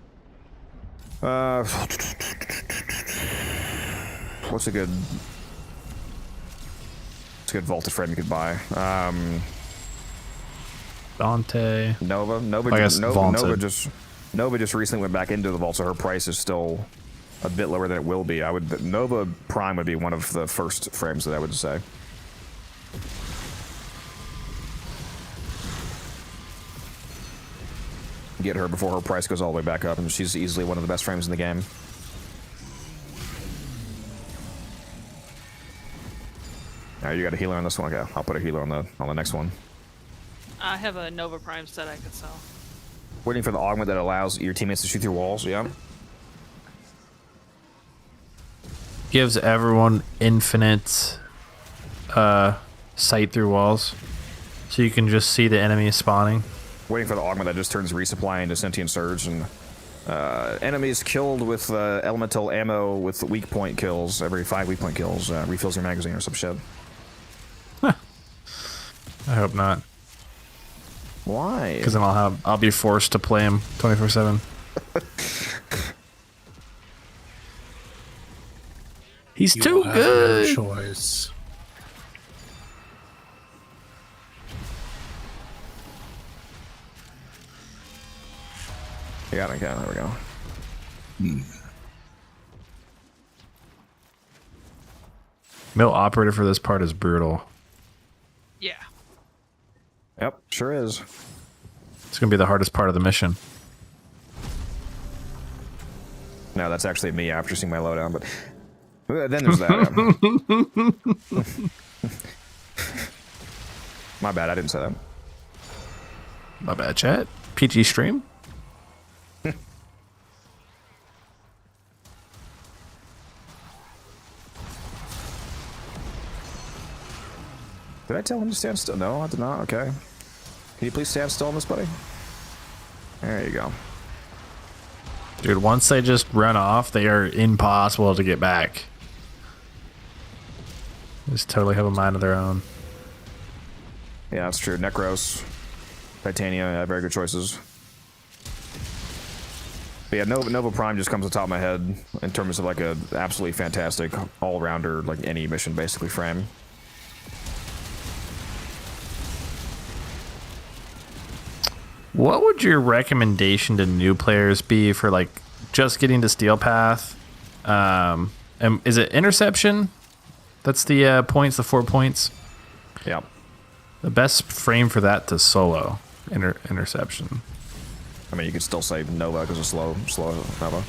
What's a good vaulted frame you could buy? Dante. Nova. Nova just recently went back into the vault, so her price is still a bit lower than it will be. Nova Prime would be one of the first frames that I would say. Get her before her price goes all the way back up, and she's easily one of the best frames in the game. Alright, you got a healer on this one? Okay, I'll put a healer on the next one. I have a Nova Prime set I could sell. Waiting for the augment that allows your teammates to shoot through walls, yeah. Gives everyone infinite sight through walls. So you can just see the enemy spawning. Waiting for the augment that just turns resupply into sentient surge, and enemies killed with elemental ammo with weak point kills, every 5 weak point kills, refills your magazine or some shit. I hope not. Why? Because then I'll be forced to play him 24/7. He's too good. Choice. Yeah, there we go. Mill operator for this part is brutal. Yeah. Yep, sure is. It's gonna be the hardest part of the mission. No, that's actually me after seeing my lowdown, but then there's that. My bad, I didn't say that. My bad, chat. PG stream. Did I tell him to stand still? No, I did not. Okay. Can you please stand still on this, buddy? There you go. Dude, once they just run off, they are impossible to get back. They just totally have a mind of their own. Yeah, that's true. Necros, Titania, yeah, very good choices. But yeah, Nova Prime just comes to the top of my head in terms of like a absolutely fantastic all-rounder, like any mission basically frame. What would your recommendation to new players be for like just getting to Steel Path? And is it interception? That's the points, the 4 points. Yeah. The best frame for that to solo interception. I mean, you could still say Nova because it's slow Nova.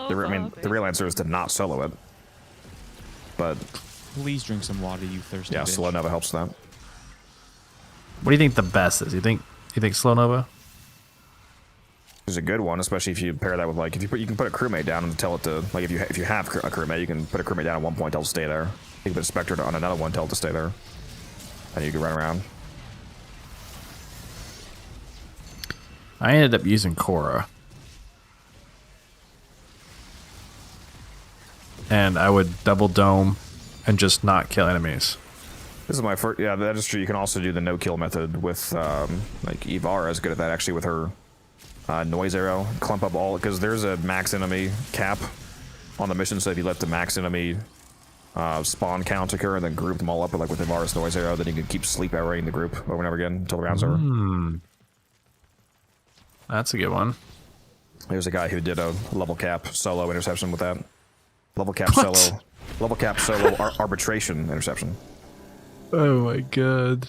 The real answer is to not solo it. But please drink some water, you thirsty bitch. Slow Nova helps that. What do you think the best is? You think Slow Nova? Is a good one, especially if you pair that with like you can put a crewmate down and tell it to like if you have a crewmate, you can put a crewmate down at one point, tell it to stay there. You can put a Spectre on another one, tell it to stay there, and you can run around. I ended up using Korra, and I would double dome and just not kill enemies. This is my first. Yeah, that is true. You can also do the no-kill method with like Ivara is good at that actually with her noise arrow. Clump up all because there's a max enemy cap on the mission. So if you let the max enemy spawn count occur and then group them all up like with Ivara's noise arrow, then you can keep sleep arrowing the group over and over again until the round's over. That's a good one. There's a guy who did a level cap solo interception with that. Level cap solo arbitration interception. Oh my god.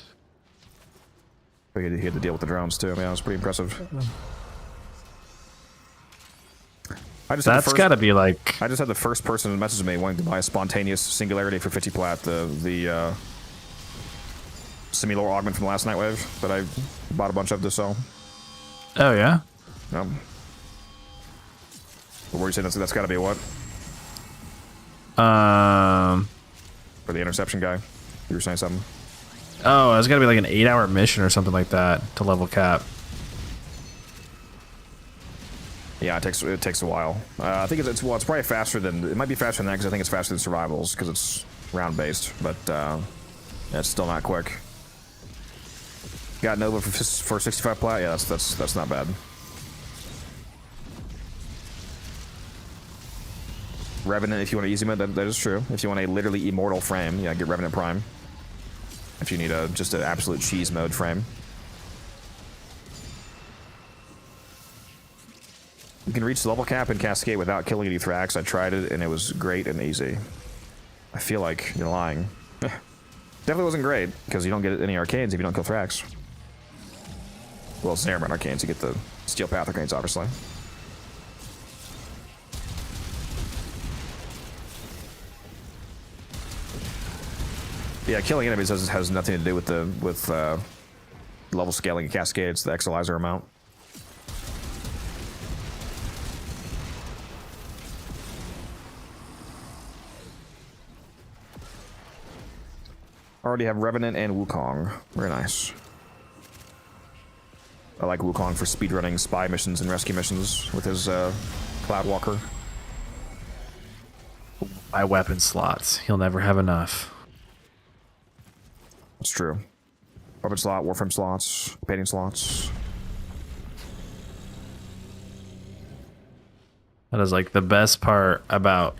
He had to deal with the drones too. I mean, it was pretty impressive. That's got to be like. I just had the first person message me wanting to buy a spontaneous singularity for 50 plat, the Simulor augment from last night wave that I bought a bunch of to sell. Oh yeah. What were you saying? That's got to be what? For the interception guy, you were saying something. Oh, it's got to be like an 8-hour mission or something like that to level cap. Yeah, it takes a while. I think it's probably faster than, it might be faster than that because I think it's faster than survivals because it's round based, but it's still not quick. Got Nova for 65 plat. Yeah, that's not bad. Revenant, if you want to easy mode, that is true. If you want a literally immortal frame, yeah, get Revenant Prime. If you need just an absolute cheese mode frame. You can reach the level cap in Cascade without killing any Thrax. I tried it and it was great and easy. I feel like you're lying. Definitely wasn't great, because you don't get any arcanes if you don't kill Thrax. Well, it's Snaremount arcanes, you get the Steel Path arcanes, obviously. Yeah, killing enemies has nothing to do with level scaling in Cascade. It's the Exilizer amount. Already have Revenant and Wukong. Very nice. I like Wukong for speedrunning spy missions and rescue missions with his Cloudwalker. Buy weapon slots. He'll never have enough. That's true. Weapon slot, Warframe slots, painting slots. That is like the best part about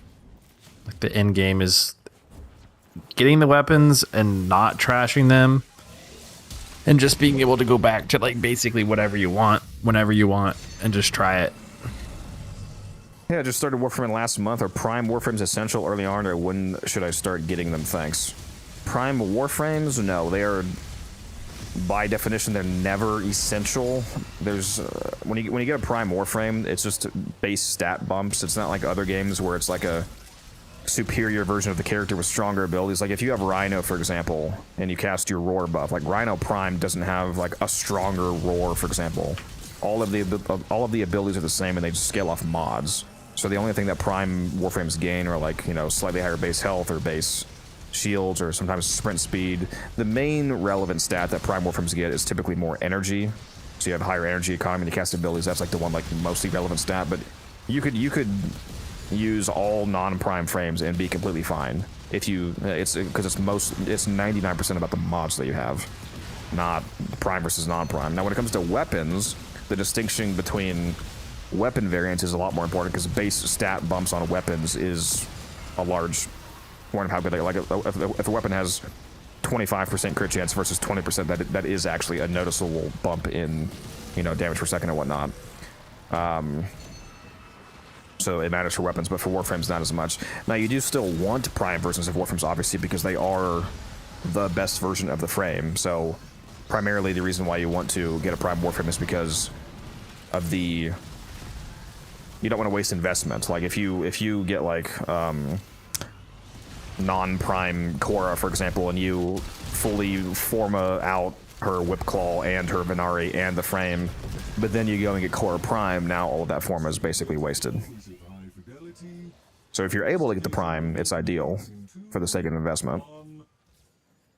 like the end game is getting the weapons and not trashing them, and just being able to go back to like basically whatever you want, whenever you want, and just try it. Yeah, I just started Warframe last month. Are Prime Warframes essential early on, or when should I start getting them? Thanks. Prime Warframes? No, they are, by definition, they're never essential. There's when you get a Prime Warframe, it's just base stat bumps. It's not like other games where it's like a superior version of the character with stronger abilities. Like if you have Rhino, for example, and you cast your Roar buff, like Rhino Prime doesn't have like a stronger Roar, for example. All of the abilities are the same, and they just scale off mods. So the only thing that Prime Warframes gain are like, you know, slightly higher base health or base shields or sometimes sprint speed. The main relevant stat that Prime Warframes get is typically more energy. So you have higher energy economy and you cast abilities. That's like the one like mostly relevant stat. But you could use all non-Prime frames and be completely fine if you. It's because it's 99% about the mods that you have, not Prime versus non-Prime. Now when it comes to weapons, the distinction between weapon variants is a lot more important because base stat bumps on weapons is a large point of how good they are. Like if a weapon has 25% crit chance versus 20%, that is actually a noticeable bump in, you know, damage per second and whatnot. So it matters for weapons, but for Warframes not as much. Now you do still want Prime versions of Warframes, obviously, because they are the best version of the frame. So primarily the reason why you want to get a Prime Warframe is because of the, you don't want to waste investment. Like if you get like non-Prime Korra, for example, and you fully forma out her Whip Claw and her Venari and the frame, but then you go and get Korra Prime, now all of that forma is basically wasted. So if you're able to get the Prime, it's ideal for the sake of investment.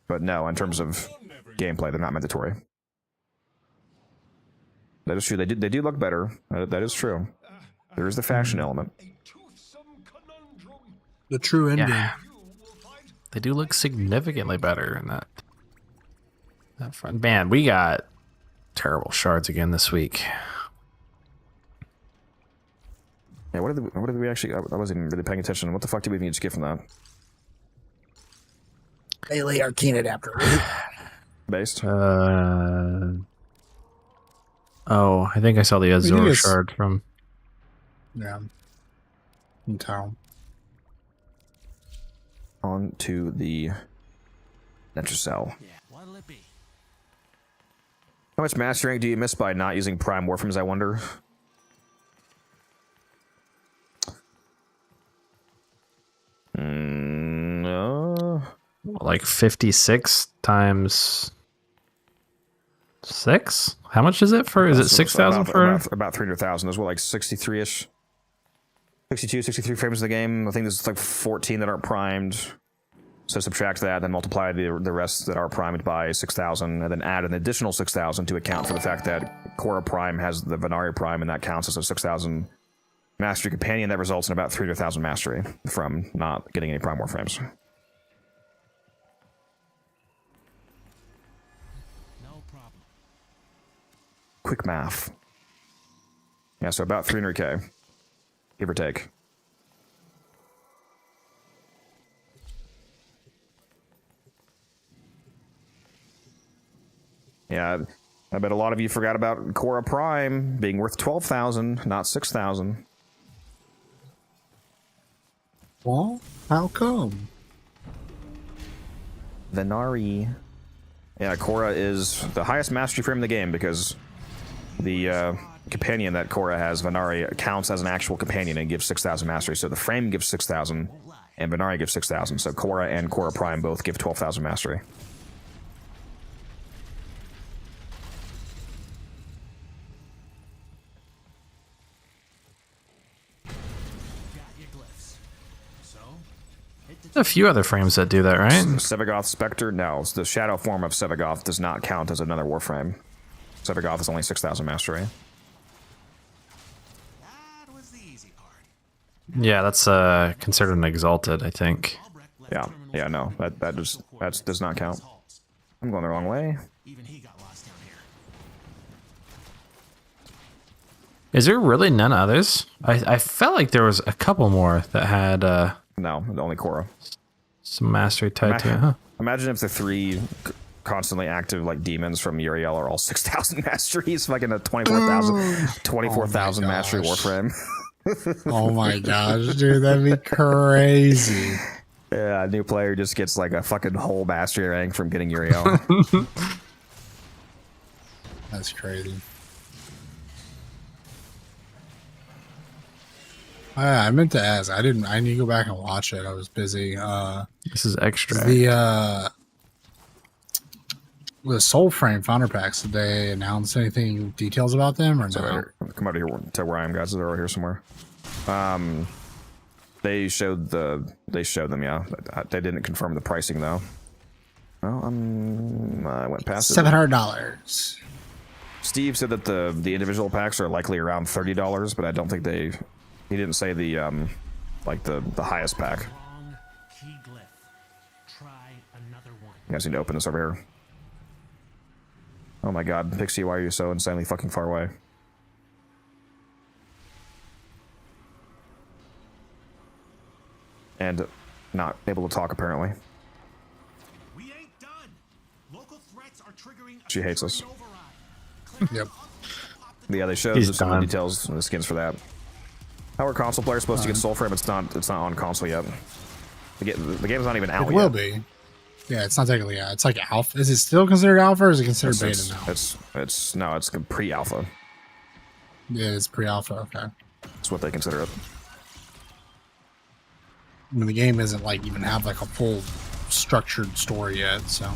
But no, in terms of gameplay, they're not mandatory. That is true. They do look better. That is true. There is the fashion element. The true ending. Yeah. They do look significantly better in that front. Man, we got terrible shards again this week. Yeah, what did we actually? I wasn't even really paying attention. What the fuck did we need to get from that? Melee Arcane Adapter. Based. Oh, I think I saw the Azure shard from. Yeah. In town. On to the Netracell. Yeah, what'll it be? How much master rank do you miss by not using Prime Warframes, I wonder? Like 56 times 6? How much is it for? Is it 6,000 for? About 300,000. There's what, like 63-ish? 62, 63 frames of the game. I think there's like 14 that aren't primed. So subtract that, then multiply the rest that are primed by 6,000, and then add an additional 6,000 to account for the fact that Korra Prime has the Venari Prime, and that counts as a 6,000 mastery companion that results in about 300,000 mastery from not getting any prime warframes. No problem. Quick math. Yeah, so about 300k, give or take. Yeah, I bet a lot of you forgot about Korra Prime being worth 12,000, not 6,000. Well, how come? Venari. Yeah, Korra is the highest mastery frame in the game because the companion that Korra has, Venari, counts as an actual companion and gives 6,000 mastery. So the frame gives 6,000 and Venari gives 6,000. So Korra and Korra Prime both give 12,000 mastery. There's a few other frames that do that, right? Sevagoth Spectre? No, the shadow form of Sevagoth does not count as another warframe. Sevagoth is only 6,000 mastery. Yeah, that's considered an exalted, I think. Yeah, no, that does not count. I'm going the wrong way. Is there really none others? I felt like there was a couple more that had no, only Korra. Some mastery tied to it, huh? Imagine if the three constantly active like demons from Uriel are all 6,000 masteries, like in a 24,000 mastery warframe. Oh my gosh, dude, that'd be crazy. Yeah, a new player just gets like a fucking whole mastery rank from getting Uriel. That's crazy. I meant to ask. I need to go back and watch it. I was busy. This is extra. The Soul Frame founder packs. Did they announce anything details about them or no? Come over here to where I am, guys. They're over here somewhere. They showed them. Yeah, they didn't confirm the pricing though. Well, I went past $700. Steve said that the individual packs are likely around $30, but I don't think he didn't say the like the highest pack. You guys need to open this over here. Oh my god, Pixie, why are you so insanely fucking far away? And not able to talk, apparently. She hates us. Yep. Yeah, they showed some more details and the skins for that. How are console players supposed to get Soul Frame? It's not on console yet. The game's not even out yet. It will be. Yeah, it's not technically out. It's like alpha. Is it still considered alpha or is it considered beta now? It's pre-alpha. Yeah, it's pre-alpha. Okay. That's what they consider it. I mean, the game isn't like even have like a full structured story yet, so.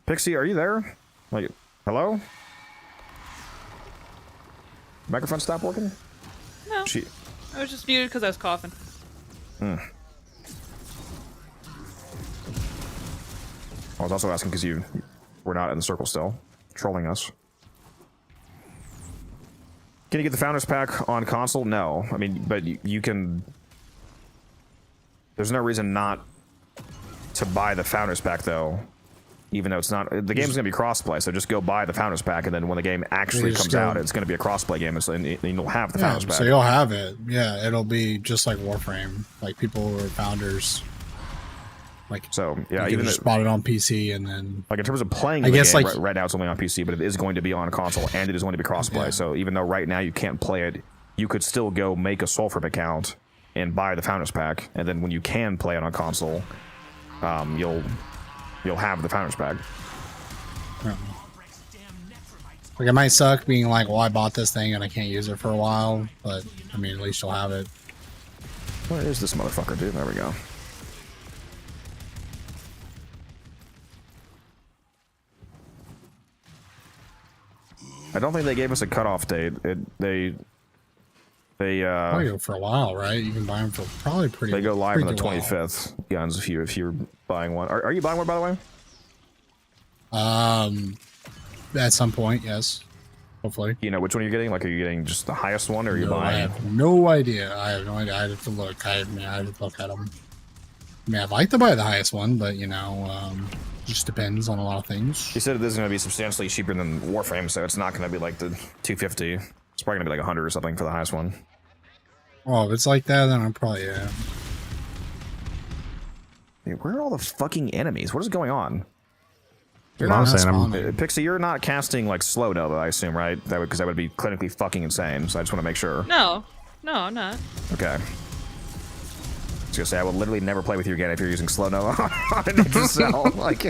Pixie, are you there? Like, hello? Microphone stop working? No. I was just muted because I was coughing. I was also asking because you were not in the circle still, trolling us. Can you get the Founders Pack on console? No. I mean, but you can... There's no reason not to buy the Founders Pack, though. Even though it's not... The game's going to be crossplay, so just go buy the Founders Pack, and then when the game actually comes out, it's going to be a crossplay game, and you'll have the Founders Pack. So you'll have it. Yeah, it'll be just like Warframe. Like, people who are founders... Like, so, yeah, even just bought it on PC, and then... Like, in terms of playing the game, right now it's only on PC, but it is going to be on a console, and it is going to be crossplay. Yeah. So even though right now you can't play it, you could still go make a Soulframe account and buy the Founders Pack, and then when you can play it on console, you'll have the Founders Pack. Like, it might suck being like, well, I bought this thing and I can't use it for a while, but I mean, at least you'll have it. Where is this motherfucker, dude? There we go. I don't think they gave us a cutoff date. They Probably go for a while, right? You can buy them for probably pretty. They go live on the pretty well. 25th. Guns, if you're buying one. Are you buying one, by the way? At some point, yes. Hopefully. You know which one you're getting? Like, are you getting just the highest one, or are you No, buying? I have no idea. I have no idea. I have to look. I have to look at them. I mean, I'd like to buy the highest one, but you know, just depends on a lot of things. He said this is going to be substantially cheaper than Warframe, so it's not going to be like the 250. It's probably going to be like 100 or something for the highest one. Oh, if it's like that, then I'm probably yeah. Dude, where are all the fucking enemies? What is going on? You're not saying Pixie, you're not casting like slow Nova, I assume, right? That because that would be clinically fucking insane. So I just want to make sure. No, I'm not. Okay. I was gonna say I will literally never play with you again if you're using slow Nova on an nature cell. Like,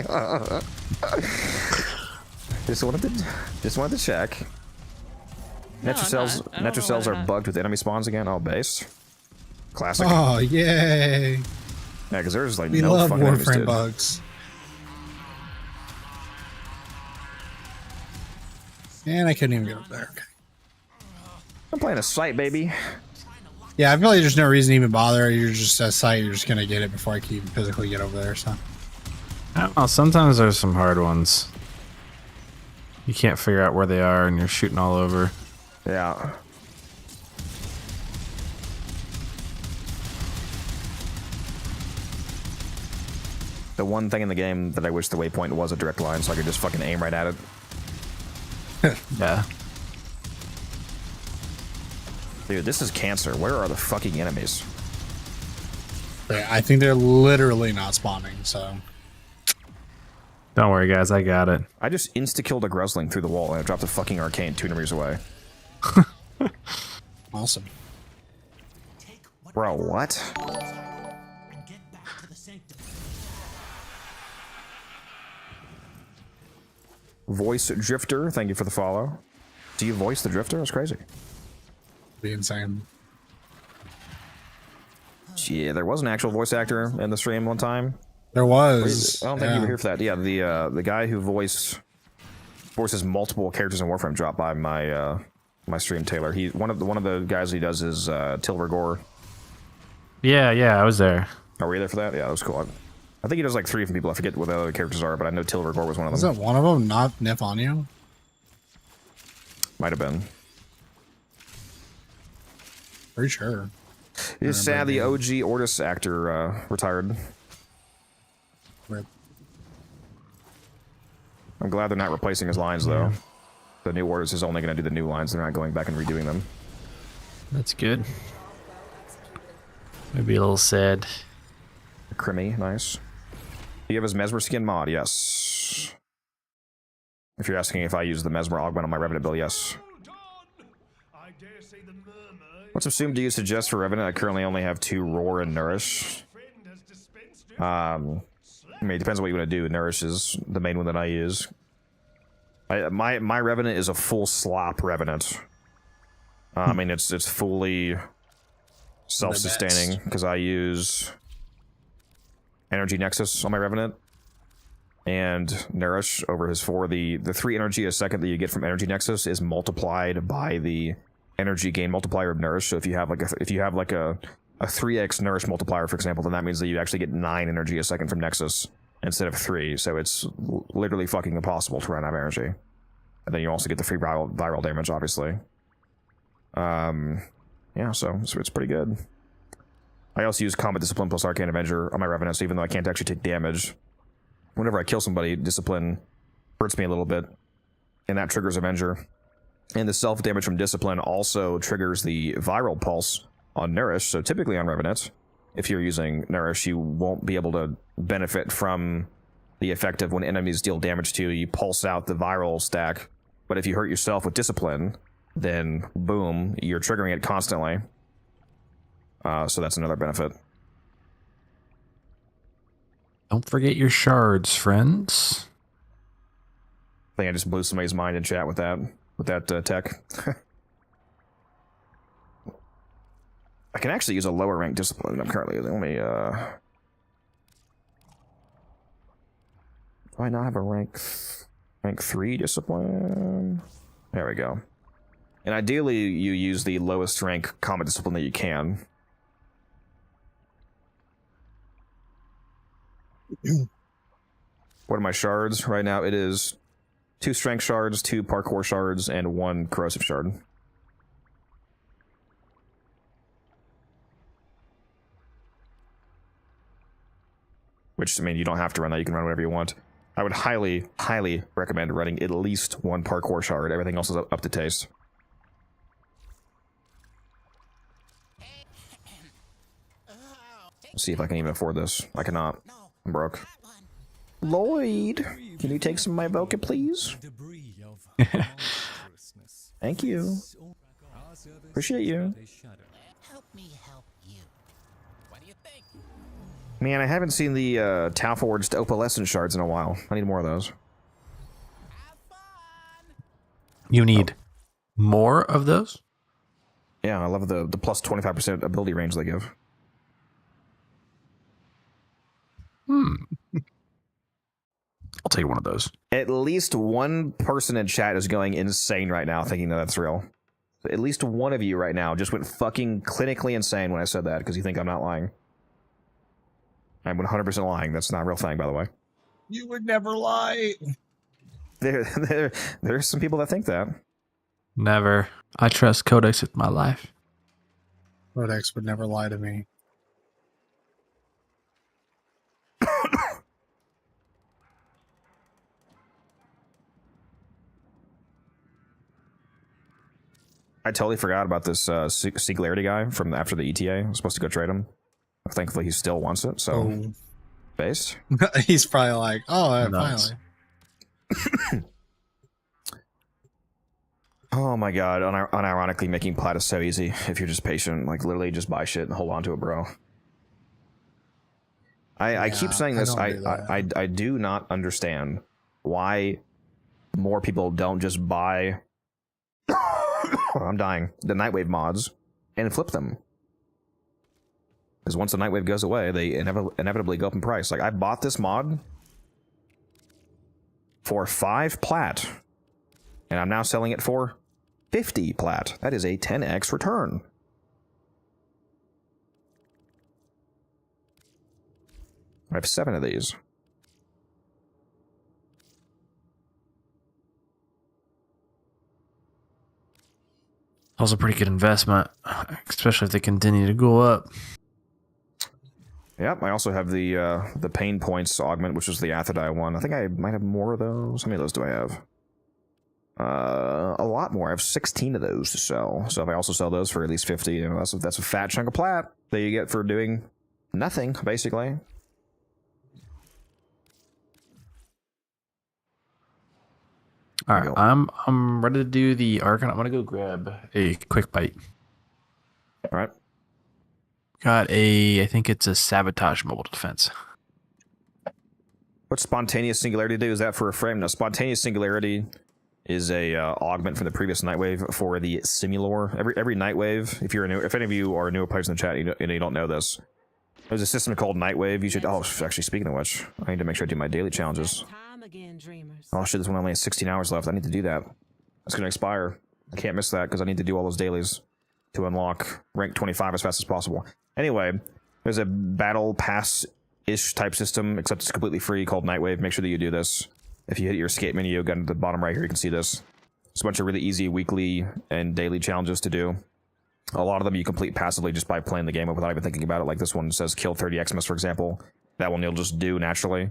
just wanted to check. Nether cells are bugged with enemy spawns again. Oh, base. Classic. Oh, yay! Yeah, because there's like We no love fucking enemies, Warframe dude. bugs. And I couldn't even get up there. Okay. I'm playing a site, baby. Yeah, I feel like there's no reason to even bother. You're just at site. You're just gonna get it before I can even physically get over there. So. I don't know, sometimes there's some hard ones. You can't figure out where they are, and you're shooting all over. Yeah. The one thing in the game that I wish the waypoint was a direct line, so I could just fucking aim right at it. Yeah. Dude, this is cancer. Where are the fucking enemies? I think they're literally not spawning. So. Don't worry, guys. I got it. I just insta-killed a Grusling through the wall, and I dropped a fucking arcane 2 meters away. Awesome. Bro, what? Voice Drifter, thank you for the follow. Do you voice the Drifter? That's crazy. Be insane. Yeah, there was an actual voice actor in the stream one time. There was. I don't think you were here for that. Yeah, the guy who voices multiple characters in Warframe dropped by my my stream. Taylor. He one of the guys he does is Tilver Gore. Yeah, I was there. Oh, were you there for that? Yeah, that was cool. I think he does like 3 different people. I forget what the other characters are, but I know Tilver Gore was one of them. Was that one of them? Not Nif on you? Might have been. Pretty sure. It is sad the OG Ortis actor retired. Rip. I'm glad they're not replacing his lines, though. The new Ortis is only going to do the new lines. They're not going back and redoing them. That's good. Maybe a little sad. Crimmy, nice. Do you have his Mesmer skin mod? Yes. If you're asking if I use the Mesmer augment on my Revenant build, yes. What subsume do you suggest for Revenant? I currently only have 2 Roar and Nourish. I mean, it depends on what you want to do. Nourish is the main one that I use. My Revenant is a full slop Revenant. I mean, it's fully self-sustaining because I use Energy Nexus on my Revenant and Nourish over his 4. The 3 energy a second that you get from Energy Nexus is multiplied by the energy gain multiplier of Nourish. So if you have like a 3x Nourish multiplier, for example, then that means that you actually get 9 energy a second from Nexus instead of 3. So it's literally fucking impossible to run out of energy. And then you also get the free viral damage, obviously. Yeah, so it's pretty good. I also use Combat Discipline plus Arcane Avenger on my Revenant, so even though I can't actually take damage, whenever I kill somebody, Discipline hurts me a little bit, and that triggers Avenger. And the self-damage from Discipline also triggers the viral pulse on Nourish, so typically on Revenant, if you're using Nourish, you won't be able to benefit from the effect of when enemies deal damage to you, you pulse out the viral stack, but if you hurt yourself with Discipline, then boom, you're triggering it constantly. So that's another benefit. Don't forget your shards, friends. I think I just blew somebody's mind in chat with that tech. I can actually use a lower rank Discipline than I'm currently using. Let me, do I not have a rank 3 Discipline? There we go. And ideally, you use the lowest rank combat discipline that you can. What are my shards? Right now, it is 2 strength shards, 2 parkour shards, and 1 corrosive shard. Which, I mean, you don't have to run that. You can run whatever you want. I would highly, highly recommend running at least 1 parkour shard. Everything else is up to taste. Let's see if I can even afford this. I cannot. I'm broke. Lloyd, can you take some of my vodka, please? Thank you. Appreciate you. Help me help you. What do you think? Man, I haven't seen the Tau Forged Opalescent shards in a while. I need more of those. You need more of those? Yeah, I love the plus 25% ability range they give. I'll take one of those. At least one person in chat is going insane right now thinking that that's real. At least one of you right now just went fucking clinically insane when I said that because you think I'm not lying. I'm 100% lying. That's not a real thing, by the way. You would never lie. There's some people that think that. Never. I trust Codex with my life. Codex would never lie to me. I totally forgot about this Singularity guy from after the ETA. I was supposed to go trade him. Thankfully, he still wants it, so... Based? He's probably like, oh, Nice. finally. Oh my god, unironically making plat is so easy if you're just patient. Like, literally just buy shit and hold on to it, bro. I keep saying this. I do not understand why more people don't just buy... I'm dying. The Nightwave mods and flip them. Because once the Nightwave goes away, they inevitably go up in price. Like, I bought this mod for 5 plat, and I'm now selling it for 50 plat. That is a 10x return. I have 7 of these. That was a pretty good investment, especially if they continue to go up. Yep, I also have the pain points augment, which is the Athadai one. I think I might have more of those. How many of those do I have? A lot more. I have 16 of those to sell. So if I also sell those for at least 50, you know, that's a fat chunk of plat that you get for doing nothing, basically. All right, I'm ready to do the Archon. I'm gonna go grab a quick bite. All right. Got I think it's a sabotage mobile defense. What's spontaneous singularity do? Is that for a frame? No, spontaneous singularity is a augment from the previous Nightwave for the Simulor. Every Nightwave, if any of you are newer players in the chat and you don't know this, there's a system called Nightwave. You should. Oh, actually, speaking of which, I need to make sure I do my daily challenges. Oh shit, this one only has 16 hours left. I need to do that. It's gonna expire. I can't miss that because I need to do all those dailies to unlock rank 25 as fast as possible. Anyway, there's a battle pass-ish type system, except it's completely free, called Nightwave. Make sure that you do this. If you hit your escape menu, go to the bottom right here, you can see this. It's a bunch of really easy weekly and daily challenges to do. A lot of them you complete passively just by playing the game without even thinking about it. Like this one says kill 30 Xmas, for example. That one you'll just do naturally.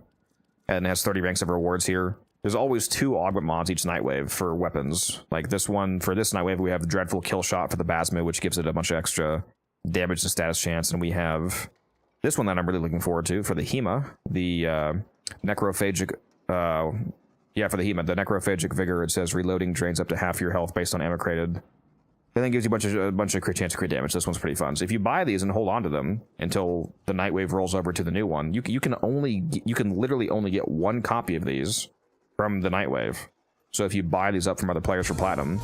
And it has 30 ranks of rewards here. There's always 2 augment mods each Nightwave for weapons. Like this one, for this Nightwave, we have Dreadful Kill Shot for the Basma, which gives it a bunch of extra damage and status chance. And we have this one that I'm really looking forward to for the Hema, the Necrophagic... yeah, for the Hema, the Necrophagic Vigor. It says reloading drains up to half your health based on ammo created. And then gives you a bunch of crit chance to crit damage. This one's pretty fun. So if you buy these and hold on to them until the Nightwave rolls over to the new one, you can literally only get 1 copy of these from the Nightwave. So if you buy these up from other players for platinum,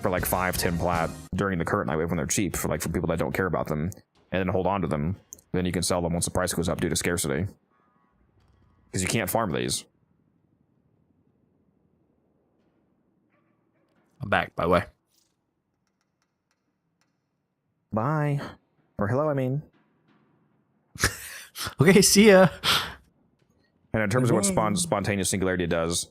for like 5-10 plat during the current Nightwave when they're cheap, for people that don't care about them, and then hold on to them, then you can sell them once the price goes up due to scarcity. Because you can't farm these. I'm back, by the way. Bye. Or hello, I mean. Okay, see ya. And in terms of what spontaneous singularity does,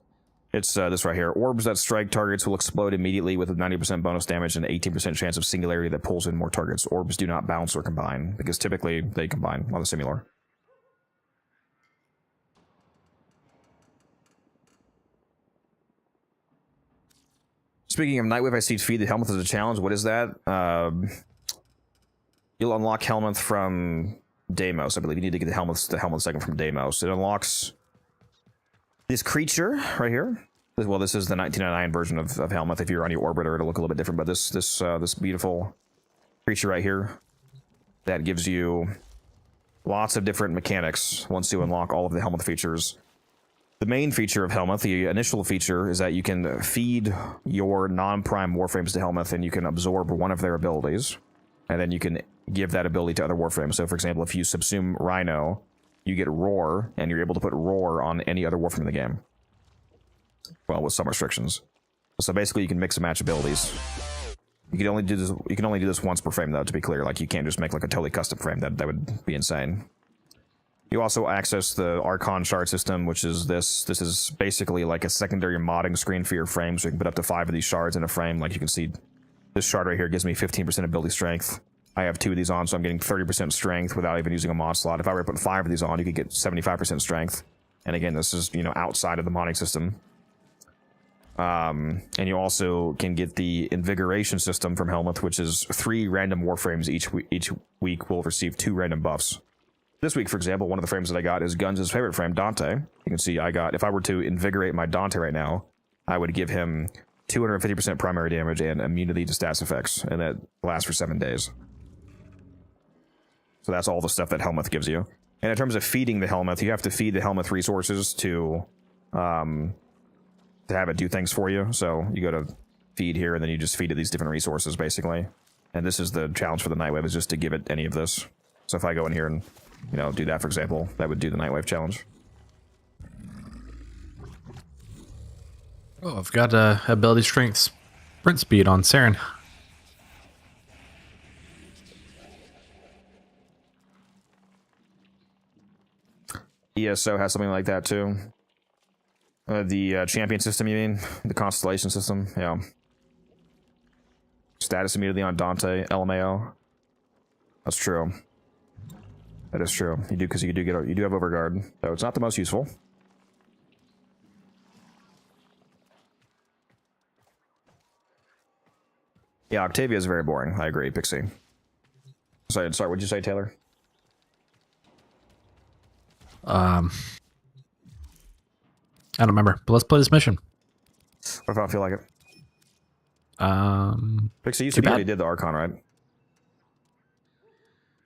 it's this right here. Orbs that strike targets will explode immediately with a 90% bonus damage and 18% chance of singularity that pulls in more targets. Orbs do not bounce or combine, because typically they combine on the Simular. Speaking of Nightwave, I see feed the Helmuth as a challenge. What is that? You'll unlock Helmuth from Deimos, I believe. You need to get the Helmuth second from Deimos. It unlocks this creature right here. Well, this is the 1999 version of Helmuth. If you're on your orbiter, it'll look a little bit different. But this beautiful creature right here that gives you lots of different mechanics once you unlock all of the Helmuth features. The main feature of Helmuth, the initial feature, is that you can feed your non-prime Warframes to Helmuth, and you can absorb one of their abilities, and then you can give that ability to other Warframes. So, for example, if you subsume Rhino, you get Roar, and you're able to put Roar on any other Warframe in the game. Well, with some restrictions. So basically, you can mix and match abilities. You can only do this. You can only do this once per frame, though. To be clear, like you can't just make like a totally custom frame. That would be insane. You also access the Archon shard system, which is this. This is basically like a secondary modding screen for your frames. So you can put up to 5 of these shards in a frame. Like you can see, this shard right here gives me 15% ability strength. I have 2 of these on, so I'm getting 30% strength without even using a mod slot. If I were to put 5 of these on, you could get 75% strength. And again, this is, you know, outside of the modding system. And you also can get the Invigoration system from Helmuth, which is 3 random Warframes each week will receive 2 random buffs. This week, for example, one of the frames that I got is Guns' favorite frame, Dante. You can see I got, if I were to invigorate my Dante right now, I would give him 250% primary damage and immunity to stats effects, and that lasts for 7 days. So that's all the stuff that Helmuth gives you. And in terms of feeding the Helmuth, you have to feed the Helmuth resources to have it do things for you. So you go to feed here, and then you just feed it these different resources, basically. And this is the challenge for the Nightwave, is just to give it any of this. So if I go in here and, you know, do that, for example, that would do the Nightwave challenge. Oh, I've got ability strength sprint speed on Saren. ESO has something like that too. The champion system, you mean? The constellation system? Yeah. Status immediately on Dante, LMAO. That's true. That is true. You do, because you do have Overguard, though it's not the most useful. Yeah, Octavia is very boring. I agree, Pixie. Sorry, what'd you say, Taylor? I don't remember, but let's play this mission. What if I don't feel like it? Pixie, you said you already did the Archon, right?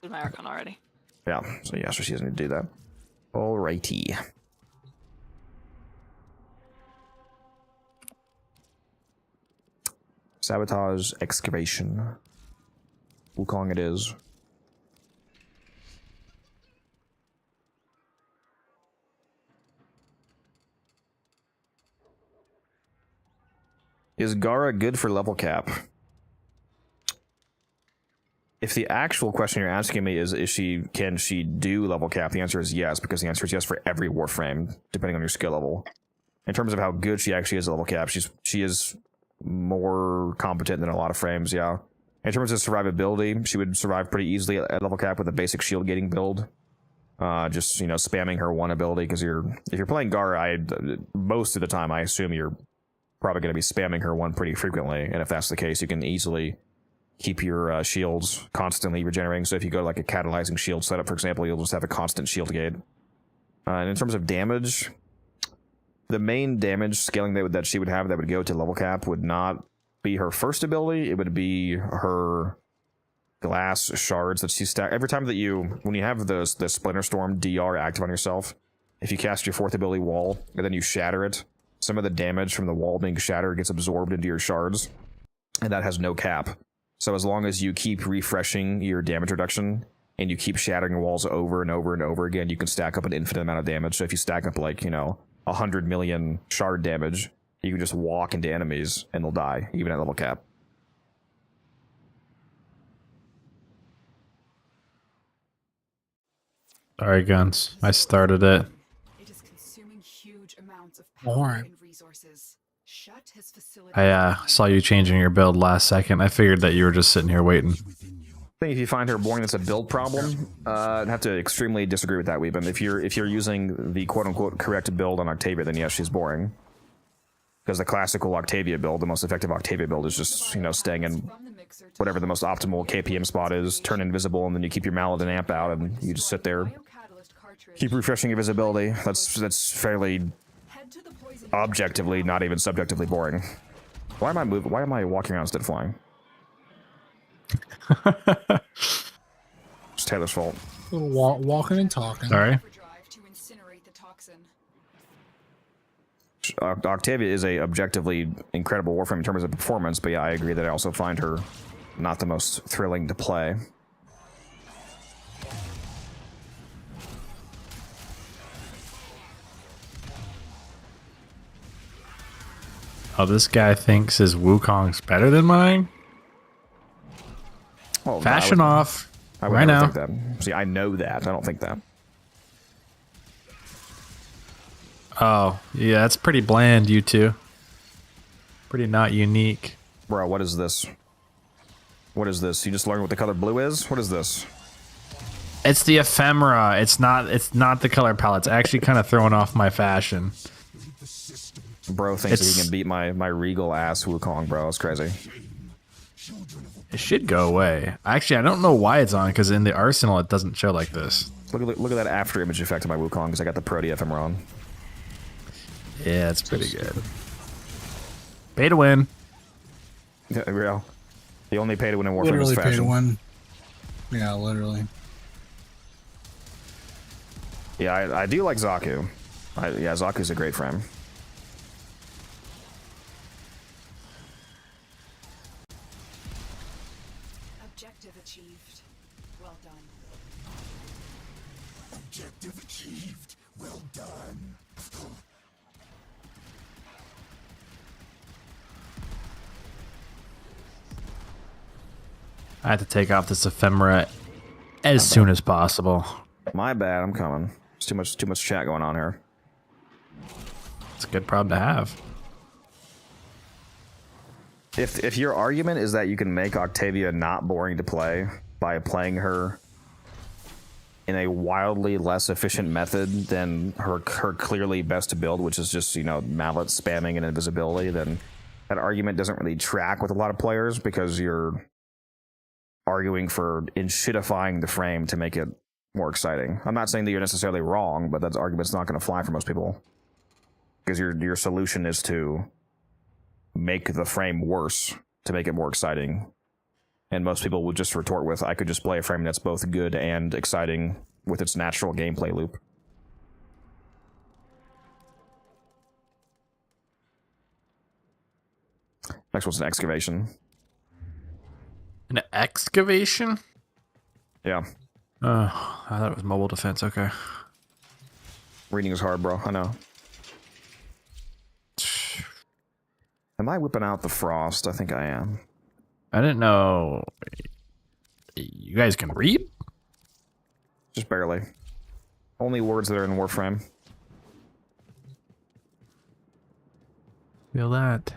Did my Archon already. Yeah, so yeah, so she doesn't need to do that. Alrighty. Sabotage excavation. Wukong it is. Is Gara good for level cap? If the actual question you're asking me is can she do level cap, the answer is yes, because the answer is yes for every Warframe, depending on your skill level. In terms of how good she actually is at level cap, she is more competent than a lot of frames, yeah. In terms of survivability, she would survive pretty easily at level cap with a basic shield gating build. Just, you know, spamming her one ability, because if you're playing Gara, most of the time I assume you're probably going to be spamming her one pretty frequently, and if that's the case, you can easily keep your shields constantly regenerating. So if you go to like a catalyzing shield setup, for example, you'll just have a constant shield gate. And in terms of damage, the main damage scaling that she would have that would go to level cap would not be her first ability, it would be her glass shards that she stack. Every time that when you have the Splinter Storm DR active on yourself, if you cast your 4th ability wall and then you shatter it, some of the damage from the wall being shattered gets absorbed into your shards, and that has no cap. So as long as you keep refreshing your damage reduction and you keep shattering walls over and over and over again, you can stack up an infinite amount of damage. So if you stack up like, 100 million shard damage, you can just walk into enemies and they'll die, even at level cap. Sorry, Guns. I started it. It is consuming huge amounts of Alright. and resources. Shut his facility. I saw you changing your build last second. I figured that you were just sitting here waiting. I think if you find her boring, that's a build problem. I'd have to extremely disagree with that, Weebin. If you're using the quote-unquote correct build on Octavia, then yes, she's boring. Because the classical Octavia build, the most effective Octavia build, is just, you know, staying in whatever the most optimal KPM spot is, turn invisible, and then you keep your mallet and amp out, and you just sit there, keep refreshing your visibility. That's fairly objectively, not even subjectively boring. Why am I moving? Why am I walking around instead of flying? It's Taylor's fault. Walking and talking. Sorry. Octavia is a objectively incredible Warframe in terms of performance, but yeah, I agree that I also find her not the most thrilling to play. Oh, this guy thinks his Wukong's better than mine? Oh, Fashion off. I would right never now. think that. See, I know that. I don't think that. Oh, yeah, that's pretty bland, you two. Pretty not unique. Bro, what is this? What is this? You just learned what the color blue is? What is this? It's the ephemera. It's not the color palette. It's actually kind of throwing off my fashion. Bro thinks that he can beat my regal ass Wukong, bro. It's crazy. It should go away. Actually, I don't know why it's on, because in the arsenal it doesn't show like this. Look at that after image effect of my Wukong, because I got the Protea ephemera on. Yeah, it's pretty good. Pay to win. Yeah, real. The only pay to win in Warframe Literally is fashion. pay to win. Yeah, literally. Yeah, I do like Zaku. Yeah, Zaku's a great frame. Objective achieved. Well done. Objective achieved. Well done. I have to take off this ephemera as soon as possible. My bad, I'm coming. There's too much chat going on here. It's a good problem to have. If your argument is that you can make Octavia not boring to play by playing her in a wildly less efficient method than her clearly best to build, which is just, you know, mallet spamming and invisibility, then that argument doesn't really track with a lot of players, because you're arguing for inshitifying the frame to make it more exciting. I'm not saying that you're necessarily wrong, but that argument's not going to fly for most people, because your solution is to make the frame worse to make it more exciting. And most people would just retort with, I could just play a frame that's both good and exciting with its natural gameplay loop. Next one's an excavation. An excavation? Yeah. Oh, I thought it was mobile defense. Okay. Reading is hard, bro. I know. Am I whipping out the frost? I think I am. I didn't know. You guys can read? Just barely. Only words that are in Warframe. Feel that.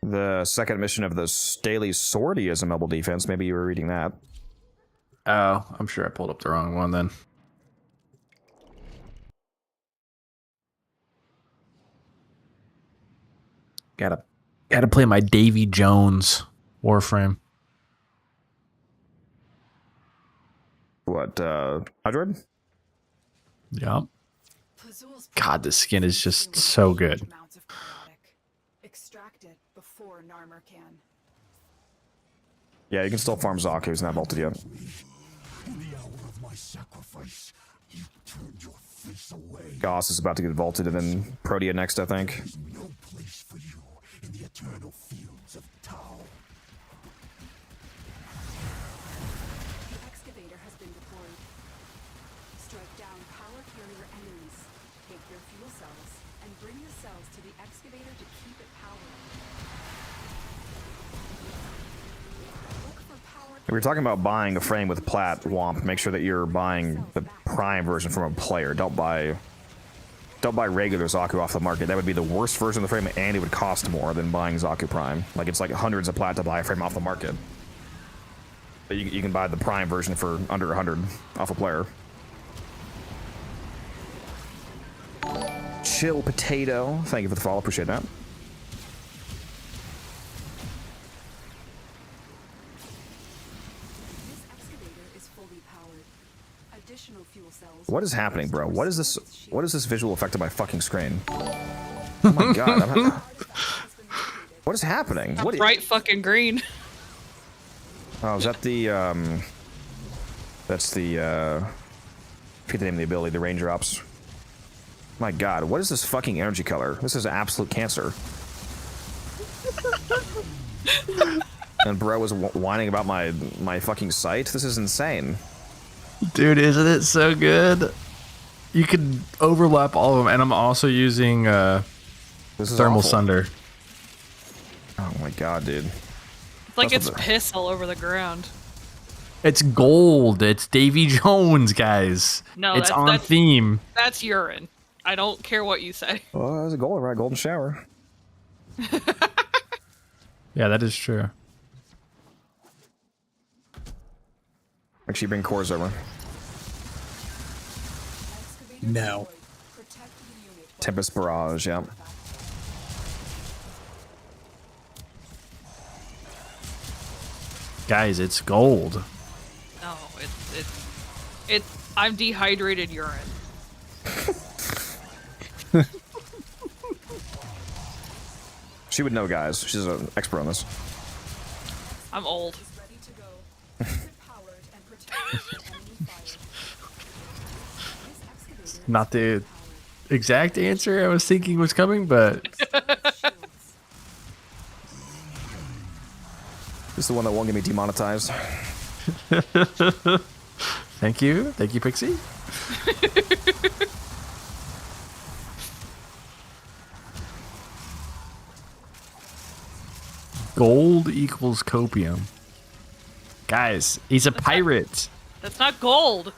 The second mission of the Daily Sortie is a mobile defense. Maybe you were reading that. Oh, I'm sure I pulled up the wrong one then. Gotta play my Davy Jones Warframe. What, Hydroid? Yep. God, this skin is just so good. Extract it before Narmer can. Yeah, you can still farm Zaku, he's not vaulted yet. In the hour of my sacrifice, you turned your face away. Goss is about to get vaulted, and then Protea next, I think. No place for you in the eternal fields of Tau. The excavator has been deployed. Strike down power carrier enemies. Take their fuel cells and bring the cells to the excavator to keep it powered. If you're talking about buying a frame with plat, Womp, make sure that you're buying the Prime version from a player. Don't buy regular Zaku off the market. That would be the worst version of the frame, and it would cost more than buying Zaku Prime. Like, it's like hundreds of plat to buy a frame off the market. But you can buy the Prime version for under 100 off a player. Chill Potato, thank you for the follow, appreciate that. What is happening, bro? What is this? What is this visual effect of my fucking screen? Oh my god! What is happening? What? Bright fucking green. Oh, is that the That's the I forget the name of the ability. The range drops. My god! What is this fucking energy color? This is absolute cancer. And bro was whining about my fucking sight. This is insane. Dude, isn't it so good? You could overlap all of them, and I'm also using Thermal awful. Sunder. Oh my god, dude. It's like it's piss all over the ground. It's gold. It's Davy Jones, guys. No, it's on theme. That's urine. I don't care what you say. Oh, there's a gold, right? Golden shower. Yeah, that is true. Make sure you bring cores over. No. Tempest Barrage, yeah. Guys, it's gold. No, I'm dehydrated urine. She would know, guys. She's an expert on this. I'm old. Not the exact answer I was thinking was coming, but This is the one that won't get me demonetized. Thank you, Pixie. Gold equals copium. Guys, he's a pirate. That's not gold.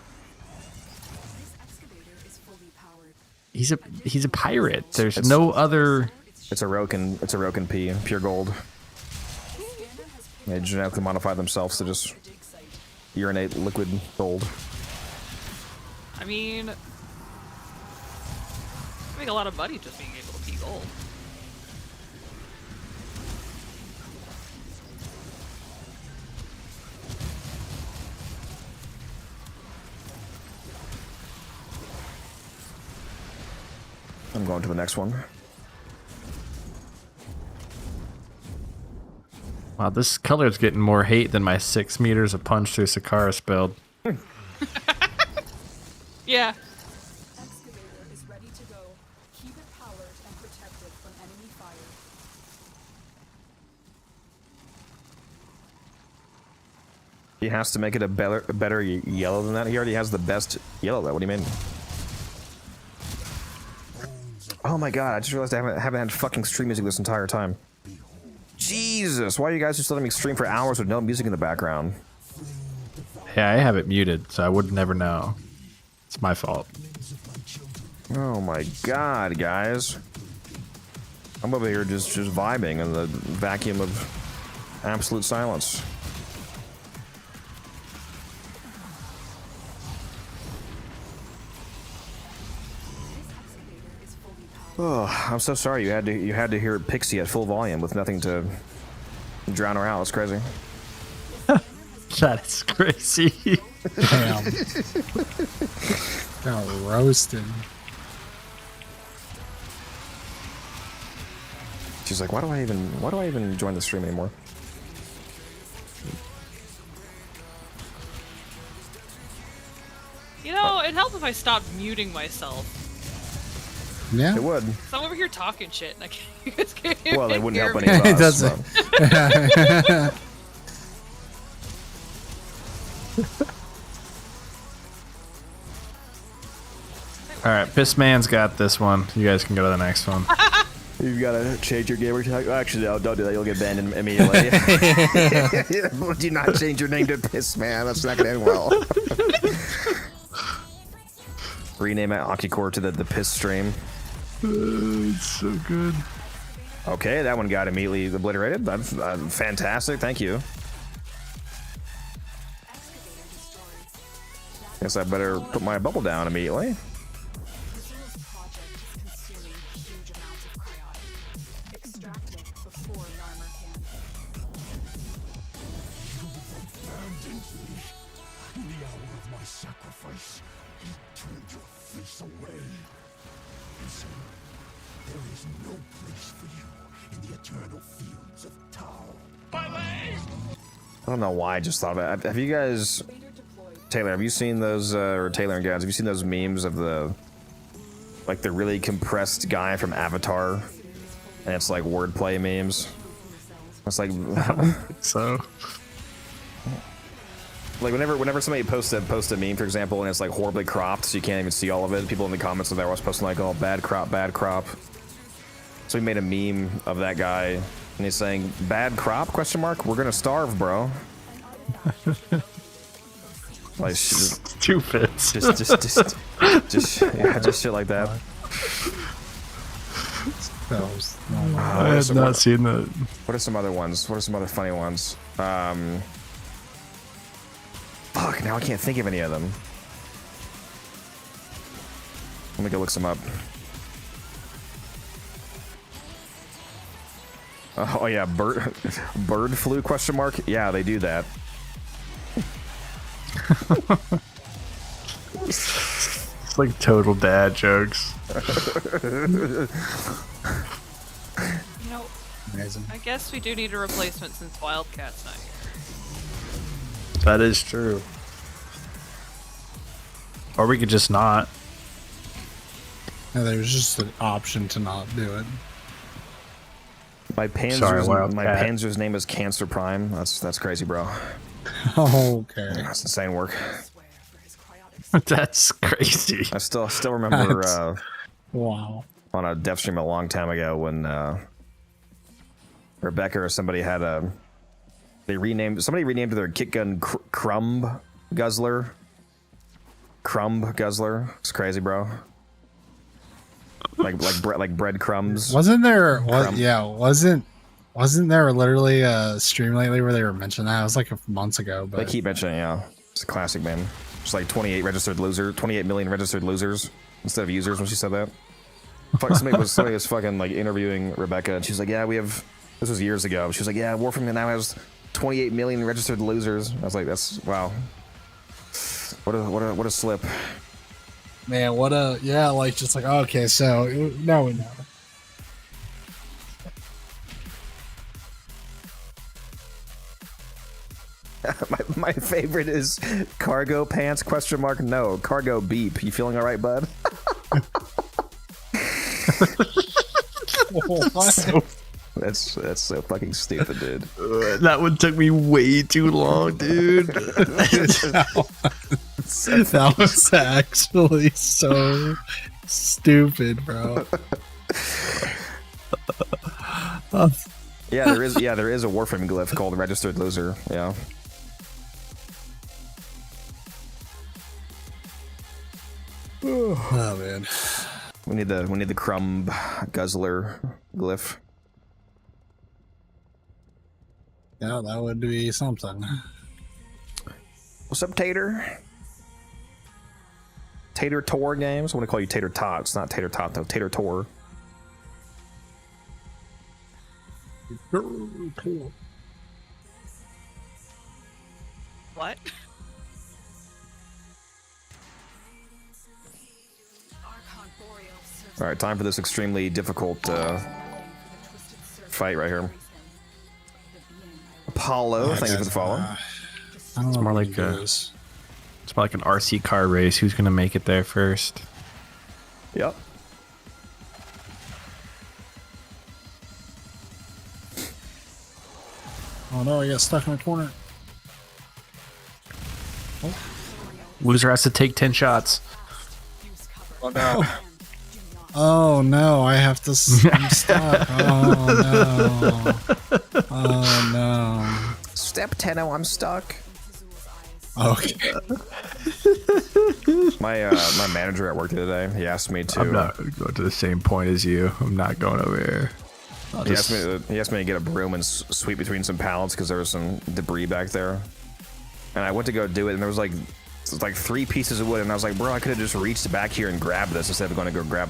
He's a pirate. There's no other. It's a Roken P, pure gold. They genetically modify themselves to just urinate liquid gold. I mean, I make a lot of money just being able to be gold. I'm going to the next one. Wow, this color's getting more hate than my 6 meters of punch through Sakaris build. Yeah. He has to make it a better yellow than that. He already has the best yellow, though. What do you mean? Oh my god, I just realized I haven't had fucking stream music this entire time. Jesus, why are you guys just letting me stream for hours with no music in the background? Yeah, I have it muted, so I would never know. It's my fault. Oh my god, guys. I'm over here just vibing in the vacuum of absolute silence. Oh, I'm so sorry you had to hear Pixie at full volume with nothing to drown her out. It's crazy. That is crazy. Damn. Got roasted. She's like, why do I even join the stream anymore? You know, it'd help if I stopped muting myself. Yeah, it would. So I'm over here talking shit, and you guys can't Well, it wouldn't hear help me. any of us. It doesn't. All right, Piss Man's got this one. You guys can go to the next one. You've got to change your gamer tag. Actually, no, don't do that. You'll get banned immediately. Do not change your name to Piss Man. That's not going to end well. Rename it Octicore to the Piss Stream. It's so good. Okay, that one got immediately obliterated. That's fantastic. Thank you. Guess I better put my bubble down immediately. I don't know why I just thought of it. Have you guys, Taylor, have you seen those, or Taylor and Gads, have you seen those memes of the really compressed guy from Avatar? And it's like wordplay memes. It's like, so. Like whenever somebody posts a meme, for example, and it's like horribly cropped, so you can't even see all of it. People in the comments are always posting like, "Oh, bad crop, bad crop." So we made a meme of that guy, and he's saying, "Bad crop? Question mark? We're gonna starve, bro." Like stupid. Just shit like that. I had not seen that. What are some other ones? What are some other funny ones? Fuck, now I can't think of any of them. Let me go look some up. Oh yeah, bird flu? Question mark? Yeah, they do that. It's like total dad jokes. Amazing. I guess we do need a replacement since Wildcat's not here. That is true. Or we could just not. No, there's just an option to not do it. My Panzer's name is Cancer Prime. That's crazy, bro. Okay. That's insane work. That's crazy. I still remember wow. On a dev stream a long time ago when Rebecca or somebody had somebody renamed their kit gun Crumb Guzzler. Crumb Guzzler. It's crazy, bro. Like breadcrumbs. Wasn't there literally a stream lately where they were mentioning that? It was like months ago, but they keep mentioning it, yeah. It's a classic, man. It's like 28 million registered losers instead of users when she said that. Somebody was fucking like interviewing Rebecca, and she's like, yeah, this was years ago. She was like, yeah, Warframe now has 28 million registered losers. I was like, that's wow. What a slip. Man, just like, okay, so now we know. my favorite is cargo pants? Question mark? No, cargo beep. You feeling all right, bud? That's so fucking stupid, dude. That one took me way too long, dude. That was actually so stupid, bro. Yeah, there is a Warframe glyph called Registered Loser. Yeah. Oh man. We need the Crumb Guzzler glyph. Yeah, that would be something. What's up, Tater? Tater Tor Games? I want to call you Tater Tot. It's not Tater Tot, though. Tater Tor. What? Alright, time for this extremely difficult fight right here. Apollo, thank you for the follow. It's more like an RC car race. Who's gonna make it there first? Yep. Oh no, I got stuck in a corner. Loser has to take 10 shots. Oh no. Oh no, I have to. I'm stuck. Oh no. Oh no. Step Tenno, I'm stuck. Okay. My manager at work today, he asked me to. I'm not going to the same point as you. I'm not going over here. He asked me to get a broom and sweep between some pallets because there was some debris back there. And I went to go do it, and there was like 3 pieces of wood, and I was like, bro, I could have just reached back here and grabbed this instead of going to go grab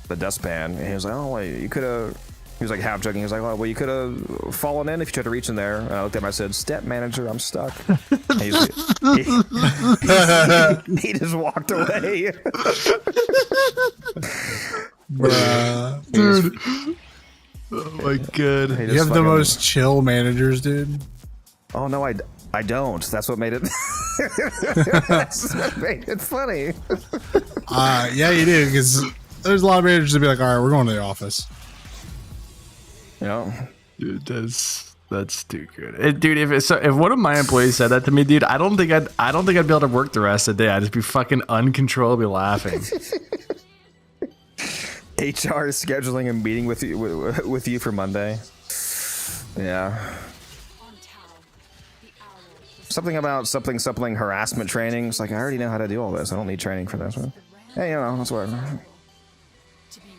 the dustpan. And he was like, oh wait, you could have. He was like half joking. He was like, oh, well, you could have fallen in if you tried to reach in there. And I looked at him, I said, step manager, I'm stuck. And he just walked away. Bruh. Dude. Oh my god. You have the most chill managers, dude. Oh no, I don't. That's what made it. That's what made it funny. Yeah, you do, because there's a lot of managers that be like, all right, we're going to the office. Yeah, dude, that's too good. Dude, if one of my employees said that to me, dude, I don't think I'd be able to work the rest of the day. I'd just be fucking uncontrollably laughing. HR is scheduling a meeting with you for Monday. Yeah. Something about something harassment training. It's like, I already know how to do all this. I don't need training for this one. Hey, you know, that's whatever.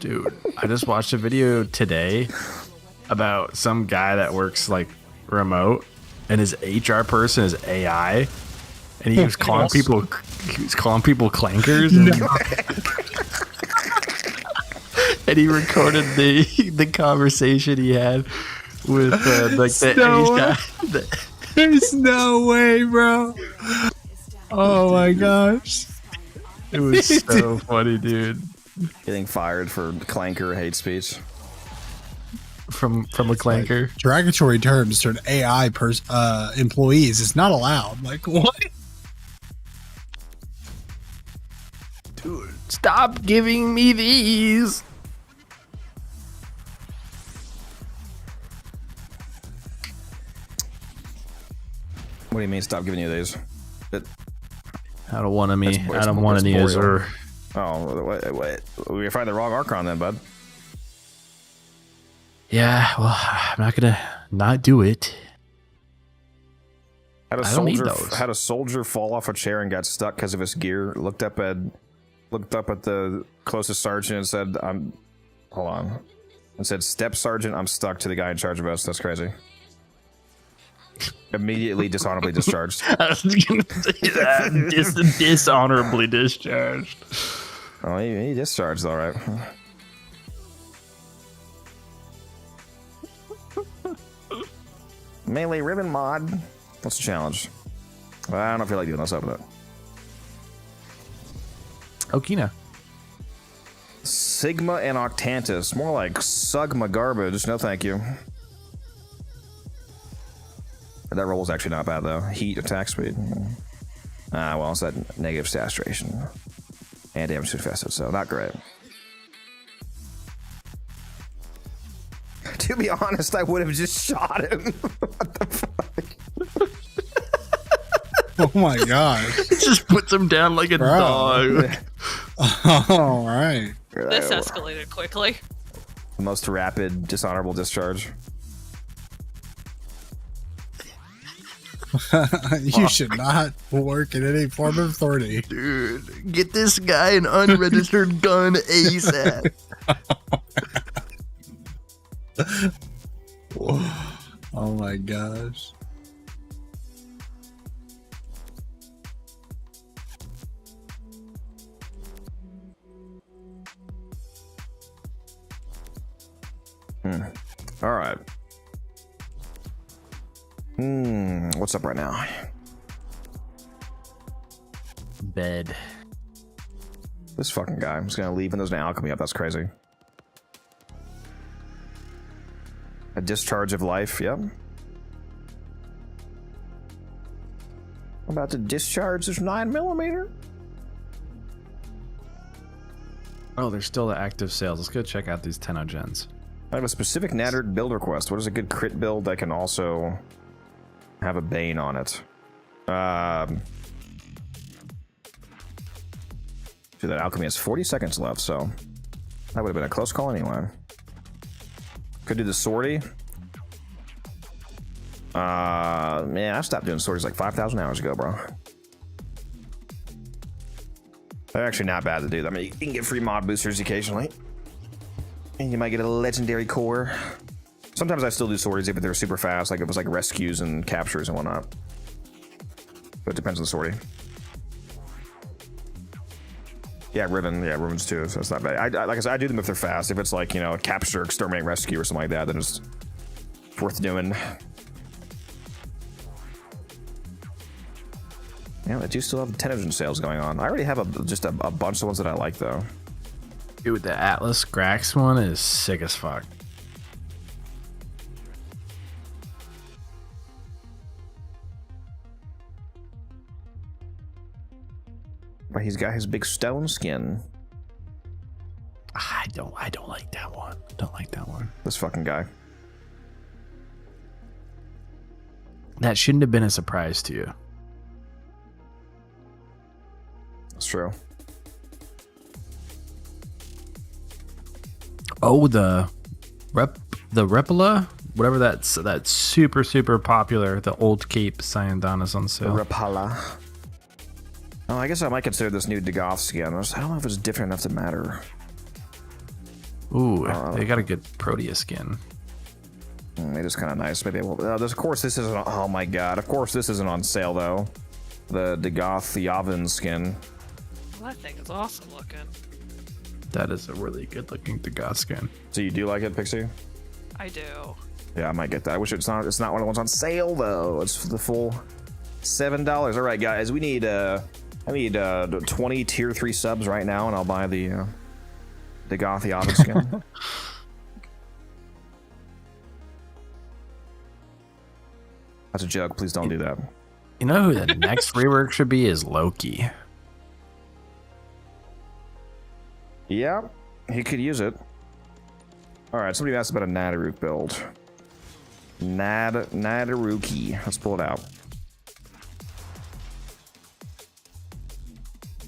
Dude, I just watched a video today about some guy that works like remote, and his HR person is AI, and he was calling people clankers, and he recorded the conversation he had with like the guy. There's no way, bro. Oh my gosh. It was so funny, dude. Getting fired for clanker hate speech. From a clanker. Like, derogatory terms toward AI employees is not allowed. Like, what? Dude, stop giving me these. What do you mean, stop giving you these? I don't want any. I don't want any. Or oh, wait. We find the wrong Archon then, bud. Yeah, well, I'm not gonna not do it. Had a soldier fall off a chair and got stuck because of his gear. Looked up at the closest sergeant and said, hold on. And said, step sergeant, I'm stuck, to the guy in charge of us. That's crazy. Immediately dishonorably discharged. I was gonna say that. Dishonorably discharged. Oh, he discharged, all right. Melee ribbon mod. What's the challenge? Well, I don't know if you like doing this. Open it. Okina. Sigma and Octantis. More like Sugma garbage. No, thank you. That roll is actually not bad, though. Heat, attack speed. Well, it's that negative saturation. And damage to infested, so not great. To be honest, I would have just shot him. What the fuck? Oh my gosh. Just puts him down like a dog. All right. This escalated quickly. The most rapid, dishonorable discharge. You should not work in any form of authority. Dude, get this guy an unregistered gun ASAP. Oh my gosh. All right. What's up right now? Bed. This fucking guy. I'm just gonna leave and there's an alchemy up. That's crazy. A discharge of life. Yep. I'm about to discharge this 9mm. Oh, there's still the active sales. Let's go check out these Tenno gens. I have a specific nattered build request. What is a good crit build that can also have a Bane on it? See, that alchemy has 40 seconds left, so that would have been a close call anyway. Could do the sortie. Man, I stopped doing sorties like 5,000 hours ago, bro. They're actually not bad to do. I mean, you can get free mod boosters occasionally. And you might get a legendary core. Sometimes I still do sorties if they're super fast, like it was like rescues and captures and whatnot. But it depends on the sortie. Yeah, Ribbons too, so it's not bad. Like I said, I do them if they're fast. If it's like, you know, capture, exterminate, rescue, or something like that, then it's worth doing. Yeah, I do still have television sales going on. I already have just a bunch of ones that I like, though. Dude, the Atlas Grax one is sick as fuck. But he's got his big stone skin. I don't like that one. Don't like that one. This fucking guy. That shouldn't have been a surprise to you. That's true. Oh, the Repola, whatever that's super popular. The old Cape Cyandan is on sale. Rapala. Oh, I guess I might consider this new Dagoth skin. I don't know if it's different enough to matter. Ooh, they got a good Proteus skin. It is kind of nice. Maybe I will. Of course, this isn't. Oh my god! Of course, this isn't on sale though. The Dagoth Yavin skin. Well, that thing is awesome looking. That is a really good looking Dagoth skin. So you do like it, Pixie? I do. Yeah, I might get that. I wish it's not. It's not one of the ones on sale though. It's the full $7. All right, guys. We need. I need 20 tier 3 subs right now, and I'll buy the Dagoth Yavin skin. That's a joke. Please don't do that. You know who the next rework should be is Loki. Yeah, he could use it. All right, somebody asked about a Nadaruk build. Nadaruki. Let's pull it out.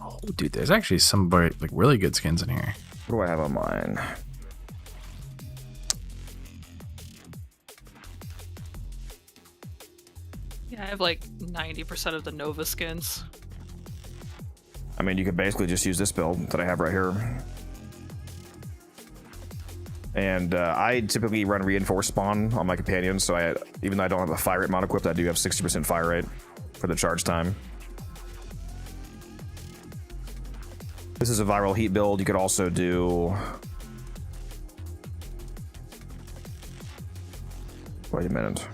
Oh, dude, there's actually some like really good skins in here. What do I have on mine? Yeah, I have like 90% of the Nova skins. I mean, you could basically just use this build that I have right here. And I typically run reinforced spawn on my companions, so even though I don't have a fire rate mod equipped, I do have 60% fire rate for the charge time. This is a viral heat build. You could also do... Wait a minute.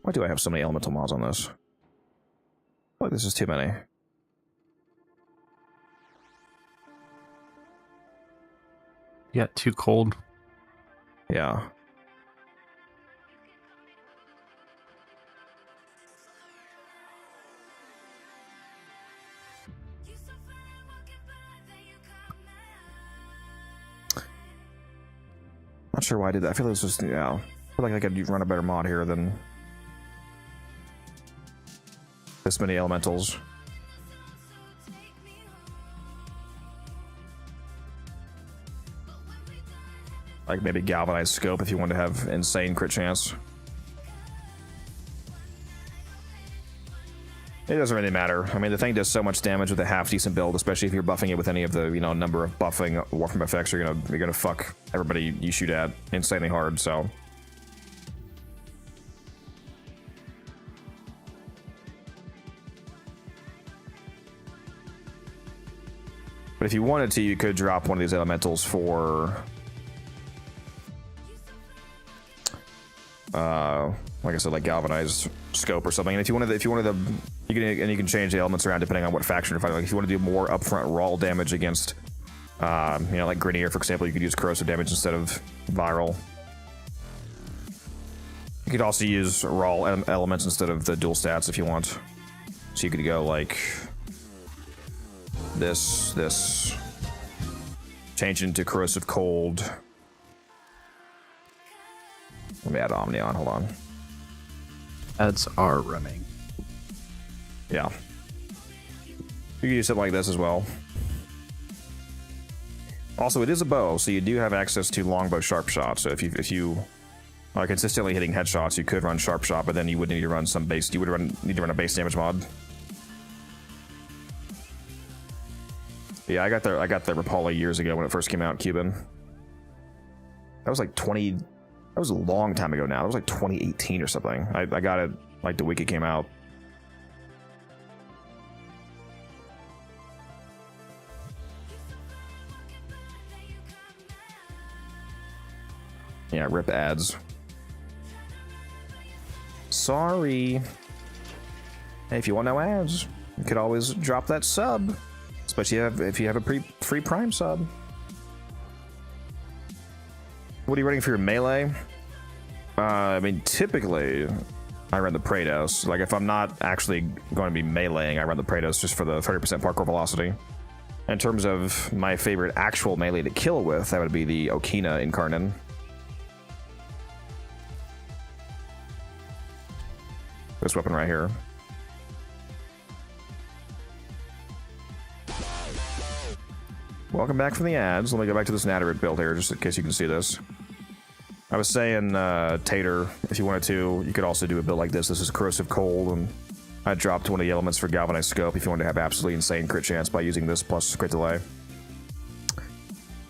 Why do I have so many elemental mods on this? I feel like this is too many. You got too cold. Yeah. Not sure why I did that. I feel like this was, yeah. I feel like I could run a better mod here than this many elementals. Like maybe galvanized scope if you want to have insane crit chance. It doesn't really matter. I mean, the thing does so much damage with a half decent build, especially if you're buffing it with any of the, you know, number of buffing Warframe effects. You're gonna fuck everybody you shoot at insanely hard. So. But if you wanted to, you could drop one of these elementals for, like I said, like galvanized scope or something. And if you wanted the, you can change the elements around depending on what faction you're fighting. Like if you want to do more upfront raw damage against, you know, like Grenier, for example, you could use corrosive damage instead of viral. You could also use raw elements instead of the dual stats if you want. So you could go like this, change into corrosive cold. Let me add Omni on, hold on. Ads are running. Yeah. You can use something like this as well. Also, it is a bow, so you do have access to longbow sharp shot. So if you are consistently hitting headshots, you could run sharp shot, but then you would need to run some base. You would need to run a base damage mod. Yeah, I got the Rapala years ago when it first came out, Cuban. That was like 20. That was a long time ago now. That was like 2018 or something. I got it like the week it came out. Yeah, rip ads. Sorry. Hey, if you want no ads, you could always drop that sub. Especially if you have a free Prime sub. What are you running for your melee? I mean, typically, I run the Praetos. Like, if I'm not actually going to be meleeing, I run the Praetos just for the 30% parkour velocity. In terms of my favorite actual melee to kill with, that would be the Okina Incarnon. This weapon right here. Welcome back from the ads. Let me go back to this Natterit build here, just in case you can see this. I was saying, Tater, if you wanted to, you could also do a build like this. This is Corrosive Cold, and I dropped one of the elements for Galvanized Scope if you wanted to have absolutely insane crit chance by using this plus crit delay.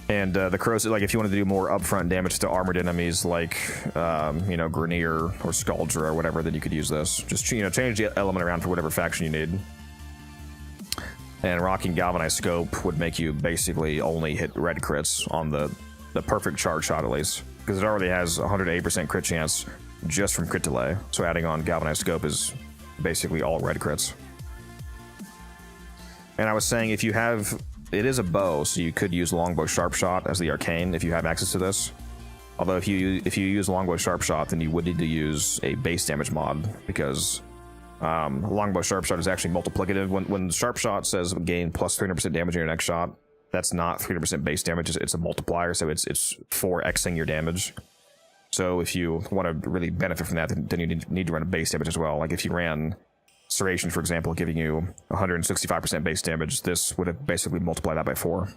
And the Corrosive, like if you wanted to do more upfront damage to armored enemies like, you know, Grenier or Scaldra or whatever, then you could use this. Just, you know, change the element around for whatever faction you need. And rocking Galvanized Scope would make you basically only hit red crits on the perfect charge shot, at least. Because it already has 108% crit chance just from crit delay. So adding on Galvanized Scope is basically all red crits. And I was saying, if you have... It is a bow, so you could use Longbow Sharp Shot as the arcane if you have access to this. Although if you use Longbow Sharp Shot, then you would need to use a base damage mod, because... Longbow Sharp Shot is actually multiplicative. When Sharp Shot says gain plus 300% damage in your next shot, that's not 300% base damage, it's a multiplier, so it's 4xing your damage. So if you want to really benefit from that, then you need to run a base damage as well. Like if you ran Serration, for example, giving you 165% base damage, this would have basically multiplied that by 4.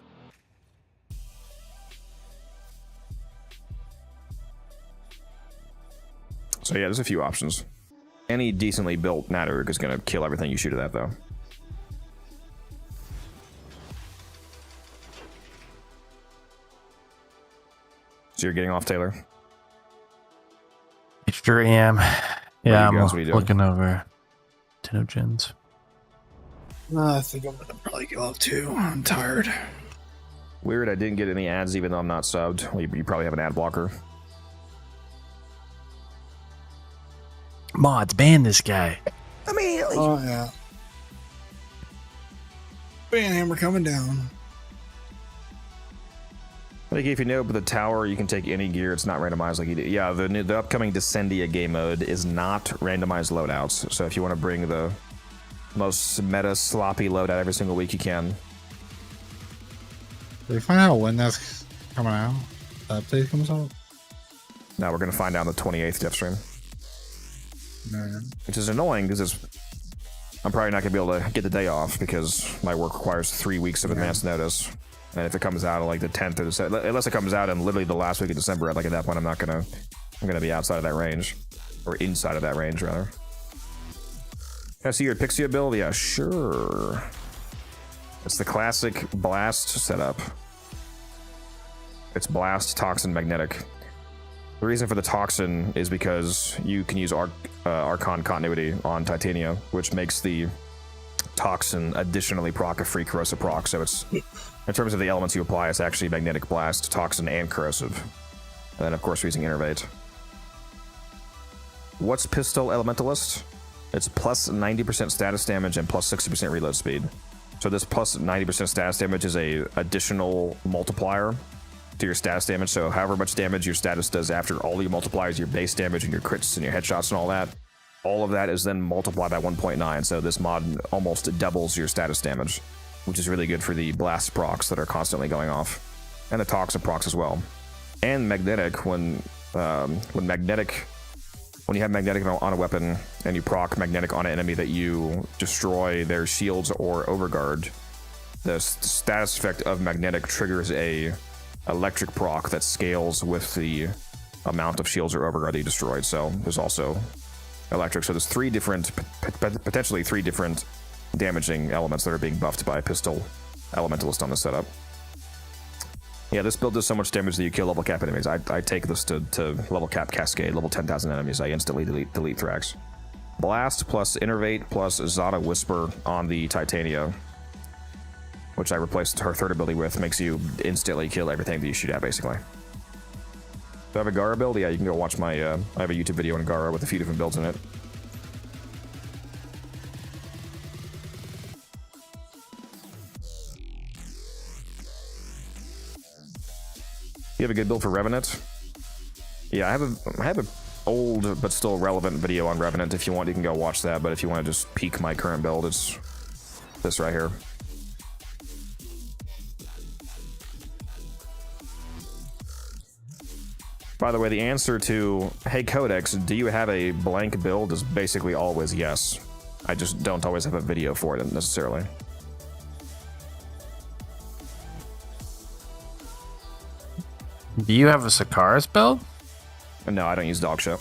So yeah, there's a few options. Any decently built Natterik is going to kill everything you shoot at that, though. So you're getting off, Taylor? I sure am. Yeah, I'm looking over TennoCreate. I think I'm going to probably go off too. I'm tired. Weird, I didn't get any ads even though I'm not subbed. Well, you probably have an ad blocker. Mods, ban this guy. Immediately. Oh, yeah. Bam, we're coming down. Like if you know the tower, you can take any gear. It's not randomized like you do. Yeah, the upcoming Descendia game mode is not randomized loadouts. So if you want to bring the most meta sloppy loadout every single week, you can. Did we find out when that's coming out? The update comes out? No, we're going to find out on the 28th dev stream. Which is annoying because I'm probably not going to be able to get the day off because my work requires 3 weeks of advance notice. And if it comes out on like the 10th or the unless it comes out in literally the last week of December, like at that point, I'm gonna be outside of that range, or inside of that range rather. Can I see your Pixia build? Yeah, sure. It's the classic Blast setup. It's Blast, Toxin, Magnetic. The reason for the Toxin is because you can use Archon Continuity on Titania, which makes the Toxin additionally proc a free corrosive proc. So it's, in terms of the elements you apply, it's actually Magnetic, Blast, Toxin, and Corrosive. And then, of course, we're using Innervate. What's Pistol Elementalist? It's plus 90% status damage and plus 60% reload speed. So this plus 90% status damage is a additional multiplier to your status damage. So however much damage your status does after all your multipliers, your base damage and your crits and your headshots and all of that is then multiplied by 1.9. So this mod almost doubles your status damage, which is really good for the blast procs that are constantly going off, and the toxin procs as well. And magnetic, when you have magnetic on a weapon and you proc magnetic on an enemy that you destroy their shields or overguard, the status effect of magnetic triggers a electric proc that scales with the amount of shields or overguard that you destroyed. So there's also electric. So there's potentially three different damaging elements that are being buffed by Pistol Elementalist on the setup. Yeah, this build does so much damage that you kill level cap enemies. I take this to level cap Cascade, level 10,000 enemies. I instantly delete Thrax. Blast plus Innervate plus Zada Whisper on the Titania, which I replaced her third ability with, makes you instantly kill everything that you shoot at, basically. Do I have a Gara build? Yeah, you can go watch my, I have a YouTube video on Gara with a few different builds in it. You have a good build for Revenant? Yeah, I have a old but still relevant video on Revenant. If you want, you can go watch that, but if you want to just peek my current build, it's this right here. By the way, the answer to, hey Codex, do you have a blank build is basically always yes. I just don't always have a video for it necessarily. Do you have a Sakaris build? No, I don't use dog shit.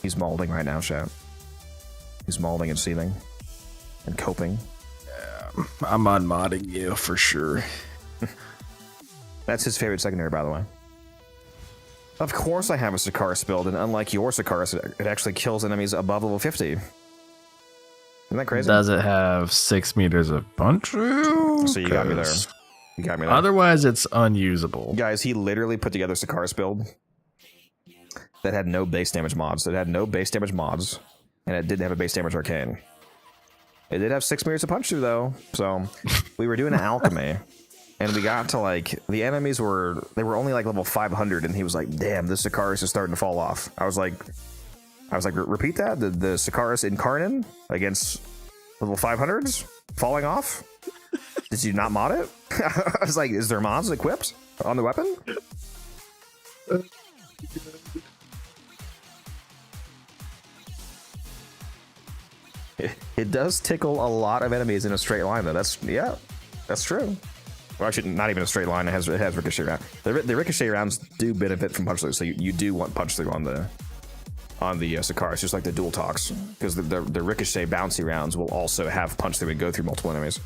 He's molding right now, chat. He's molding and seething and coping. Yeah, I'm unmodding you for sure. That's his favorite secondary, by the way. Of course I have a Sakaris build, and unlike your Sakaris, it actually kills enemies above level 50. Isn't that crazy? Does it have 6 meters of punch through? So you got me there. You got me there. Otherwise, it's unusable. Guys, he literally put together Sakaris build that had no base damage mods. It had no base damage mods, and it didn't have a base damage arcane. It did have 6 meters of punch through, though. So we were doing an alchemy, and we got to, like, the enemies were only like level 500, and he was like, damn, this Sakaris is starting to fall off. I was like, repeat that? The Sakaris Incarnon against level 500s falling off? Did you not mod it? I was like, is there mods equipped on the weapon? It does tickle a lot of enemies in a straight line, though. That's true. Well, actually, not even a straight line. It has ricochet rounds. The ricochet rounds do benefit from punch through, so you do want punch through on the Sakaris, just like the dual talks, because the ricochet bouncy rounds will also have punch through and go through multiple enemies.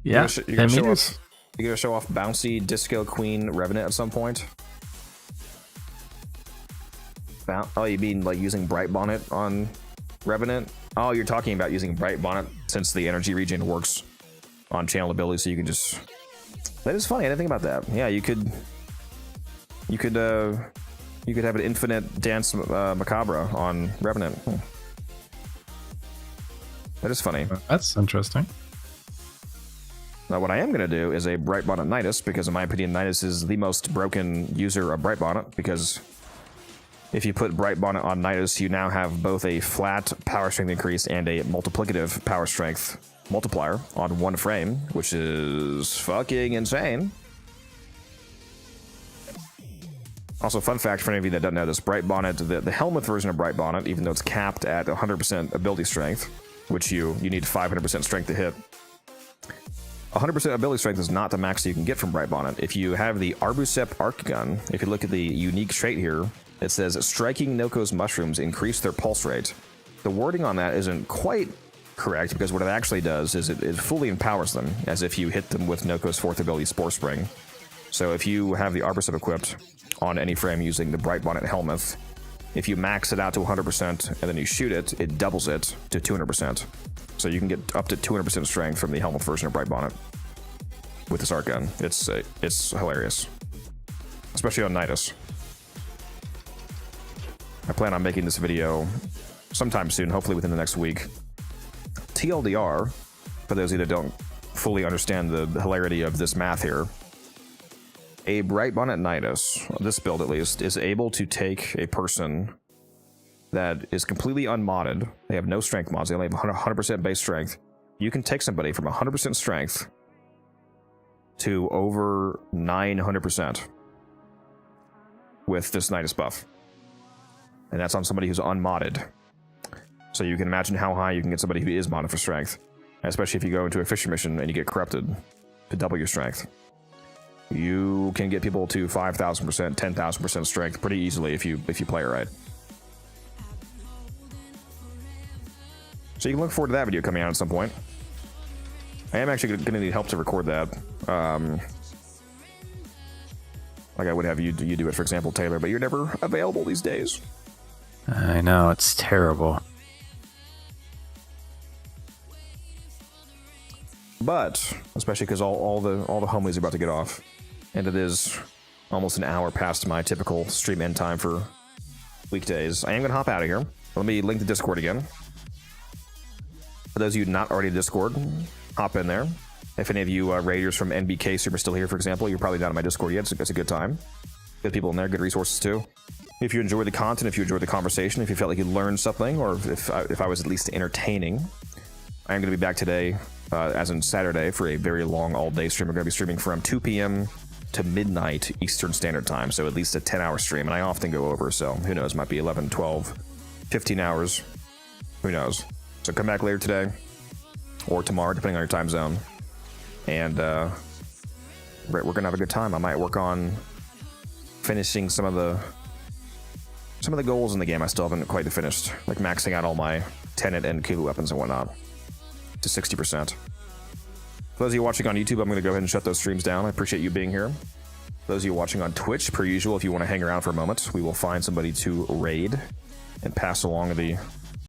Yeah, you're gonna show off bouncy Disco Queen Revenant at some point. Oh, you mean like using Bright Bonnet on Revenant? Oh, you're talking about using Bright Bonnet since the energy regen works on channel ability, so you can just. That is funny. I didn't think about that. Yeah, you could have an infinite dance macabre on Revenant. That is funny. That's interesting. Now, what I am going to do is a Bright Bonnet Nidus, because in my opinion, Nidus is the most broken user of Bright Bonnet, because if you put Bright Bonnet on Nidus, you now have both a flat power strength increase and a multiplicative power strength multiplier on one frame, which is fucking insane. Also, fun fact for any of you that don't know this, Bright Bonnet, the Helmuth version of Bright Bonnet, even though it's capped at 100% ability strength, which you need 500% strength to hit, 100% ability strength is not the max you can get from Bright Bonnet. If you have the Arbusep Arc Gun, if you look at the unique trait here, it says, striking Noko's mushrooms increase their pulse rate. The wording on that isn't quite correct, because what it actually does is it fully empowers them, as if you hit them with Noko's fourth ability, Spore Spring. So if you have the Arbusep equipped on any frame using the Bright Bonnet Helmuth, if you max it out to 100% and then you shoot it, it doubles it to 200%. So you can get up to 200% strength from the Helmuth version of Bright Bonnet with this arc gun. It's hilarious, especially on Nidus. I plan on making this video sometime soon, hopefully within the next week. TLDR, for those of you that don't fully understand the hilarity of this math here, a Bright Bonnet Nidus, this build at least, is able to take a person that is completely unmodded. They have no strength mods. They only have 100% base strength. You can take somebody from 100% strength to over 900% with this Nidus buff. and that's on somebody who's unmodded. So you can imagine how high you can get somebody who is modded for strength, especially if you go into a fishing mission and you get corrupted to double your strength. You can get people to 5,000%, 10,000% strength pretty easily if you play it right. So you can look forward to that video coming out at some point. I am actually going to need help to record that. Like I would have you do it, for example, Taylor, but you're never available these days. I know, it's terrible. But especially because all the homies are about to get off, and it is almost an hour past my typical stream end time for weekdays. I am gonna hop out of here. Let me link the Discord again. For those of you not already in Discord, hop in there. If any of you raiders from NBK Stream are still here, for example, you're probably not on my Discord yet, so it's a good time. Good people in there, good resources too. If you enjoy the content, if you enjoy the conversation, if you felt like you learned something, or if I was at least entertaining, I am going to be back today, as in Saturday, for a very long all-day stream. We're going to be streaming from 2 p.m. to midnight Eastern Standard Time, so at least a 10-hour stream, and I often go over, so who knows, might be 11, 12, 15 hours, who knows. So come back later today, or tomorrow, depending on your time zone, and we're going to have a good time. I might work on finishing some of the goals in the game I still haven't quite finished, like maxing out all my Tenet and Kulu weapons and whatnot to 60%. For those of you watching on YouTube, I'm going to go ahead and shut those streams down. I appreciate you being here. For those of you watching on Twitch, per usual, if you want to hang around for a moment, we will find somebody to raid and pass along the